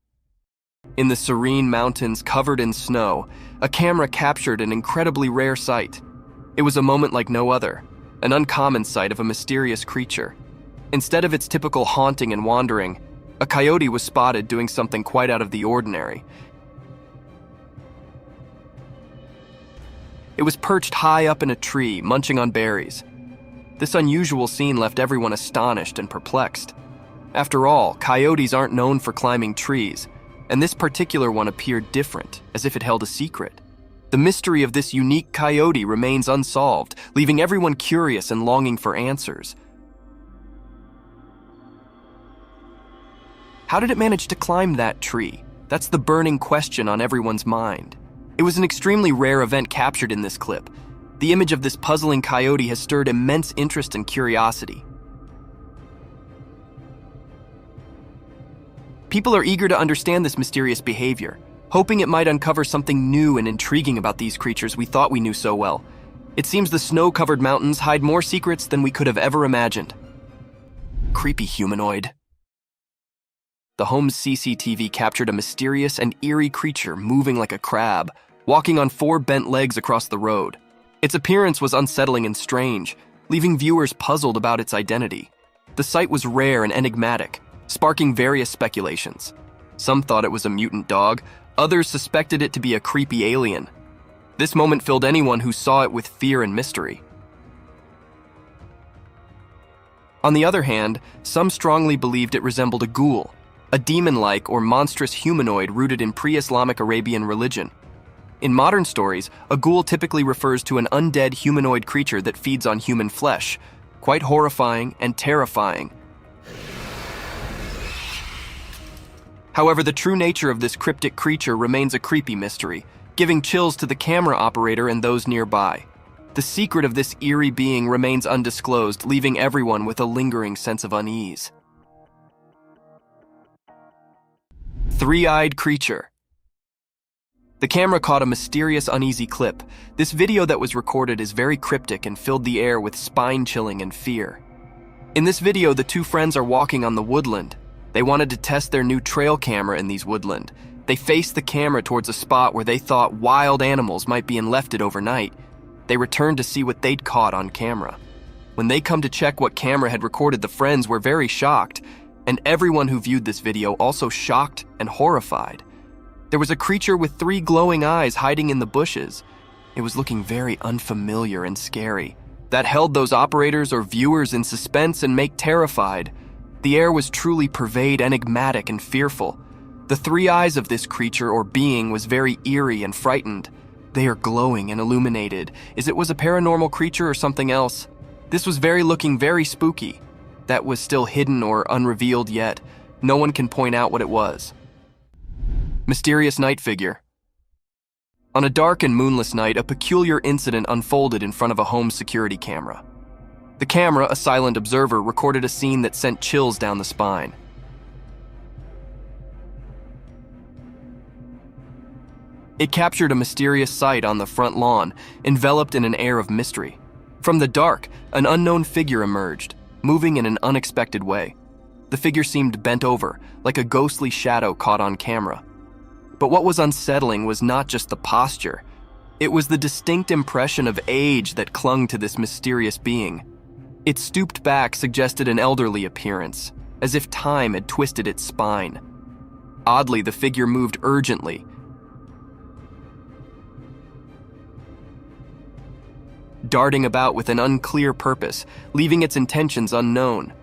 In the serene mountains covered in snow, a camera captured an incredibly rare sight. It was a moment like no other. An uncommon sight of a mysterious creature. Instead of its typical haunting and wandering, a coyote was spotted doing something quite out of the ordinary. It was perched high up in a tree, munching on berries. This unusual scene left everyone astonished and perplexed. After all, coyotes aren't known for climbing trees, and this particular one appeared different, as if it held a secret. The mystery of this unique coyote remains unsolved, leaving everyone curious and longing for answers. How did it manage to climb that tree? That's the burning question on everyone's mind. It was an extremely rare event captured in this clip. The image of this puzzling coyote has stirred immense interest and curiosity. People are eager to understand this mysterious behavior, hoping it might uncover something new and intriguing about these creatures we thought we knew so well. It seems the snow-covered mountains hide more secrets than we could have ever imagined. Creepy humanoid. The home's CCTV captured a mysterious and eerie creature moving like a crab, walking on 4 bent legs across the road. Its appearance was unsettling and strange, leaving viewers puzzled about its identity. The sight was rare and enigmatic, sparking various speculations. Some thought it was a mutant dog, others suspected it to be a creepy alien. This moment filled anyone who saw it with fear and mystery. On the other hand, some strongly believed it resembled a ghoul, a demon-like or monstrous humanoid rooted in pre-Islamic Arabian religion. In modern stories, a ghoul typically refers to an undead humanoid creature that feeds on human flesh, quite horrifying and terrifying. However, the true nature of this cryptic creature remains a creepy mystery, giving chills to the camera operator and those nearby. The secret of this eerie being remains undisclosed, leaving everyone with a lingering sense of unease. Three-eyed creature. The camera caught a mysterious, uneasy clip. This video that was recorded is very cryptic and filled the air with spine-chilling and fear. In this video, the two friends are walking on the woodland. They wanted to test their new trail camera in these woodland. They faced the camera towards a spot where they thought wild animals might be left it overnight. They returned to see what they'd caught on camera. When they come to check what camera had recorded, the friends were very shocked, and everyone who viewed this video also shocked and horrified. There was a creature with 3 glowing eyes hiding in the bushes. It was looking very unfamiliar and scary. That held those operators or viewers in suspense and terrified. The air was truly enigmatic and fearful. The 3 eyes of this creature or being was very eerie and frightened. They are glowing and illuminated. It was a paranormal creature or something else? This was looking very spooky. That was still hidden or unrevealed yet. No one can point out what it was. Mysterious night figure. On a dark and moonless night, a peculiar incident unfolded in front of a home security camera. The camera, a silent observer, recorded a scene that sent chills down the spine. It captured a mysterious sight on the front lawn, enveloped in an air of mystery. From the dark, an unknown figure emerged, moving in an unexpected way. The figure seemed bent over, like a ghostly shadow caught on camera. But what was unsettling was not just the posture. It was the distinct impression of age that clung to this mysterious being. Its stooped back suggested an elderly appearance, as if time had twisted its spine. Oddly, the figure moved urgently, darting about with an unclear purpose, leaving its intentions unknown.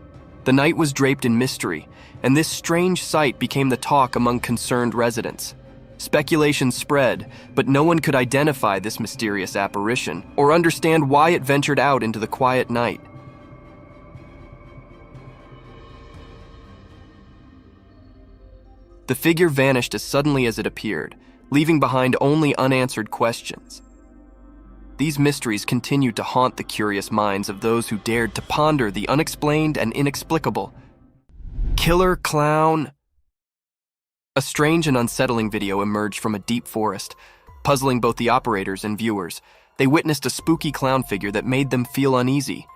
The night was draped in mystery, and this strange sight became the talk among concerned residents. Speculation spread, but no one could identify this mysterious apparition or understand why it ventured out into the quiet night. The figure vanished as suddenly as it appeared, leaving behind only unanswered questions. These mysteries continued to haunt the curious minds of those who dared to ponder the unexplained and inexplicable. Killer clown. A strange and unsettling video emerged from a deep forest, puzzling both the operators and viewers. They witnessed a spooky clown figure that made them feel uneasy.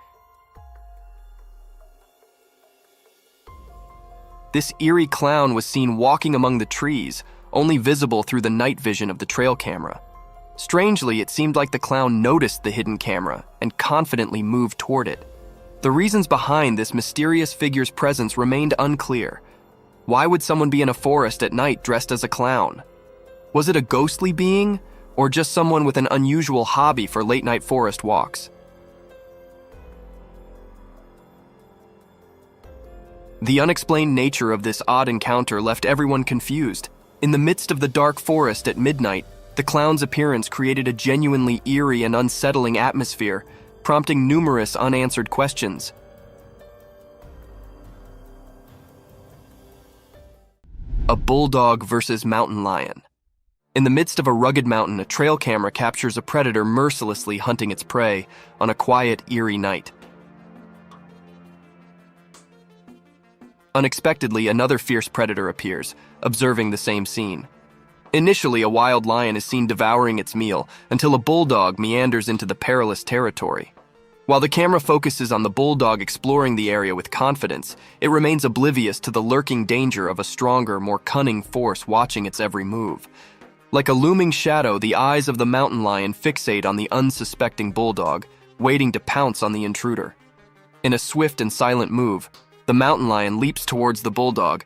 This eerie clown was seen walking among the trees, only visible through the night vision of the trail camera. Strangely, it seemed like the clown noticed the hidden camera and confidently moved toward it. The reasons behind this mysterious figure's presence remained unclear. Why would someone be in a forest at night dressed as a clown? Was it a ghostly being, or just someone with an unusual hobby for late-night forest walks? The unexplained nature of this odd encounter left everyone confused. In the midst of the dark forest at midnight, the clown's appearance created a genuinely eerie and unsettling atmosphere, prompting numerous unanswered questions. A bulldog versus mountain lion. In the midst of a rugged mountain, a trail camera captures a predator mercilessly hunting its prey on a quiet, eerie night. Unexpectedly, another fierce predator appears, observing the same scene. Initially, a wild lion is seen devouring its meal until a bulldog meanders into the perilous territory. While the camera focuses on the bulldog exploring the area with confidence, it remains oblivious to the lurking danger of a stronger, more cunning force watching its every move. Like a looming shadow, the eyes of the mountain lion fixate on the unsuspecting bulldog, waiting to pounce on the intruder. In a swift and silent move, the mountain lion leaps towards the bulldog,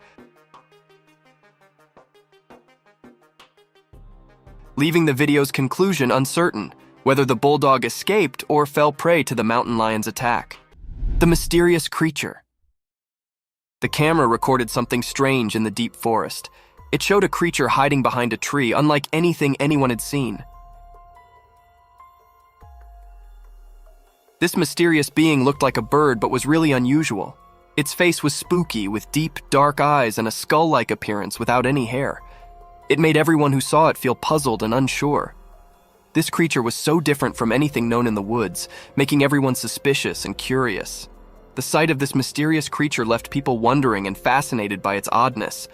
leaving the video's conclusion uncertain, whether the bulldog escaped or fell prey to the mountain lion's attack. The mysterious creature. The camera recorded something strange in the deep forest. It showed a creature hiding behind a tree, unlike anything anyone had seen. This mysterious being looked like a bird but was really unusual. Its face was spooky, with deep, dark eyes and a skull-like appearance without any hair. It made everyone who saw it feel puzzled and unsure. This creature was so different from anything known in the woods, making everyone suspicious and curious. The sight of this mysterious creature left people wondering and fascinated by its oddness.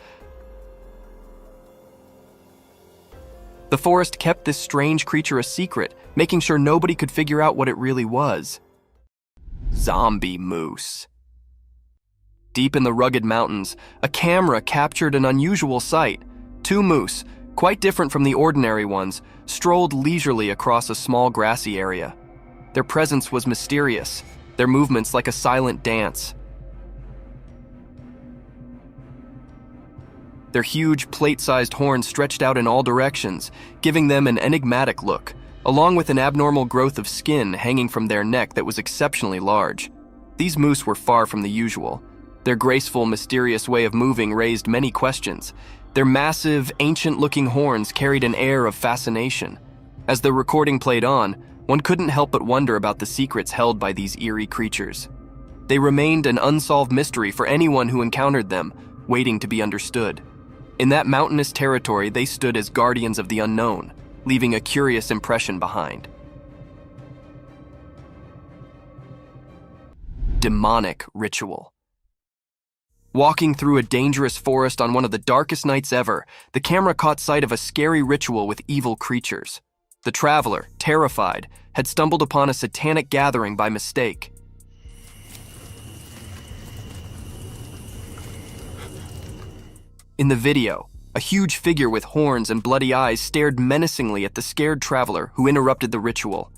The forest kept this strange creature a secret, making sure nobody could figure out what it really was. Zombie moose. Deep in the rugged mountains, a camera captured an unusual sight. 2 moose, quite different from the ordinary ones, strolled leisurely across a small grassy area. Their presence was mysterious, their movements like a silent dance. Their huge, plate-sized horns stretched out in all directions, giving them an enigmatic look, along with an abnormal growth of skin hanging from their neck that was exceptionally large. These moose were far from the usual. Their graceful, mysterious way of moving raised many questions. Their massive, ancient-looking horns carried an air of fascination. As the recording played on, one couldn't help but wonder about the secrets held by these eerie creatures. They remained an unsolved mystery for anyone who encountered them, waiting to be understood. In that mountainous territory, they stood as guardians of the unknown, leaving a curious impression behind. Demonic ritual. Walking through a dangerous forest on one of the darkest nights ever, the camera caught sight of a scary ritual with evil creatures. The traveler, terrified, had stumbled upon a satanic gathering by mistake. In the video, a huge figure with horns and bloody eyes stared menacingly at the scared traveler who interrupted the ritual.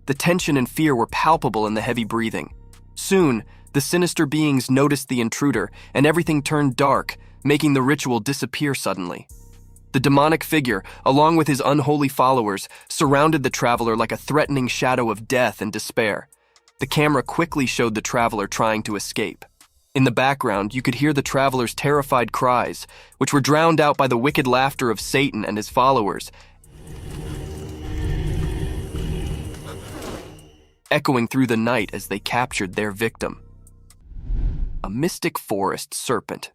The tension and fear were palpable in the heavy breathing. Soon, the sinister beings noticed the intruder, and everything turned dark, making the ritual disappear suddenly. The demonic figure, along with his unholy followers, surrounded the traveler like a threatening shadow of death and despair. The camera quickly showed the traveler trying to escape. In the background, you could hear the traveler's terrified cries, which were drowned out by the wicked laughter of Satan and his followers, echoing through the night as they captured their victim. A mystic forest serpent.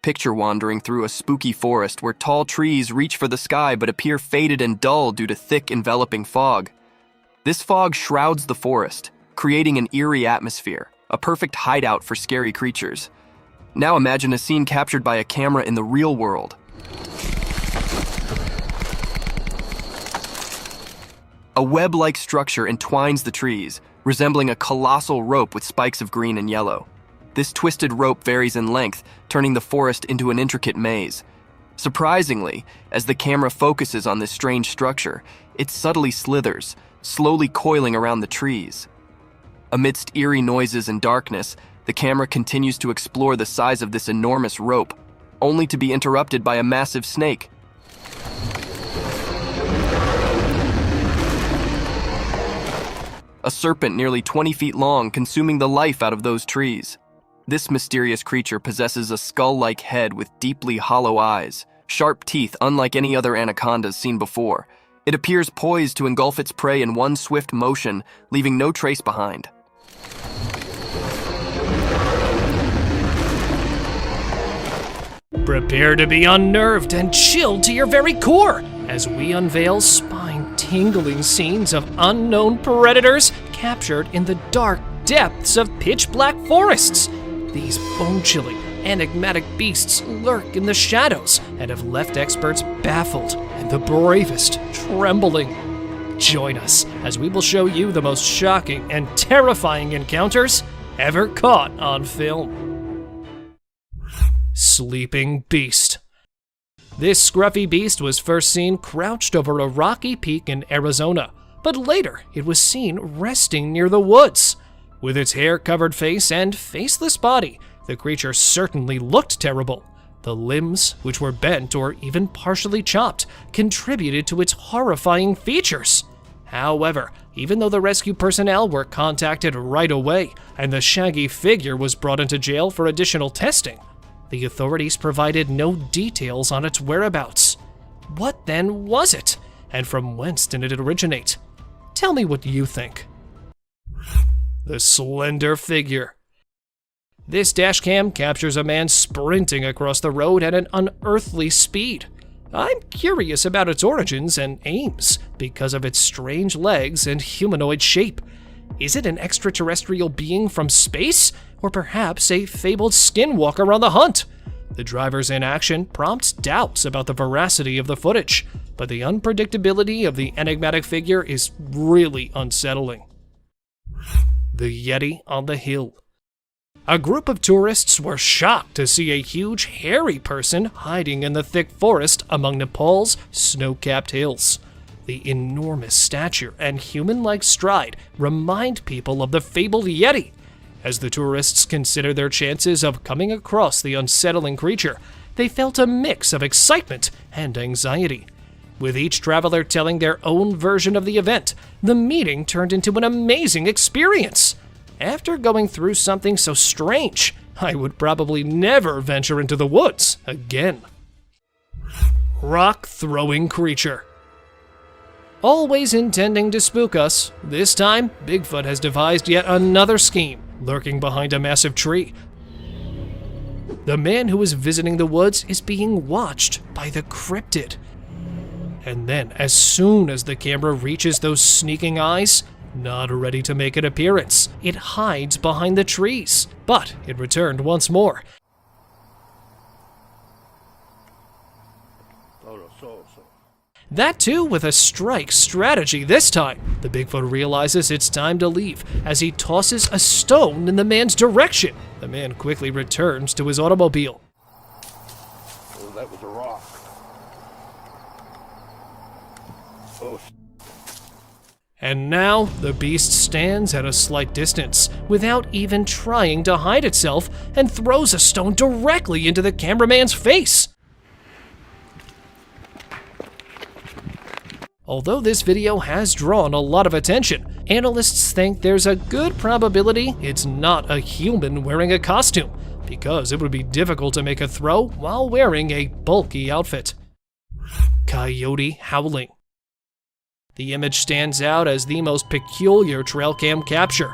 Picture wandering through a spooky forest where tall trees reach for the sky but appear faded and dull due to thick, enveloping fog. This fog shrouds the forest, creating an eerie atmosphere, a perfect hideout for scary creatures. Now imagine a scene captured by a camera in the real world. A web-like structure entwines the trees, resembling a colossal rope with spikes of green and yellow. This twisted rope varies in length, turning the forest into an intricate maze. Surprisingly, as the camera focuses on this strange structure, it subtly slithers, slowly coiling around the trees. Amidst eerie noises and darkness, the camera continues to explore the size of this enormous rope, only to be interrupted by a massive snake. A serpent nearly 20 feet long, consuming the life out of those trees. This mysterious creature possesses a skull-like head with deeply hollow eyes, sharp teeth unlike any other anacondas seen before. It appears poised to engulf its prey in one swift motion, leaving no trace behind. Prepare to be unnerved and chilled to your very core as we unveil spine-tingling scenes of unknown predators captured in the dark depths of pitch-black forests. These bone-chilling, enigmatic beasts lurk in the shadows and have left experts baffled and the bravest trembling. Join us as we will show you the most shocking and terrifying encounters ever caught on film. Sleeping Beast. This scruffy beast was first seen crouched over a rocky peak in Arizona, but later it was seen resting near the woods. With its hair-covered face and faceless body, the creature certainly looked terrible. The limbs, which were bent or even partially chopped, contributed to its horrifying features. However, even though the rescue personnel were contacted right away and the shaggy figure was brought into jail for additional testing, the authorities provided no details on its whereabouts. What then was it? And from whence did it originate? Tell me what you think. The slender figure. This dashcam captures a man sprinting across the road at an unearthly speed. I'm curious about its origins and aims because of its strange legs and humanoid shape. Is it an extraterrestrial being from space, or perhaps a fabled skinwalker on the hunt? The driver's inaction prompts doubts about the veracity of the footage, but the unpredictability of the enigmatic figure is really unsettling. The Yeti on the Hill. A group of tourists were shocked to see a huge, hairy person hiding in the thick forest among Nepal's snow-capped hills. The enormous stature and human-like stride remind people of the fabled Yeti. As the tourists considered their chances of coming across the unsettling creature, they felt a mix of excitement and anxiety. With each traveler telling their own version of the event, the meeting turned into an amazing experience. After going through something so strange, I would probably never venture into the woods again. Rock-throwing creature. Always intending to spook us, this time Bigfoot has devised yet another scheme, lurking behind a massive tree. The man who is visiting the woods is being watched by the cryptid. And then, as soon as the camera reaches those sneaking eyes, not ready to make an appearance, it hides behind the trees. But it returned once more. That too with a strike strategy this time. The Bigfoot realizes it's time to leave as he tosses a stone in the man's direction. The man quickly returns to his automobile. Oh, that was a rock. Oh. And now the beast stands at a slight distance without even trying to hide itself and throws a stone directly into the cameraman's face. Although this video has drawn a lot of attention, analysts think there's a good probability it's not a human wearing a costume, because it would be difficult to make a throw while wearing a bulky outfit. Coyote howling. The image stands out as the most peculiar trail cam capture.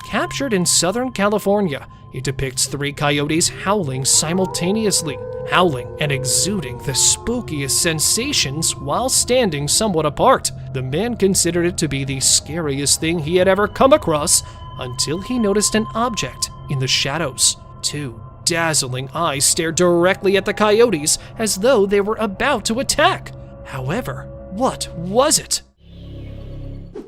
Captured in Southern California, it depicts 3 coyotes howling simultaneously, howling and exuding the spookiest sensations while standing somewhat apart. The man considered it to be the scariest thing he had ever come across until he noticed an object in the shadows. 2 dazzling eyes stared directly at the coyotes as though they were about to attack. However, what was it?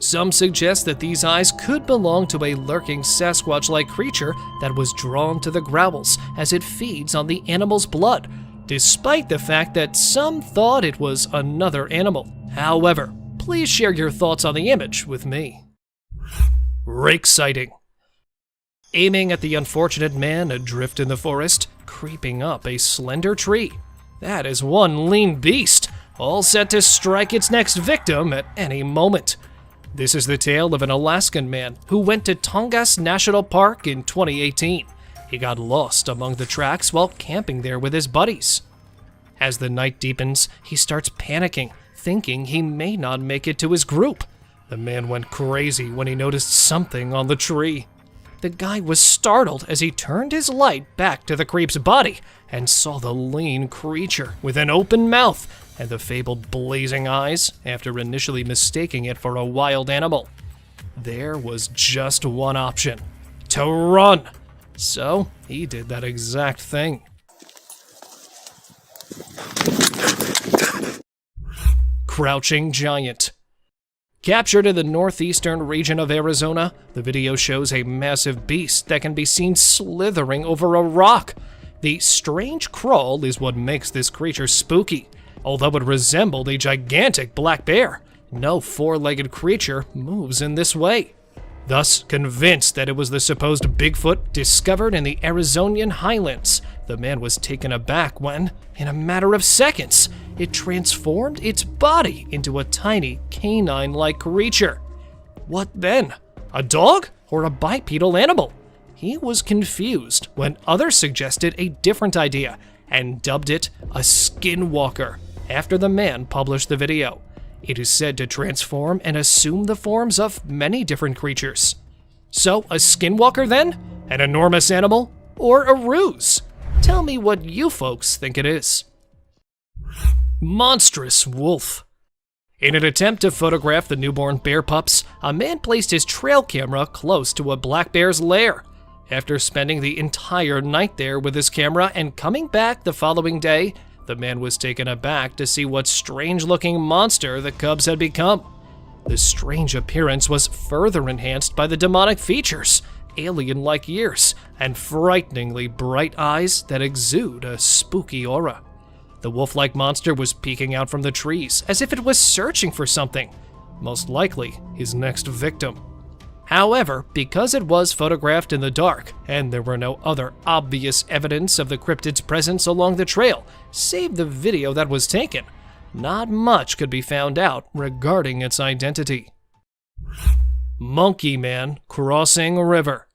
Some suggest that these eyes could belong to a lurking Sasquatch-like creature that was drawn to the growls as it feeds on the animal's blood, despite the fact that some thought it was another animal. However, please share your thoughts on the image with me. Rake sighting. Aiming at the unfortunate man adrift in the forest, creeping up a slender tree. That is one lean beast, all set to strike its next victim at any moment. This is the tale of an Alaskan man who went to Tongass National Park in 2018. He got lost among the tracks while camping there with his buddies. As the night deepens, he starts panicking, thinking he may not make it to his group. The man went crazy when he noticed something on the tree. The guy was startled as he turned his light back to the creep's body and saw the lean creature with an open mouth and the fabled blazing eyes after initially mistaking it for a wild animal. There was just one option: to run. So he did that exact thing. Crouching Giant. Captured in the northeastern region of Arizona, the video shows a massive beast that can be seen slithering over a rock. The strange crawl is what makes this creature spooky. Although it resembled a gigantic black bear, no four-legged creature moves in this way. Thus, convinced that it was the supposed Bigfoot discovered in the Arizonian highlands, the man was taken aback when, in a matter of seconds, it transformed its body into a tiny canine-like creature. What then? A dog or a bipedal animal? He was confused when others suggested a different idea and dubbed it a skinwalker after the man published the video. It is said to transform and assume the forms of many different creatures. So, a skinwalker then? An enormous animal? Or a ruse? Tell me what you folks think it is. Monstrous wolf. In an attempt to photograph the newborn bear pups, a man placed his trail camera close to a black bear's lair. After spending the entire night there with his camera and coming back the following day, the man was taken aback to see what strange-looking monster the cubs had become. The strange appearance was further enhanced by the demonic features, alien-like ears, and frighteningly bright eyes that exude a spooky aura. The wolf-like monster was peeking out from the trees as if it was searching for something, most likely his next victim. However, because it was photographed in the dark and there were no other obvious evidence of the cryptid's presence along the trail, save the video that was taken, not much could be found out regarding its identity. Monkey Man crossing a river.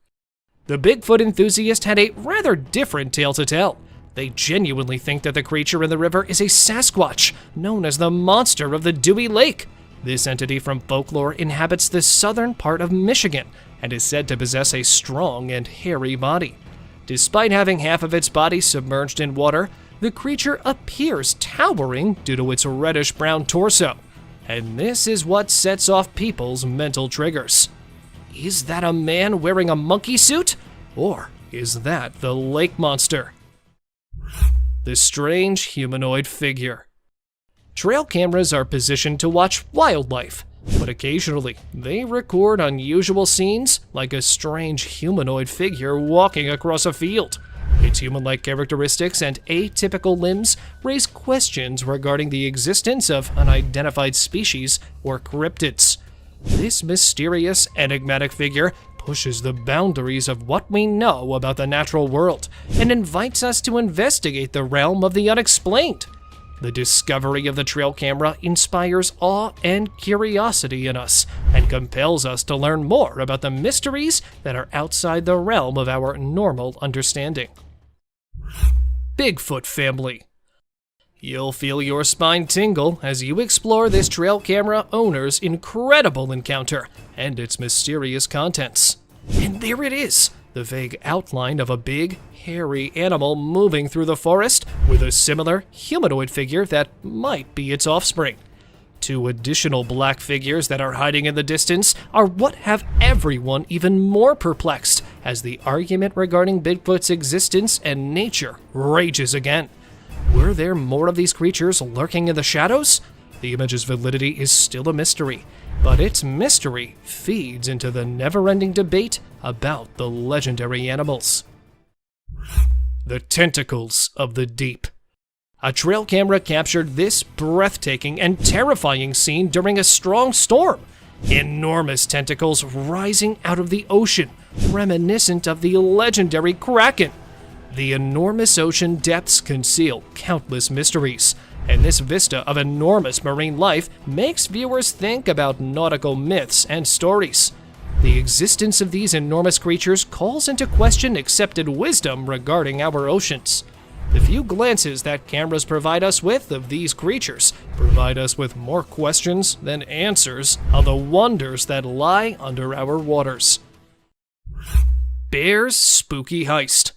The Bigfoot enthusiast had a rather different tale to tell. They genuinely think that the creature in the river is a Sasquatch, known as the monster of the Dewey Lake. This entity from folklore inhabits the southern part of Michigan and is said to possess a strong and hairy body. Despite having half of its body submerged in water, the creature appears towering due to its reddish-brown torso. And this is what sets off people's mental triggers. Is that a man wearing a monkey suit? Or is that the lake monster? The strange humanoid figure. Trail cameras are positioned to watch wildlife, but occasionally they record unusual scenes like a strange humanoid figure walking across a field. Its human-like characteristics and atypical limbs raise questions regarding the existence of unidentified species or cryptids. This mysterious, enigmatic figure pushes the boundaries of what we know about the natural world and invites us to investigate the realm of the unexplained. The discovery of the trail camera inspires awe and curiosity in us and compels us to learn more about the mysteries that are outside the realm of our normal understanding. Bigfoot family. You'll feel your spine tingle as you explore this trail camera owner's incredible encounter and its mysterious contents. And there it is, the vague outline of a big, hairy animal moving through the forest with a similar humanoid figure that might be its offspring. Two additional black figures that are hiding in the distance are what have everyone even more perplexed as the argument regarding Bigfoot's existence and nature rages again. Were there more of these creatures lurking in the shadows? The image's validity is still a mystery, but its mystery feeds into the never-ending debate about the legendary animals. The tentacles of the deep. A trail camera captured this breathtaking and terrifying scene during a strong storm. Enormous tentacles rising out of the ocean, reminiscent of the legendary Kraken. The enormous ocean depths conceal countless mysteries, and this vista of enormous marine life makes viewers think about nautical myths and stories. The existence of these enormous creatures calls into question accepted wisdom regarding our oceans. The few glances that cameras provide us with of these creatures provide us with more questions than answers on the wonders that lie under our waters. Bear's spooky heist.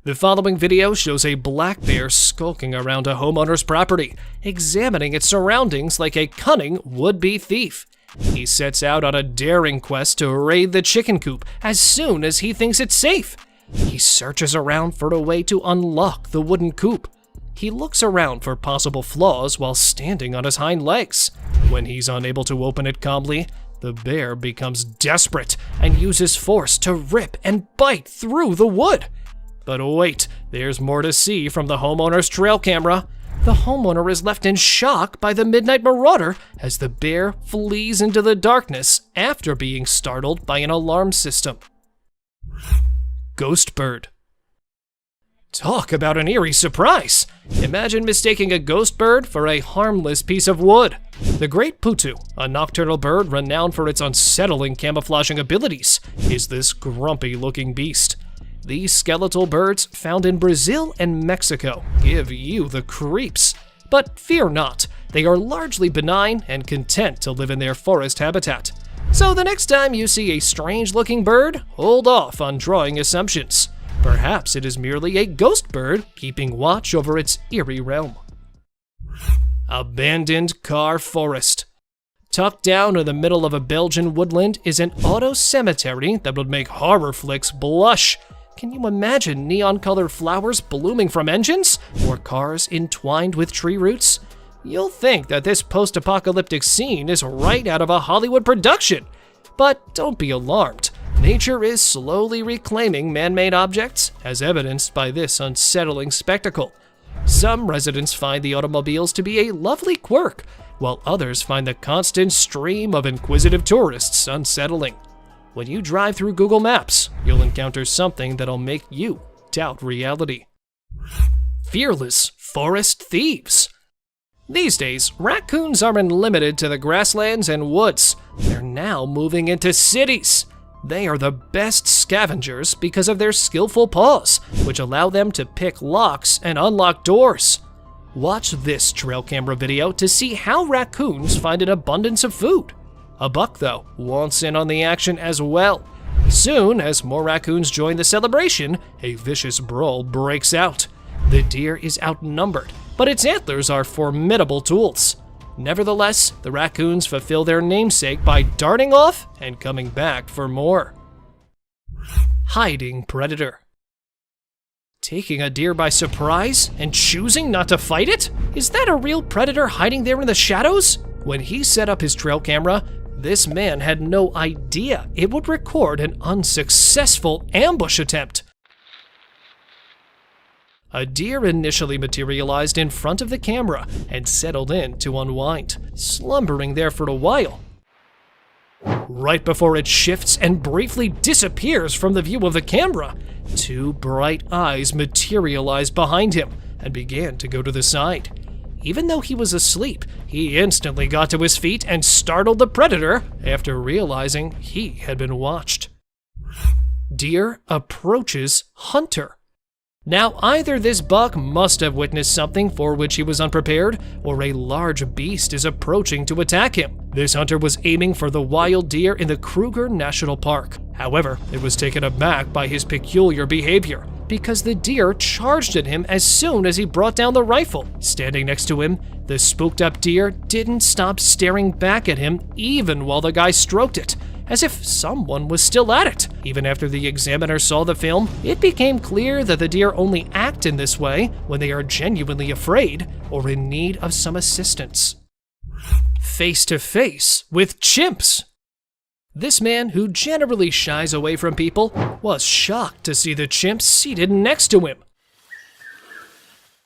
The following video shows a black bear skulking around a homeowner's property, examining its surroundings like a cunning would-be thief. He sets out on a daring quest to raid the chicken coop as soon as he thinks it's safe. He searches around for a way to unlock the wooden coop. He looks around for possible flaws while standing on his hind legs. When he's unable to open it calmly, the bear becomes desperate and uses force to rip and bite through the wood. But wait, there's more to see from the homeowner's trail camera. The homeowner is left in shock by the midnight marauder as the bear flees into the darkness after being startled by an alarm system. Ghost bird. Talk about an eerie surprise! Imagine mistaking a ghost bird for a harmless piece of wood. The great putu, a nocturnal bird renowned for its unsettling camouflaging abilities, is this grumpy-looking beast. These skeletal birds, found in Brazil and Mexico, give you the creeps. But fear not, they are largely benign and content to live in their forest habitat. So the next time you see a strange-looking bird, hold off on drawing assumptions. Perhaps it is merely a ghost bird keeping watch over its eerie realm. Abandoned car forest. Tucked down in the middle of a Belgian woodland is an auto cemetery that would make horror flicks blush. Can you imagine neon-colored flowers blooming from engines, or cars entwined with tree roots? You'll think that this post-apocalyptic scene is right out of a Hollywood production. But don't be alarmed. Nature is slowly reclaiming man-made objects, as evidenced by this unsettling spectacle. Some residents find the automobiles to be a lovely quirk, while others find the constant stream of inquisitive tourists unsettling. When you drive through Google Maps, you'll encounter something that'll make you doubt reality. Fearless forest thieves. These days, raccoons aren't limited to the grasslands and woods. They're now moving into cities. They are the best scavengers because of their skillful paws, which allow them to pick locks and unlock doors. Watch this trail camera video to see how raccoons find an abundance of food. A buck, though, wants in on the action as well. Soon, as more raccoons join the celebration, a vicious brawl breaks out. The deer is outnumbered, but its antlers are formidable tools. Nevertheless, the raccoons fulfill their namesake by darting off and coming back for more. Hiding predator. Taking a deer by surprise and choosing not to fight it? Is that a real predator hiding there in the shadows? When he set up his trail camera, this man had no idea it would record an unsuccessful ambush attempt. A deer initially materialized in front of the camera and settled in to unwind, slumbering there for a while. Right before it shifts and briefly disappears from the view of the camera, two bright eyes materialized behind him and began to go to the side. Even though he was asleep, he instantly got to his feet and startled the predator after realizing he had been watched. Deer approaches hunter. Now, either this buck must have witnessed something for which he was unprepared, or a large beast is approaching to attack him. This hunter was aiming for the wild deer in the Kruger National Park. However, it was taken aback by his peculiar behavior, because the deer charged at him as soon as he brought down the rifle. Standing next to him, the spooked-up deer didn't stop staring back at him even while the guy stroked it, as if someone was still at it. Even after the examiner saw the film, it became clear that the deer only act in this way when they are genuinely afraid or in need of some assistance. Face to face with chimps. This man, who generally shies away from people, was shocked to see the chimp seated next to him.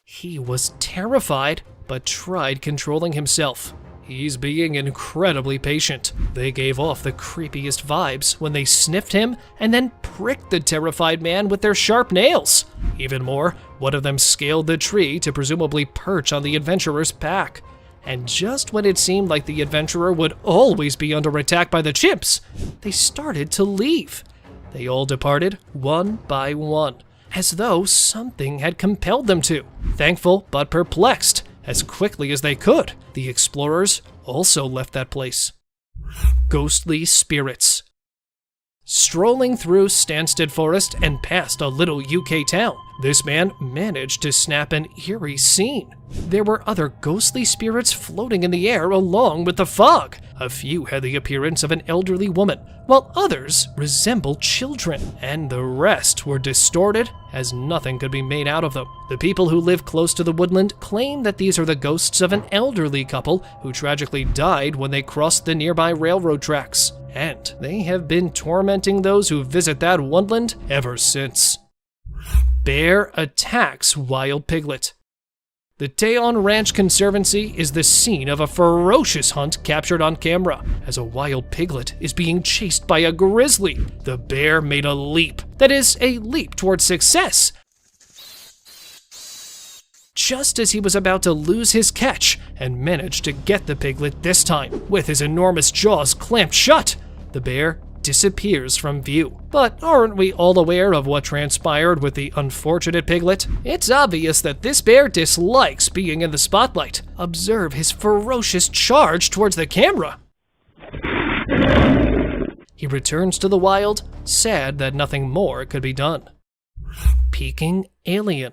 He was terrified, but tried controlling himself. He's being incredibly patient. They gave off the creepiest vibes when they sniffed him and then pricked the terrified man with their sharp nails. Even more, one of them scaled the tree to presumably perch on the adventurer's pack. And just when it seemed like the adventurer would always be under attack by the chimps, they started to leave. They all departed one by one, as though something had compelled them to. Thankful but perplexed, as quickly as they could, the explorers also left that place. Ghostly spirits. Strolling through Stansted Forest and past a little UK town, This man managed to snap an eerie scene. There were other ghostly spirits floating in the air along with the fog. A few had the appearance of an elderly woman, while others resembled children, and the rest were distorted as nothing could be made out of them. The people who live close to the woodland claim that these are the ghosts of an elderly couple who tragically died when they crossed the nearby railroad tracks, and they have been tormenting those who visit that woodland ever since. Bear attacks wild piglet. The Tejon Ranch Conservancy is the scene of a ferocious hunt captured on camera. As a wild piglet is being chased by a grizzly, the bear made a leap. That is, a leap towards success. Just as he was about to lose his catch and managed to get the piglet this time, with his enormous jaws clamped shut, the bear disappears from view. But aren't we all aware of what transpired with the unfortunate piglet? It's obvious that this bear dislikes being in the spotlight. Observe his ferocious charge towards the camera. He returns to the wild, sad that nothing more could be done. Peeking alien.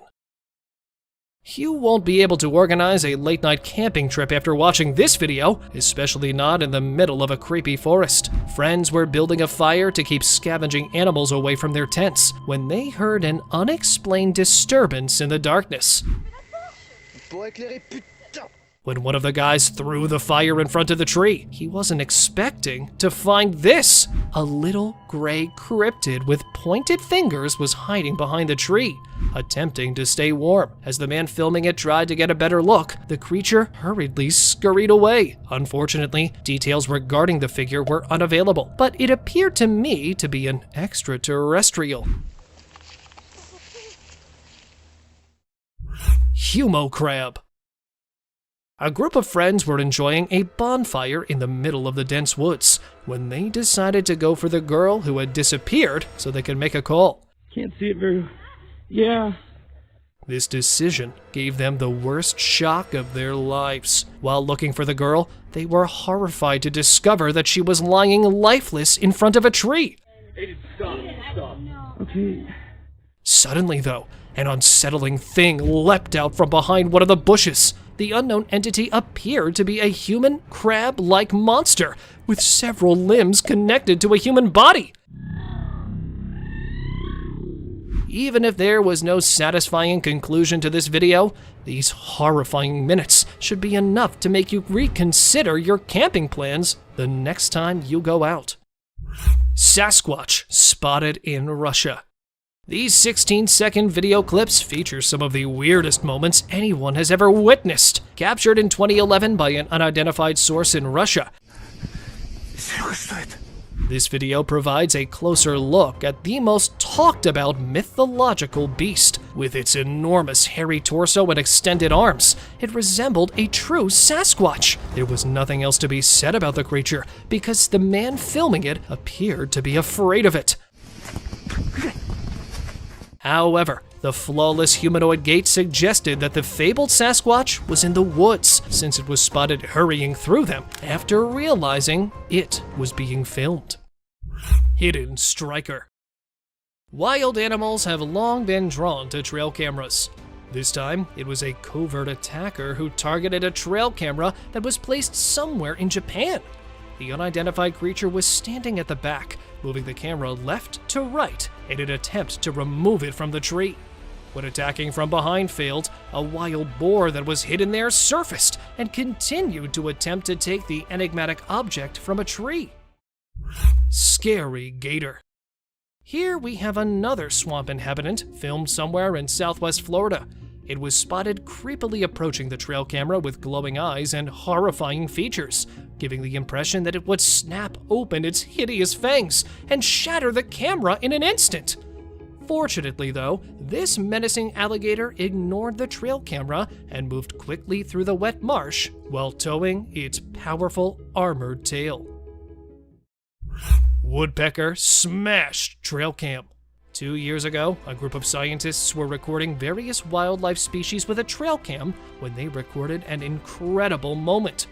You won't be able to organize a late-night camping trip after watching this video, especially not in the middle of a creepy forest. Friends were building a fire to keep scavenging animals away from their tents when they heard an unexplained disturbance in the darkness. When one of the guys threw the fire in front of the tree, he wasn't expecting to find this. A little gray cryptid with pointed fingers was hiding behind the tree, attempting to stay warm. As the man filming it tried to get a better look, the creature hurriedly scurried away. Unfortunately, details regarding the figure were unavailable, but it appeared to me to be an extraterrestrial. Humo crab. A group of friends were enjoying a bonfire in the middle of the dense woods when they decided to go for the girl who had disappeared so they could make a call. Can't see it very... Yeah. This decision gave them the worst shock of their lives. While looking for the girl, they were horrified to discover that she was lying lifeless in front of a tree. Stop. Okay. Suddenly, though, an unsettling thing leapt out from behind one of the bushes. The unknown entity appeared to be a human crab-like monster with several limbs connected to a human body. Even if there was no satisfying conclusion to this video, these horrifying minutes should be enough to make you reconsider your camping plans the next time you go out. Sasquatch spotted in Russia. These 16-second video clips feature some of the weirdest moments anyone has ever witnessed, captured in 2011 by an unidentified source in Russia. This video provides a closer look at the most talked about mythological beast. With its enormous hairy torso and extended arms, it resembled a true Sasquatch. There was nothing else to be said about the creature because the man filming it appeared to be afraid of it. However, the flawless humanoid gait suggested that the fabled Sasquatch was in the woods, since it was spotted hurrying through them after realizing it was being filmed. Hidden striker. Wild animals have long been drawn to trail cameras. This time, it was a covert attacker who targeted a trail camera that was placed somewhere in Japan. The unidentified creature was standing at the back, moving the camera left to right in an attempt to remove it from the tree. When attacking from behind failed, a wild boar that was hidden there surfaced and continued to attempt to take the enigmatic object from a tree. Scary gator. Here we have another swamp inhabitant filmed somewhere in southwest Florida. It was spotted creepily approaching the trail camera with glowing eyes and horrifying features, giving the impression that it would snap open its hideous fangs and shatter the camera in an instant. Fortunately, though, this menacing alligator ignored the trail camera and moved quickly through the wet marsh while towing its powerful armored tail. Woodpecker smashed trail cam. 2 years ago, a group of scientists were recording various wildlife species with a trail cam when they recorded an incredible moment.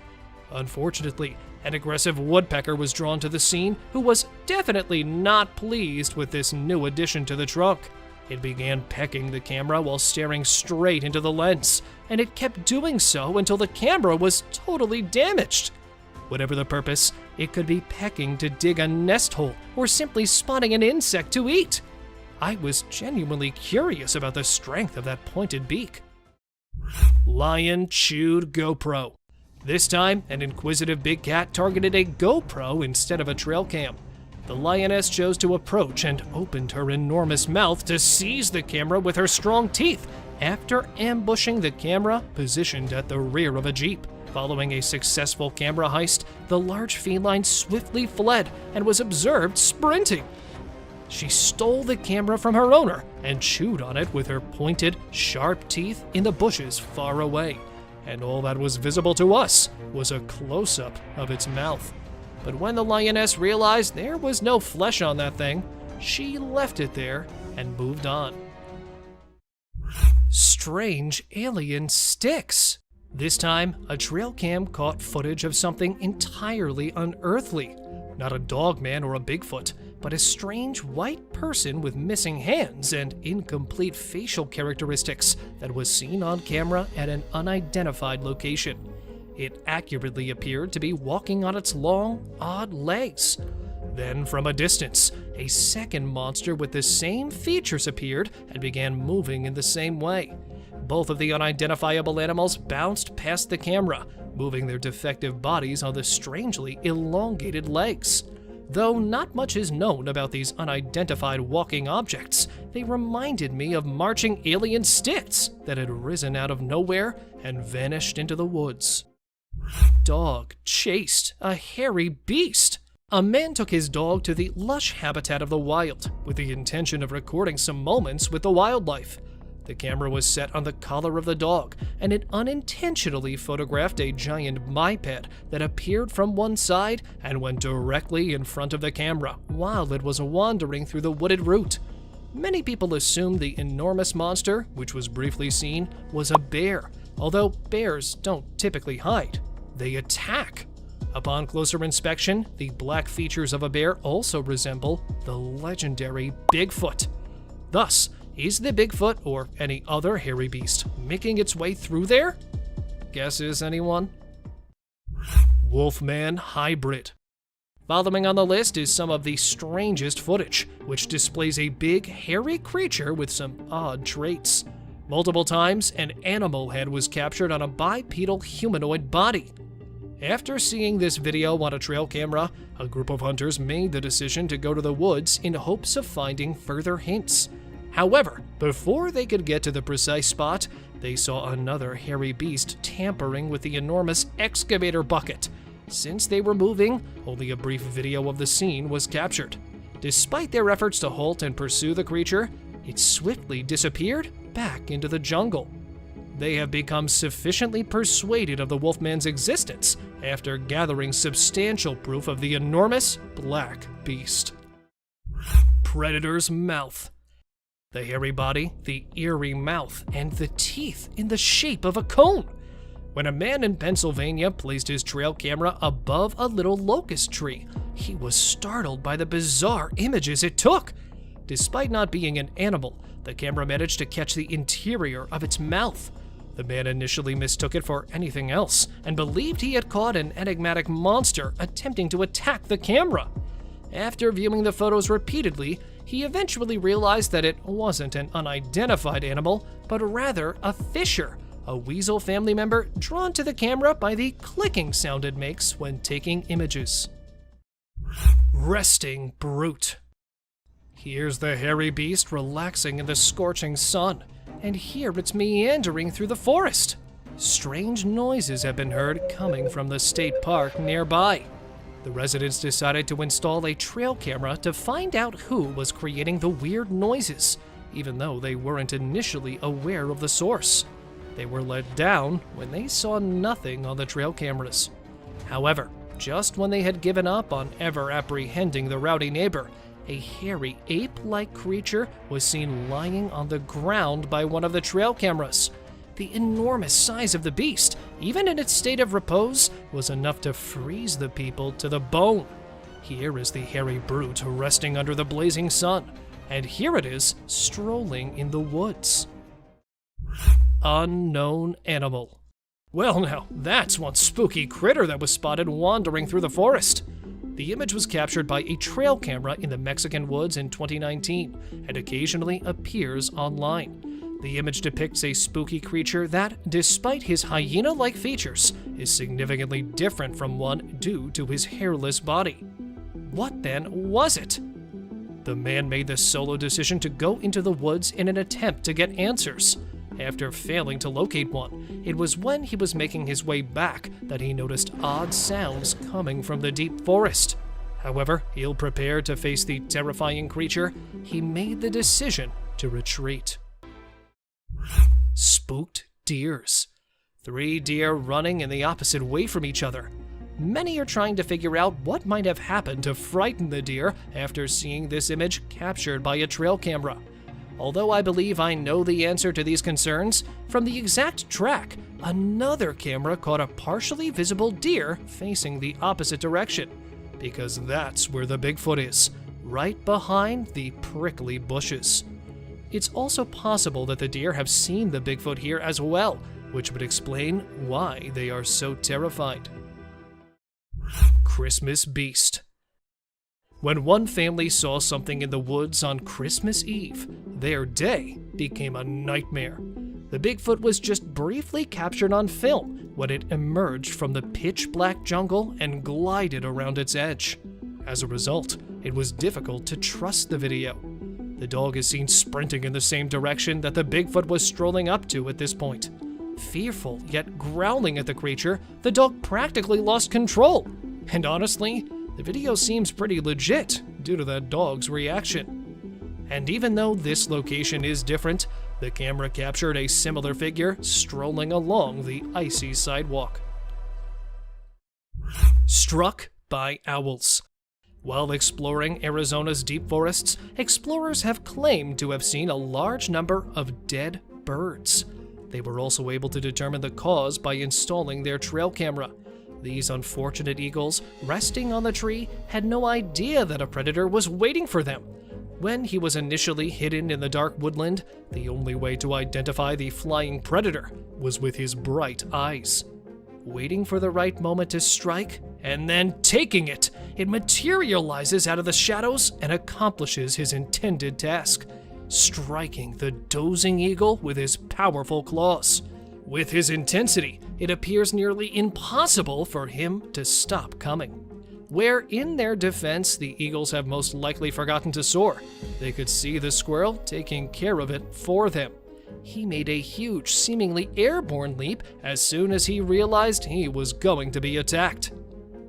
Unfortunately, an aggressive woodpecker was drawn to the scene who was definitely not pleased with this new addition to the trunk. It began pecking the camera while staring straight into the lens, and it kept doing so until the camera was totally damaged. Whatever the purpose, it could be pecking to dig a nest hole or simply spotting an insect to eat. I was genuinely curious about the strength of that pointed beak. Lion chewed GoPro. This time, an inquisitive big cat targeted a GoPro instead of a trail cam. The lioness chose to approach and opened her enormous mouth to seize the camera with her strong teeth after ambushing the camera positioned at the rear of a Jeep. Following a successful camera heist, the large feline swiftly fled and was observed sprinting. She stole the camera from her owner and chewed on it with her pointed, sharp teeth in the bushes far away. And all that was visible to us was a close-up of its mouth. But when the lioness realized there was no flesh on that thing, she left it there and moved on. Strange alien sticks. This time, a trail cam caught footage of something entirely unearthly. Not a dogman or a Bigfoot, but a strange white person with missing hands and incomplete facial characteristics that was seen on camera at an unidentified location. It accurately appeared to be walking on its long, odd legs. Then, from a distance, a second monster with the same features appeared and began moving in the same way. Both of the unidentifiable animals bounced past the camera, moving their defective bodies on the strangely elongated legs. Though not much is known about these unidentified walking objects, they reminded me of marching alien sticks that had risen out of nowhere and vanished into the woods. Dog chased a hairy beast. A man took his dog to the lush habitat of the wild with the intention of recording some moments with the wildlife. The camera was set on the collar of the dog, and it unintentionally photographed a giant biped that appeared from one side and went directly in front of the camera while it was wandering through the wooded route. Many people assumed the enormous monster, which was briefly seen, was a bear, although bears don't typically hide. They attack. Upon closer inspection, the black features of a bear also resemble the legendary Bigfoot. Thus, is the Bigfoot or any other hairy beast making its way through there? Guesses, anyone? Wolfman hybrid. Following on the list is some of the strangest footage, which displays a big, hairy creature with some odd traits. Multiple times, an animal head was captured on a bipedal humanoid body. After seeing this video on a trail camera, a group of hunters made the decision to go to the woods in hopes of finding further hints. However, before they could get to the precise spot, they saw another hairy beast tampering with the enormous excavator bucket. Since they were moving, only a brief video of the scene was captured. Despite their efforts to halt and pursue the creature, it swiftly disappeared back into the jungle. They have become sufficiently persuaded of the Wolfman's existence after gathering substantial proof of the enormous black beast. Predator's mouth. The hairy body, the eerie mouth, and the teeth in the shape of a cone. When a man in Pennsylvania placed his trail camera above a little locust tree, he was startled by the bizarre images it took. Despite not being an animal, the camera managed to catch the interior of its mouth. The man initially mistook it for anything else and believed he had caught an enigmatic monster attempting to attack the camera. After viewing the photos repeatedly, he eventually realized that it wasn't an unidentified animal, but rather a fisher, a weasel family member drawn to the camera by the clicking sound it makes when taking images. Resting brute. Here's the hairy beast relaxing in the scorching sun, and here it's meandering through the forest. Strange noises have been heard coming from the state park nearby. The residents decided to install a trail camera to find out who was creating the weird noises, even though they weren't initially aware of the source. They were let down when they saw nothing on the trail cameras. However, just when they had given up on ever apprehending the rowdy neighbor, a hairy ape-like creature was seen lying on the ground by one of the trail cameras. The enormous size of the beast, even in its state of repose, was enough to freeze the people to the bone. Here is the hairy brute resting under the blazing sun, and here it is strolling in the woods. Unknown animal. Well, now, that's one spooky critter that was spotted wandering through the forest. The image was captured by a trail camera in the Mexican woods in 2019 and occasionally appears online. The image depicts a spooky creature that, despite his hyena-like features, is significantly different from one due to his hairless body. What then was it? The man made the solo decision to go into the woods in an attempt to get answers. After failing to locate one, it was when he was making his way back that he noticed odd sounds coming from the deep forest. However, ill prepared to face the terrifying creature, he made the decision to retreat. Spooked deers. 3 deer running in the opposite way from each other. Many are trying to figure out what might have happened to frighten the deer after seeing this image captured by a trail camera. Although I believe I know the answer to these concerns, from the exact track, another camera caught a partially visible deer facing the opposite direction, because that's where the Bigfoot is, right behind the prickly bushes. It's also possible that the deer have seen the Bigfoot here as well, which would explain why they are so terrified. Christmas Beast. When one family saw something in the woods on Christmas Eve, their day became a nightmare. The Bigfoot was just briefly captured on film when it emerged from the pitch-black jungle and glided around its edge. As a result, it was difficult to trust the video. The dog is seen sprinting in the same direction that the Bigfoot was strolling up to at this point. Fearful yet growling at the creature, the dog practically lost control. And honestly, the video seems pretty legit due to that dog's reaction. And even though this location is different, the camera captured a similar figure strolling along the icy sidewalk. Struck by owls. While exploring Arizona's deep forests, explorers have claimed to have seen a large number of dead birds. They were also able to determine the cause by installing their trail camera. These unfortunate eagles, resting on the tree, had no idea that a predator was waiting for them. When he was initially hidden in the dark woodland, the only way to identify the flying predator was with his bright eyes. Waiting for the right moment to strike, and then taking it, it materializes out of the shadows and accomplishes his intended task, striking the dozing eagle with his powerful claws. With his intensity, it appears nearly impossible for him to stop coming. Where in their defense, the eagles have most likely forgotten to soar. They could see the squirrel taking care of it for them. He made a huge, seemingly airborne leap as soon as he realized he was going to be attacked.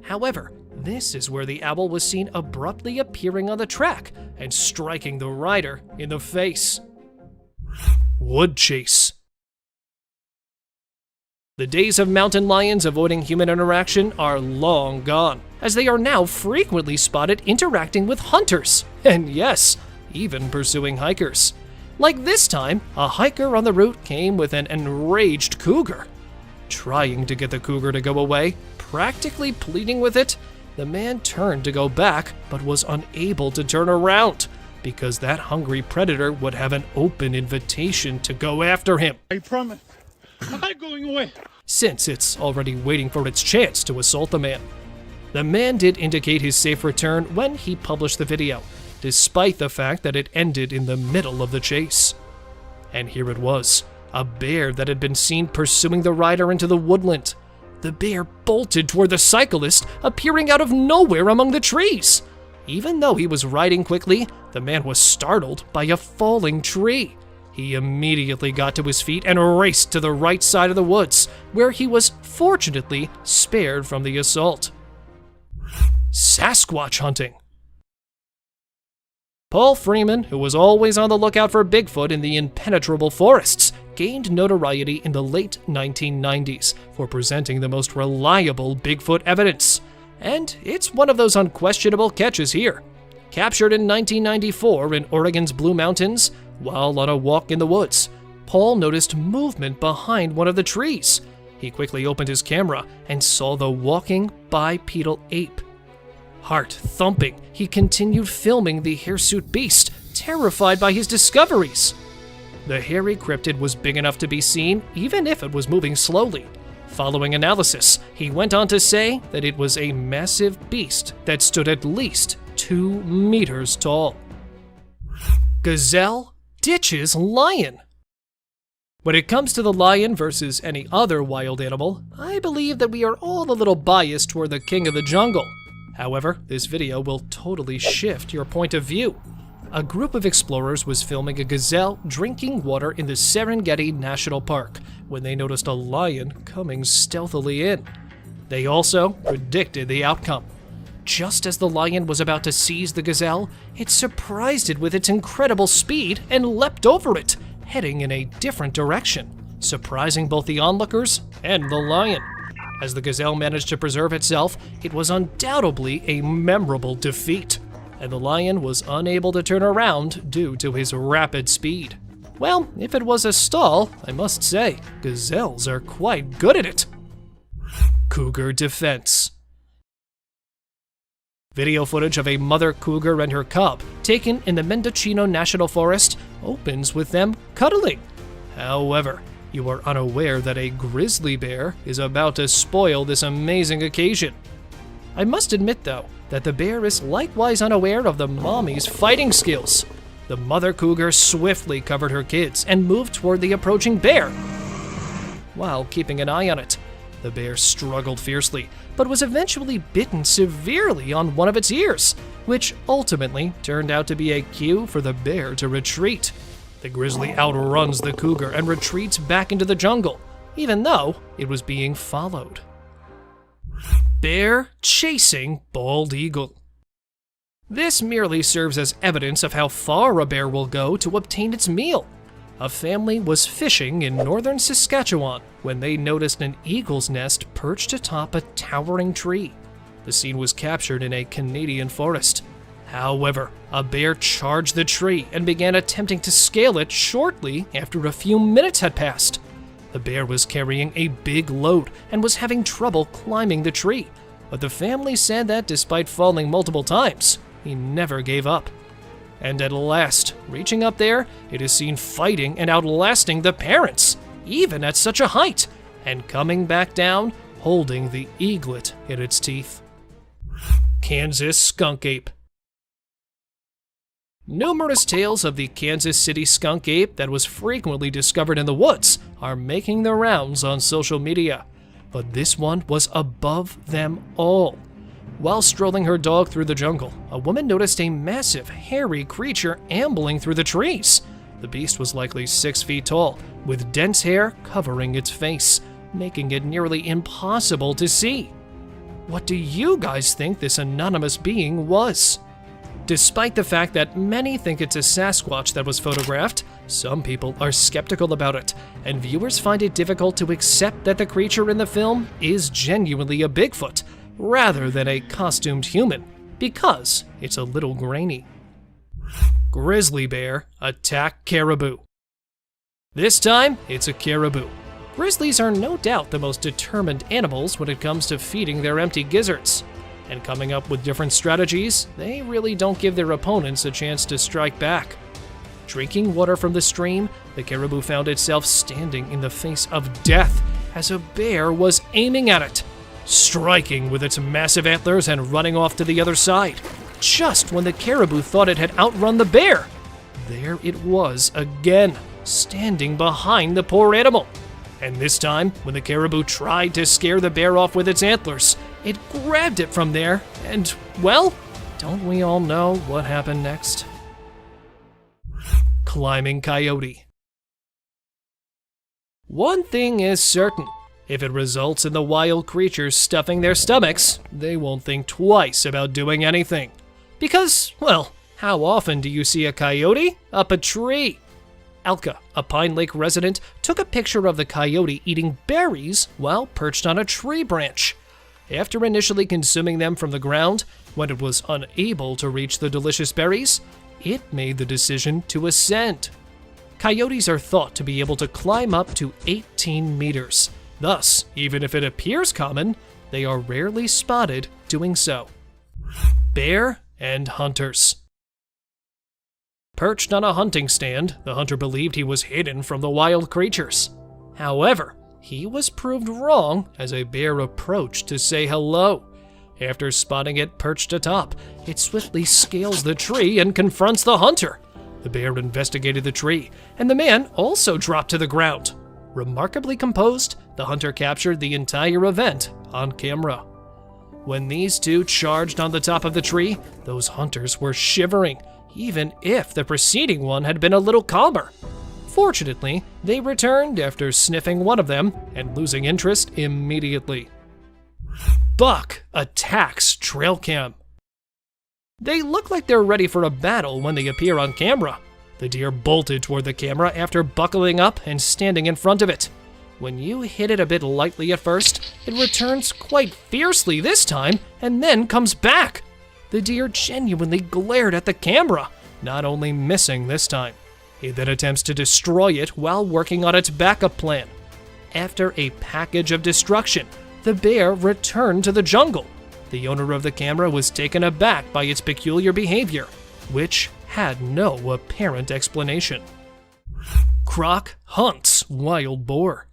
However, this is where the owl was seen abruptly appearing on the track and striking the rider in the face. Wood chase. The days of mountain lions avoiding human interaction are long gone, as they are now frequently spotted interacting with hunters, and yes, even pursuing hikers. Like this time, a hiker on the route came with an enraged cougar. Trying to get the cougar to go away, practically pleading with it, the man turned to go back, but was unable to turn around, because that hungry predator would have an open invitation to go after him. I promise. I'm not going away. Since it's already waiting for its chance to assault the man. The man did indicate his safe return when he published the video, despite the fact that it ended in the middle of the chase. And here it was, a bear that had been seen pursuing the rider into the woodland. The bear bolted toward the cyclist, appearing out of nowhere among the trees. Even though he was riding quickly, the man was startled by a falling tree. He immediately got to his feet and raced to the right side of the woods, where he was fortunately spared from the assault. Sasquatch hunting. Paul Freeman, who was always on the lookout for Bigfoot in the impenetrable forests, gained notoriety in the late 1990s for presenting the most reliable Bigfoot evidence. And it's one of those unquestionable catches here. Captured in 1994 in Oregon's Blue Mountains, while on a walk in the woods, Paul noticed movement behind one of the trees. He quickly opened his camera and saw the walking bipedal ape. Heart thumping, he continued filming the hirsute beast, terrified by his discoveries. The hairy cryptid was big enough to be seen even if it was moving slowly. Following analysis, he went on to say that it was a massive beast that stood at least 2 meters tall. Gazelle ditches lion. When it comes to the lion versus any other wild animal, I believe that we are all a little biased toward the king of the jungle. However, this video will totally shift your point of view. A group of explorers was filming a gazelle drinking water in the Serengeti National Park when they noticed a lion coming stealthily in. They also predicted the outcome. Just as the lion was about to seize the gazelle, it surprised it with its incredible speed and leapt over it, heading in a different direction, surprising both the onlookers and the lion. As the gazelle managed to preserve itself, it was undoubtedly a memorable defeat, and the lion was unable to turn around due to his rapid speed. Well, if it was a stall, I must say, gazelles are quite good at it. Cougar defense. Video footage of a mother cougar and her cub, taken in the Mendocino National Forest, opens with them cuddling. However, you are unaware that a grizzly bear is about to spoil this amazing occasion. I must admit, though, that the bear is likewise unaware of the mommy's fighting skills. The mother cougar swiftly covered her kids and moved toward the approaching bear, while keeping an eye on it. The bear struggled fiercely, but was eventually bitten severely on one of its ears, which ultimately turned out to be a cue for the bear to retreat. The grizzly outruns the cougar and retreats back into the jungle, even though it was being followed. Bear chasing bald eagle. This merely serves as evidence of how far a bear will go to obtain its meal. A family was fishing in northern Saskatchewan when they noticed an eagle's nest perched atop a towering tree. The scene was captured in a Canadian forest. However, a bear charged the tree and began attempting to scale it shortly after a few minutes had passed. The bear was carrying a big load and was having trouble climbing the tree, but the family said that despite falling multiple times, he never gave up. And at last, reaching up there, it is seen fighting and outlasting the parents, even at such a height, and coming back down, holding the eaglet in its teeth. Kansas skunk ape. Numerous tales of the Kansas City skunk ape that was frequently discovered in the woods are making the rounds on social media, but this one was above them all. While strolling her dog through the jungle, a woman noticed a massive, hairy creature ambling through the trees. The beast was likely 6 feet tall, with dense hair covering its face, making it nearly impossible to see. What do you guys think this anonymous being was? Despite the fact that many think it's a Sasquatch that was photographed, some people are skeptical about it, and viewers find it difficult to accept that the creature in the film is genuinely a Bigfoot, rather than a costumed human, because it's a little grainy. Grizzly bear attack caribou. This time, it's a caribou. Grizzlies are no doubt the most determined animals when it comes to feeding their empty gizzards. And coming up with different strategies, they really don't give their opponents a chance to strike back. Drinking water from the stream, the caribou found itself standing in the face of death as a bear was aiming at it, striking with its massive antlers and running off to the other side. Just when the caribou thought it had outrun the bear, there it was again, standing behind the poor animal. And this time, when the caribou tried to scare the bear off with its antlers, it grabbed it from there, and, well, don't we all know what happened next? Climbing coyote. One thing is certain. If it results in the wild creatures stuffing their stomachs, they won't think twice about doing anything. Because, well, how often do you see a coyote up a tree? Alka, a Pine Lake resident, took a picture of the coyote eating berries while perched on a tree branch. After initially consuming them from the ground, when it was unable to reach the delicious berries, it made the decision to ascend. Coyotes are thought to be able to climb up to 18 meters. Thus, even if it appears common, they are rarely spotted doing so. Bear and hunters. Perched on a hunting stand, the hunter believed he was hidden from the wild creatures. However, he was proved wrong as a bear approached to say hello. After spotting it perched atop, it swiftly scales the tree and confronts the hunter. The bear investigated the tree, and the man also dropped to the ground. Remarkably composed, the hunter captured the entire event on camera. When these two charged on the top of the tree, those hunters were shivering, even if the preceding one had been a little calmer. Fortunately, they returned after sniffing one of them and losing interest immediately. Buck attacks trail cam. They look like they're ready for a battle when they appear on camera. The deer bolted toward the camera after buckling up and standing in front of it. When you hit it a bit lightly at first, it returns quite fiercely this time and then comes back. The deer genuinely glared at the camera, not only missing this time. It then attempts to destroy it while working on its backup plan. After a package of destruction, the bear returned to the jungle. The owner of the camera was taken aback by its peculiar behavior, which had no apparent explanation. Croc hunts wild boar.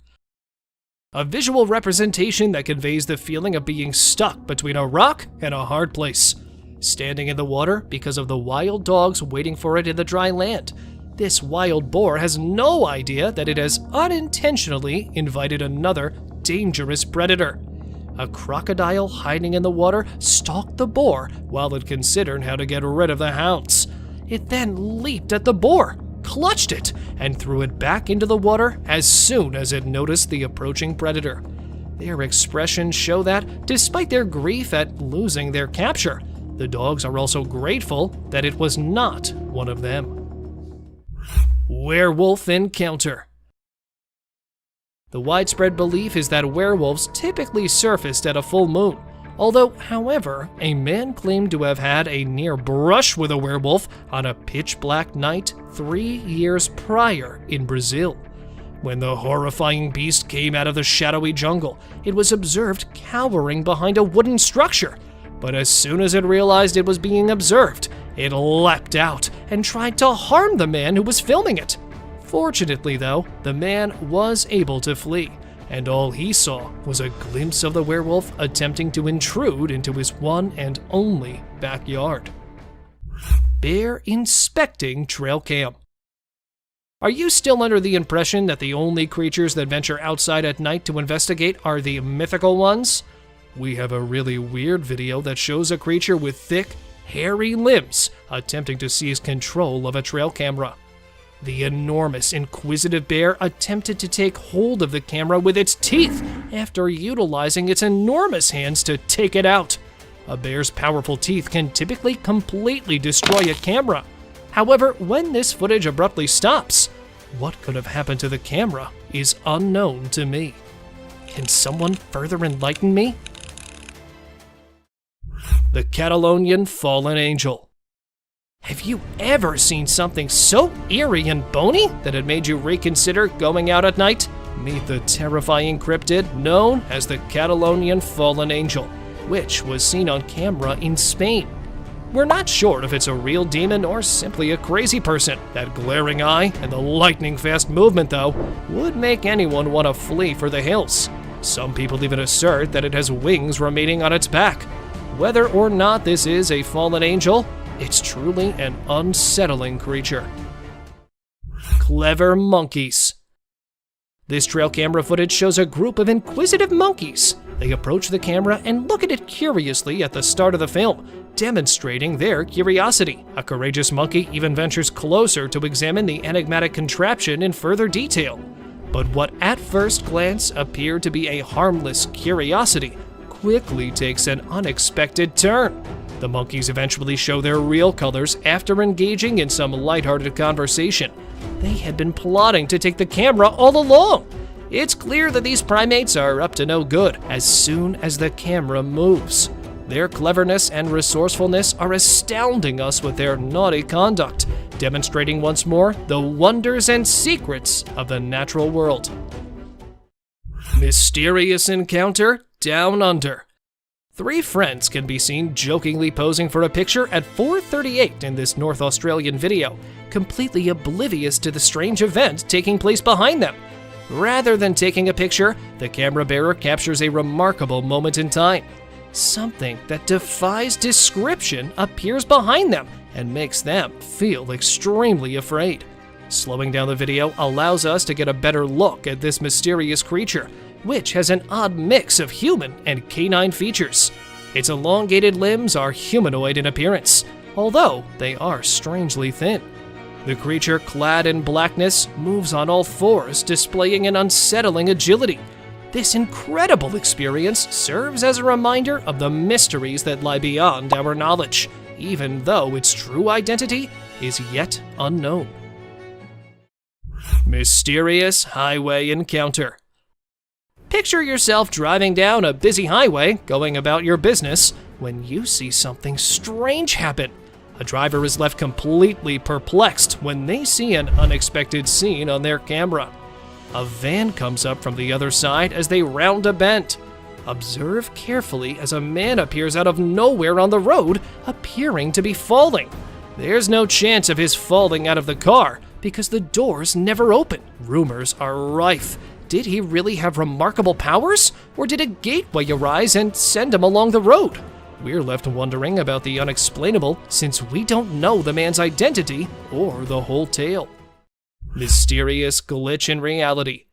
A visual representation that conveys the feeling of being stuck between a rock and a hard place. Standing in the water because of the wild dogs waiting for it in the dry land. This wild boar has no idea that it has unintentionally invited another dangerous predator. A crocodile hiding in the water stalked the boar while it considered how to get rid of the hounds. It then leaped at the boar, clutched it, and threw it back into the water as soon as it noticed the approaching predator. Their expressions show that, despite their grief at losing their capture, the dogs are also grateful that it was not one of them. Werewolf encounter. The widespread belief is that werewolves typically surfaced at a full moon. Although, however, a man claimed to have had a near brush with a werewolf on a pitch-black night 3 years prior in Brazil. When the horrifying beast came out of the shadowy jungle, it was observed cowering behind a wooden structure. But as soon as it realized it was being observed, it leapt out and tried to harm the man who was filming it. Fortunately, though, the man was able to flee, and all he saw was a glimpse of the werewolf attempting to intrude into his one and only backyard. Bear inspecting trail cam. Are you still under the impression that the only creatures that venture outside at night to investigate are the mythical ones? We have a really weird video that shows a creature with thick, hairy limbs attempting to seize control of a trail camera. The enormous, inquisitive bear attempted to take hold of the camera with its teeth after utilizing its enormous hands to take it out. A bear's powerful teeth can typically completely destroy a camera. However, when this footage abruptly stops, what could have happened to the camera is unknown to me. Can someone further enlighten me? The Catalonian Fallen Angel. Have you ever seen something so eerie and bony that it made you reconsider going out at night? Meet the terrifying cryptid known as the Catalonian Fallen Angel, which was seen on camera in Spain. We're not sure if it's a real demon or simply a crazy person. That glaring eye and the lightning-fast movement, though, would make anyone want to flee for the hills. Some people even assert that it has wings remaining on its back. Whether or not this is a fallen angel, it's truly an unsettling creature. Clever monkeys. This trail camera footage shows a group of inquisitive monkeys. They approach the camera and look at it curiously at the start of the film, demonstrating their curiosity. A courageous monkey even ventures closer to examine the enigmatic contraption in further detail. But what at first glance appeared to be a harmless curiosity quickly takes an unexpected turn. The monkeys eventually show their real colors after engaging in some lighthearted conversation. They had been plotting to take the camera all along. It's clear that these primates are up to no good as soon as the camera moves. Their cleverness and resourcefulness are astounding us with their naughty conduct, demonstrating once more the wonders and secrets of the natural world. Mysterious encounter down under. Three friends can be seen jokingly posing for a picture at 4:38 in this North Australian video, completely oblivious to the strange event taking place behind them. Rather than taking a picture, the camera bearer captures a remarkable moment in time. Something that defies description appears behind them and makes them feel extremely afraid. Slowing down the video allows us to get a better look at this mysterious creature, which has an odd mix of human and canine features. Its elongated limbs are humanoid in appearance, although they are strangely thin. The creature, clad in blackness, moves on all fours, displaying an unsettling agility. This incredible experience serves as a reminder of the mysteries that lie beyond our knowledge, even though its true identity is yet unknown. Mysterious highway encounter. Picture yourself driving down a busy highway, going about your business, when you see something strange happen. A driver is left completely perplexed when they see an unexpected scene on their camera. A van comes up from the other side as they round a bend. Observe carefully as a man appears out of nowhere on the road, appearing to be falling. There's no chance of his falling out of the car because the doors never open. Rumors are rife. Did he really have remarkable powers, or did a gateway arise and send him along the road? We're left wondering about the unexplainable since we don't know the man's identity or the whole tale. Mysterious glitch in reality.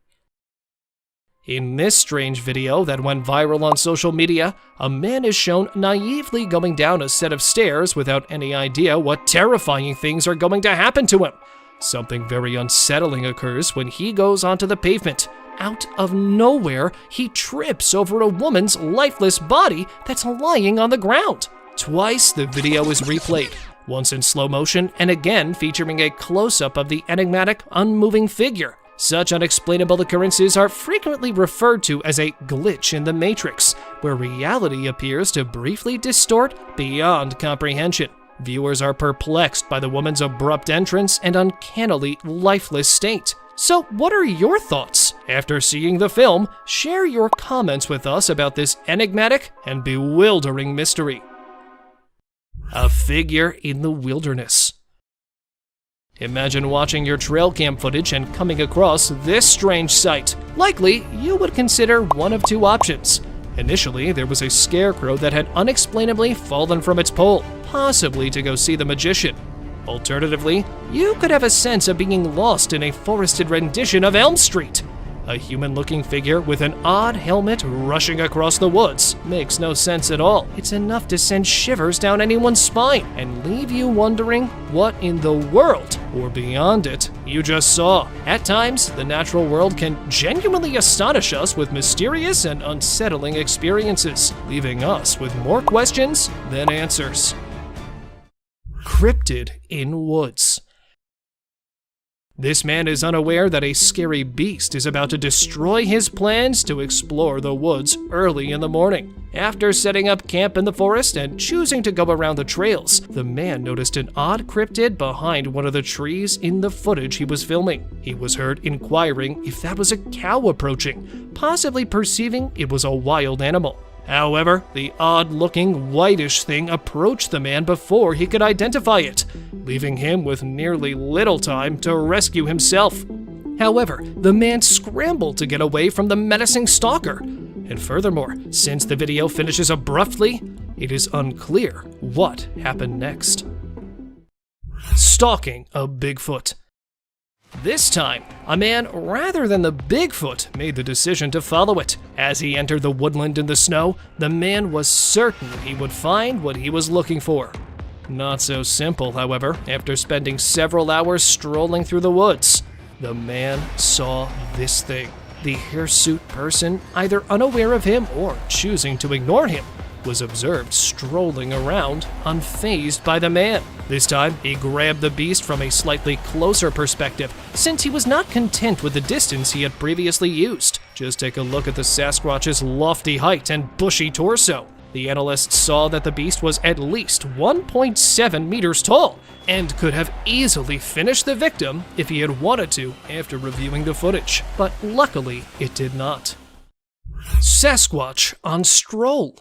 In this strange video that went viral on social media, a man is shown naively going down a set of stairs without any idea what terrifying things are going to happen to him. Something very unsettling occurs when he goes onto the pavement. Out of nowhere, he trips over a woman's lifeless body that's lying on the ground. Twice the video is replayed, once in slow motion and again featuring a close-up of the enigmatic, unmoving figure. Such unexplainable occurrences are frequently referred to as a glitch in the matrix, where reality appears to briefly distort beyond comprehension. Viewers are perplexed by the woman's abrupt entrance and uncannily lifeless state. So what are your thoughts? After seeing the film, share your comments with us about this enigmatic and bewildering mystery. A figure in the wilderness. Imagine watching your trail cam footage and coming across this strange sight. Likely, you would consider one of two options. Initially, there was a scarecrow that had unexplainably fallen from its pole, possibly to go see the magician. Alternatively, you could have a sense of being lost in a forested rendition of Elm Street. A human-looking figure with an odd helmet rushing across the woods makes no sense at all. It's enough to send shivers down anyone's spine and leave you wondering what in the world, or beyond it, you just saw. At times, the natural world can genuinely astonish us with mysterious and unsettling experiences, leaving us with more questions than answers. Cryptid in woods. This man is unaware that a scary beast is about to destroy his plans to explore the woods early in the morning. After setting up camp in the forest and choosing to go around the trails, the man noticed an odd cryptid behind one of the trees in the footage he was filming. He was heard inquiring if that was a cow approaching, possibly perceiving it was a wild animal. However, the odd-looking, whitish thing approached the man before he could identify it, leaving him with nearly little time to rescue himself. However, the man scrambled to get away from the menacing stalker. And furthermore, since the video finishes abruptly, it is unclear what happened next. Stalking a Bigfoot. This time, a man rather than the Bigfoot made the decision to follow it. As he entered the woodland in the snow, the man was certain he would find what he was looking for. Not so simple, however, after spending several hours strolling through the woods. The man saw this thing. The hirsute person, either unaware of him or choosing to ignore him, was observed strolling around, unfazed by the man. This time, he grabbed the beast from a slightly closer perspective, since he was not content with the distance he had previously used. Just take a look at the Sasquatch's lofty height and bushy torso. The analysts saw that the beast was at least 1.7 meters tall, and could have easily finished the victim if he had wanted to after reviewing the footage. But luckily, it did not. Sasquatch on stroll.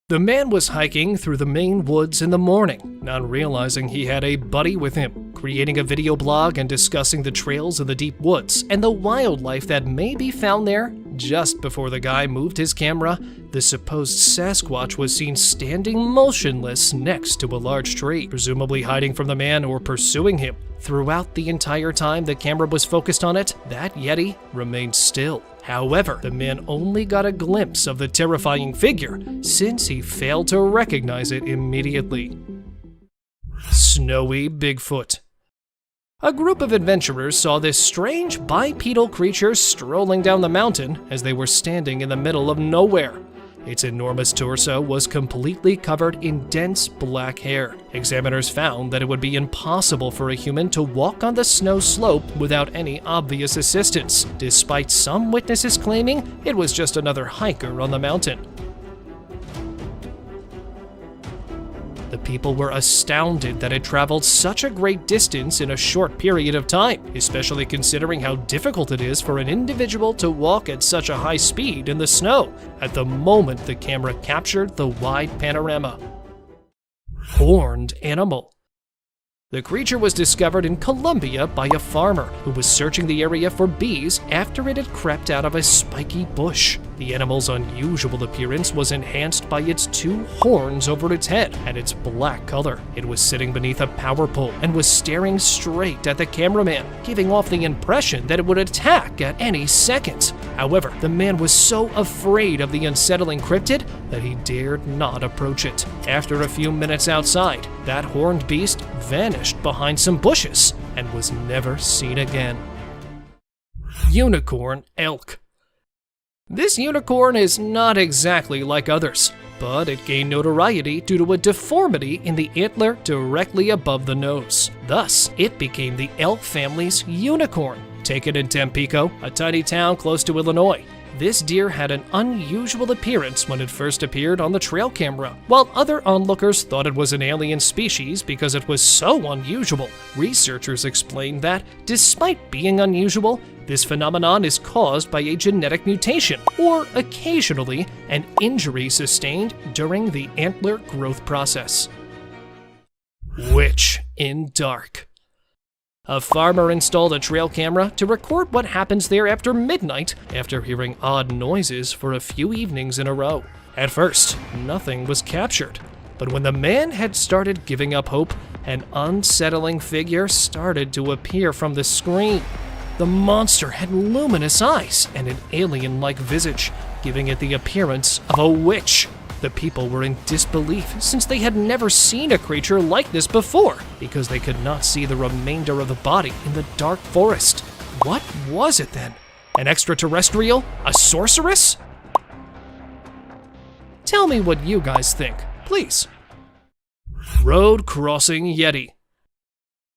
The man was hiking through the Maine woods in the morning, not realizing he had a buddy with him, creating a video blog and discussing the trails in the deep woods and the wildlife that may be found there. Just before the guy moved his camera, the supposed Sasquatch was seen standing motionless next to a large tree, presumably hiding from the man or pursuing him. Throughout the entire time the camera was focused on it, that Yeti remained still. However, the man only got a glimpse of the terrifying figure since he failed to recognize it immediately. Snowy Bigfoot. A group of adventurers saw this strange bipedal creature strolling down the mountain as they were standing in the middle of nowhere. Its enormous torso was completely covered in dense black hair. Examiners found that it would be impossible for a human to walk on the snow slope without any obvious assistance, despite some witnesses claiming it was just another hiker on the mountain. The people were astounded that it traveled such a great distance in a short period of time, especially considering how difficult it is for an individual to walk at such a high speed in the snow at the moment the camera captured the wide panorama. Horned animal. The creature was discovered in Colombia by a farmer who was searching the area for bees after it had crept out of a spiky bush. The animal's unusual appearance was enhanced by its two horns over its head and its black color. It was sitting beneath a power pole and was staring straight at the cameraman, giving off the impression that it would attack at any second. However, the man was so afraid of the unsettling cryptid that he dared not approach it. After a few minutes outside, that horned beast vanished behind some bushes and was never seen again. Unicorn elk. This unicorn is not exactly like others, but it gained notoriety due to a deformity in the antler directly above the nose. Thus, it became the elk family's unicorn. Taken in Tampico, a tiny town close to Illinois, this deer had an unusual appearance when it first appeared on the trail camera. While other onlookers thought it was an alien species because it was so unusual, researchers explained that, despite being unusual, this phenomenon is caused by a genetic mutation, or occasionally an injury sustained during the antler growth process. Witch in dark. A farmer installed a trail camera to record what happens there after midnight after hearing odd noises for a few evenings in a row. At first, nothing was captured, but when the man had started giving up hope, an unsettling figure started to appear from the screen. The monster had luminous eyes and an alien-like visage, giving it the appearance of a witch. The people were in disbelief since they had never seen a creature like this before because they could not see the remainder of the body in the dark forest. What was it then? An extraterrestrial? A sorceress? Tell me what you guys think, please. Road crossing Yeti.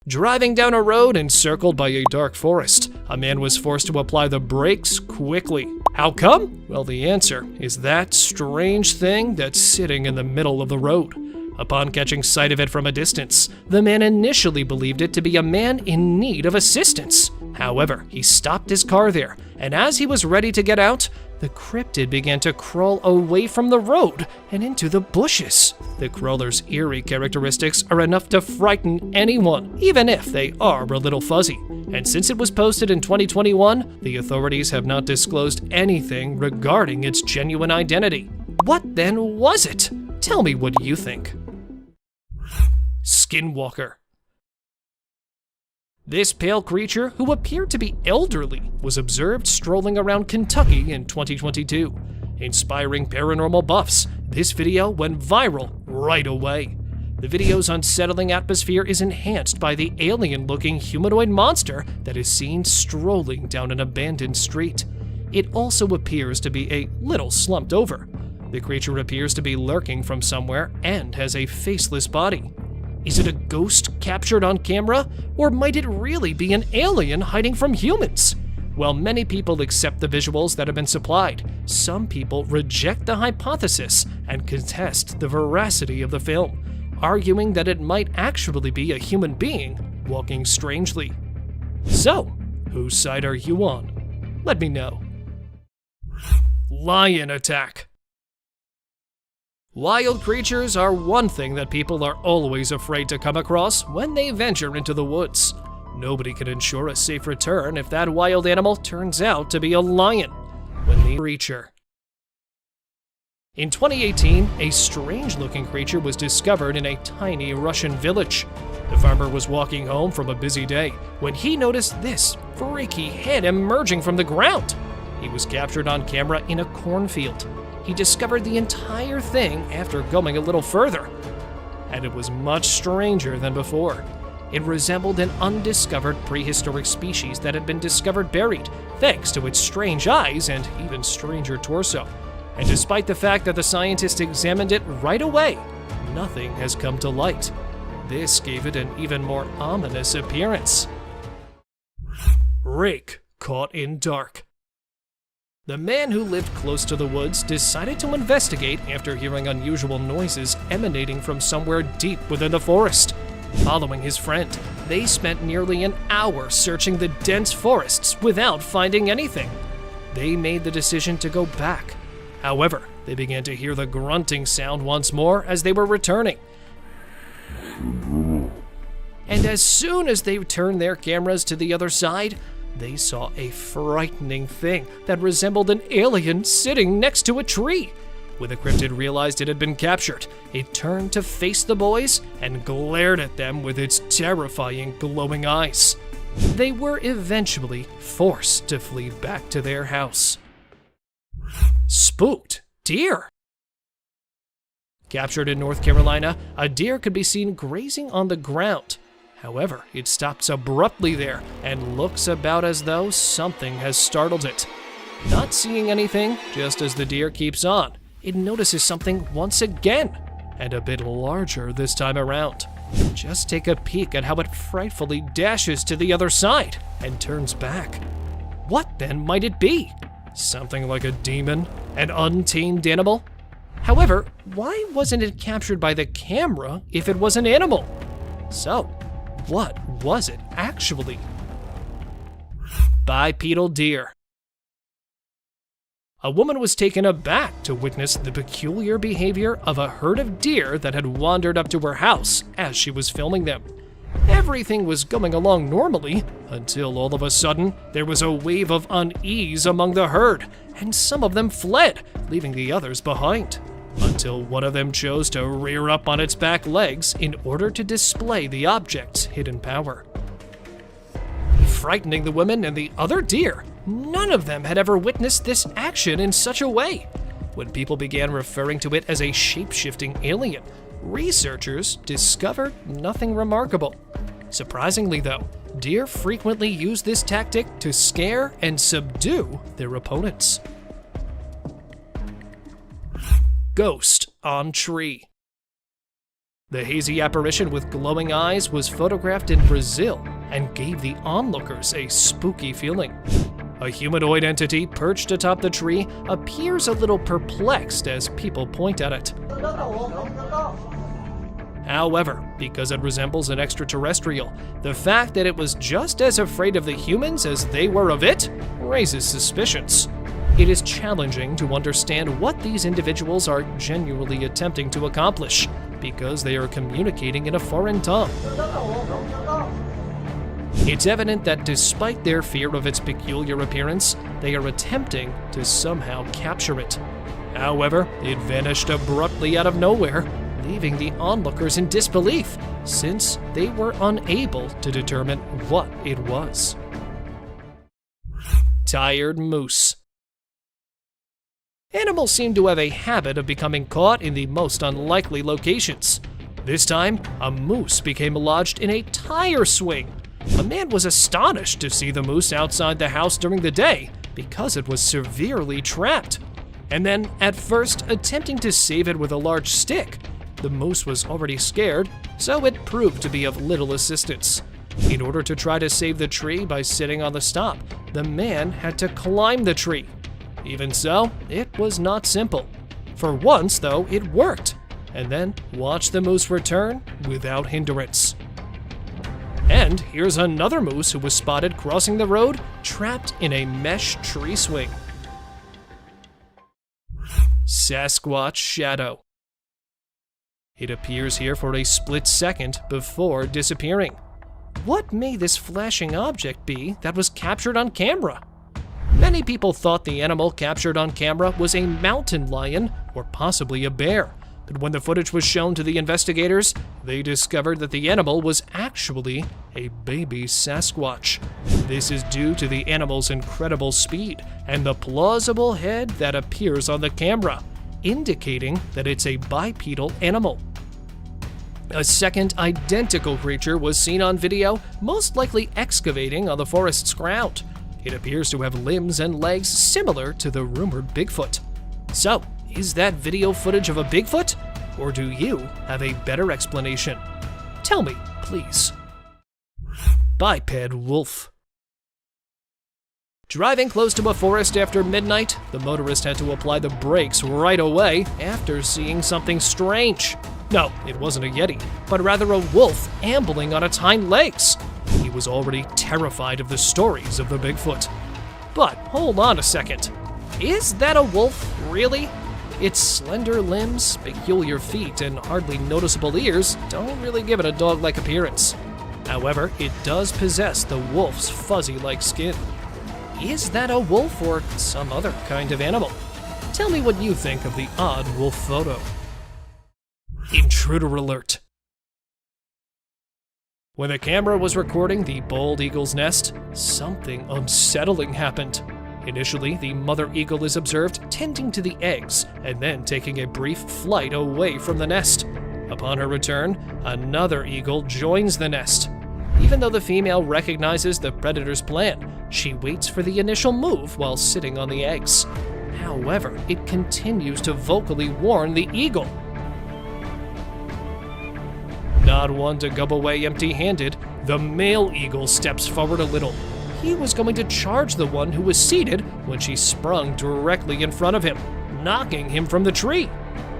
Driving down a road encircled by a dark forest, a man was forced to apply the brakes quickly. How come? Well, the answer is that strange thing that's sitting in the middle of the road. Upon catching sight of it from a distance, the man initially believed it to be a man in need of assistance. However, he stopped his car there, and as he was ready to get out, the cryptid began to crawl away from the road and into the bushes. The crawler's eerie characteristics are enough to frighten anyone, even if they are a little fuzzy. And since it was posted in 2021, the authorities have not disclosed anything regarding its genuine identity. What then was it? Tell me what you think. Skinwalker. This pale creature, who appeared to be elderly, was observed strolling around Kentucky in 2022. Inspiring paranormal buffs, this video went viral right away. The video's unsettling atmosphere is enhanced by the alien-looking humanoid monster that is seen strolling down an abandoned street. It also appears to be a little slumped over. The creature appears to be lurking from somewhere and has a faceless body. Is it a ghost captured on camera, or might it really be an alien hiding from humans? While many people accept the visuals that have been supplied, some people reject the hypothesis and contest the veracity of the film, arguing that it might actually be a human being walking strangely. So, whose side are you on? Let me know. Lion attack. Wild creatures are one thing that people are always afraid to come across when they venture into the woods. Nobody can ensure a safe return if that wild animal turns out to be a lion. When the creature. In 2018, a strange-looking creature was discovered in a tiny Russian village. The farmer was walking home from a busy day when he noticed this freaky head emerging from the ground. He was captured on camera in a cornfield. He discovered the entire thing after going a little further. And it was much stranger than before. It resembled an undiscovered prehistoric species that had been discovered buried, thanks to its strange eyes and even stranger torso. And despite the fact that the scientists examined it right away, nothing has come to light. This gave it an even more ominous appearance. Rake caught in dark. The man who lived close to the woods decided to investigate after hearing unusual noises emanating from somewhere deep within the forest. Following his friend, they spent nearly an hour searching the dense forests without finding anything. They made the decision to go back. However, they began to hear the grunting sound once more as they were returning. And as soon as they turned their cameras to the other side, they saw a frightening thing that resembled an alien sitting next to a tree. When the cryptid realized it had been captured, it turned to face the boys and glared at them with its terrifying glowing eyes. They were eventually forced to flee back to their house. Spooked deer. Captured in North Carolina, a deer could be seen grazing on the ground. However, it stops abruptly there and looks about as though something has startled it. Not seeing anything, just as the deer keeps on, it notices something once again, and a bit larger this time around. Just take a peek at how it frightfully dashes to the other side and turns back. What then might it be? Something like a demon? An untamed animal? However, why wasn't it captured by the camera if it was an animal? So, what was it actually? Bipedal deer. A woman was taken aback to witness the peculiar behavior of a herd of deer that had wandered up to her house as she was filming them. Everything was going along normally until all of a sudden there was a wave of unease among the herd, and some of them fled, leaving the others behind. Until one of them chose to rear up on its back legs in order to display the object's hidden power. Frightening the women and the other deer, none of them had ever witnessed this action in such a way. When people began referring to it as a shape-shifting alien, researchers discovered nothing remarkable. Surprisingly though, deer frequently use this tactic to scare and subdue their opponents. Ghost on tree. The hazy apparition with glowing eyes was photographed in Brazil and gave the onlookers a spooky feeling. A humanoid entity perched atop the tree appears a little perplexed as people point at it. However, because it resembles an extraterrestrial, the fact that it was just as afraid of the humans as they were of it raises suspicions. It is challenging to understand what these individuals are genuinely attempting to accomplish, because they are communicating in a foreign tongue. It's evident that despite their fear of its peculiar appearance, they are attempting to somehow capture it. However, it vanished abruptly out of nowhere, leaving the onlookers in disbelief, since they were unable to determine what it was. Tired moose. Animals seem to have a habit of becoming caught in the most unlikely locations. This time, a moose became lodged in a tire swing. A man was astonished to see the moose outside the house during the day because it was severely trapped. And then, at first, attempting to save it with a large stick. The moose was already scared, so it proved to be of little assistance. In order to try to save the tree by sitting on the stop, the man had to climb the tree. Even so, it was not simple. For once, though, it worked. And then watch the moose return without hindrance. And here's another moose who was spotted crossing the road, trapped in a mesh tree swing. Sasquatch shadow. It appears here for a split second before disappearing. What may this flashing object be that was captured on camera? Many people thought the animal captured on camera was a mountain lion or possibly a bear, but when the footage was shown to the investigators, they discovered that the animal was actually a baby Sasquatch. This is due to the animal's incredible speed and the plausible head that appears on the camera, indicating that it's a bipedal animal. A second identical creature was seen on video, most likely excavating on the forest's ground. It appears to have limbs and legs similar to the rumored Bigfoot. So, is that video footage of a Bigfoot? Or do you have a better explanation? Tell me, please. Biped wolf. Driving close to a forest after midnight, the motorist had to apply the brakes right away after seeing something strange. No, it wasn't a Yeti, but rather a wolf ambling on its hind legs. He was already terrified of the stories of the Bigfoot. But hold on a second. Is that a wolf, really? Its slender limbs, peculiar feet, and hardly noticeable ears don't really give it a dog-like appearance. However, it does possess the wolf's fuzzy-like skin. Is that a wolf or some other kind of animal? Tell me what you think of the odd wolf photo. Intruder alert. When the camera was recording the bald eagle's nest, something unsettling happened. Initially, the mother eagle is observed tending to the eggs and then taking a brief flight away from the nest. Upon her return, another eagle joins the nest. Even though the female recognizes the predator's plan, she waits for the initial move while sitting on the eggs. However, it continues to vocally warn the eagle. Not one to go away empty-handed, the male eagle steps forward a little. He was going to charge the one who was seated when she sprung directly in front of him, knocking him from the tree.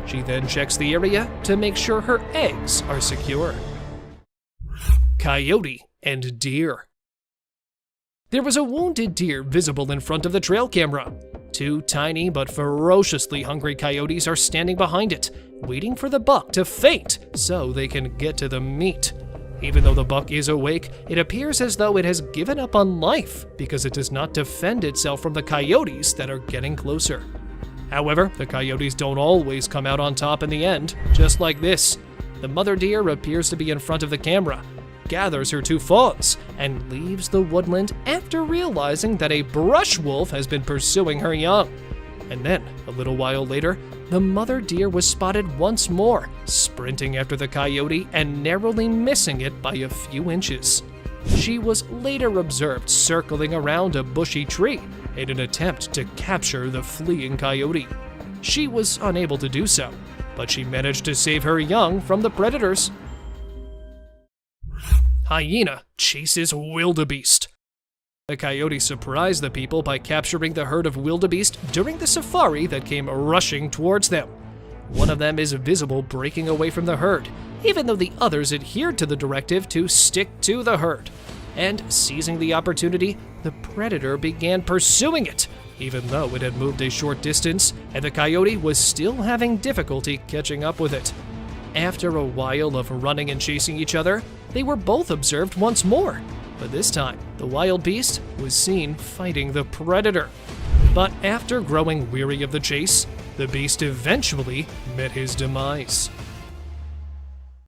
She then checks the area to make sure her eggs are secure. Coyote and deer. There was a wounded deer visible in front of the trail camera. Two tiny but ferociously hungry coyotes are standing behind it, waiting for the buck to faint so they can get to the meat. Even though the buck is awake, it appears as though it has given up on life because it does not defend itself from the coyotes that are getting closer. However, the coyotes don't always come out on top in the end, just like this. The mother deer appears to be in front of the camera, gathers her two fawns, and leaves the woodland after realizing that a brush wolf has been pursuing her young. And then, a little while later, the mother deer was spotted once more, sprinting after the coyote and narrowly missing it by a few inches. She was later observed circling around a bushy tree in an attempt to capture the fleeing coyote. She was unable to do so, but she managed to save her young from the predators. Hyena chases wildebeest. The coyote surprised the people by capturing the herd of wildebeest during the safari that came rushing towards them. One of them is visible breaking away from the herd, even though the others adhered to the directive to stick to the herd. And seizing the opportunity, the predator began pursuing it, even though it had moved a short distance and the coyote was still having difficulty catching up with it. After a while of running and chasing each other, they were both observed once more. But this time, the wild beast was seen fighting the predator. But after growing weary of the chase, the beast eventually met his demise.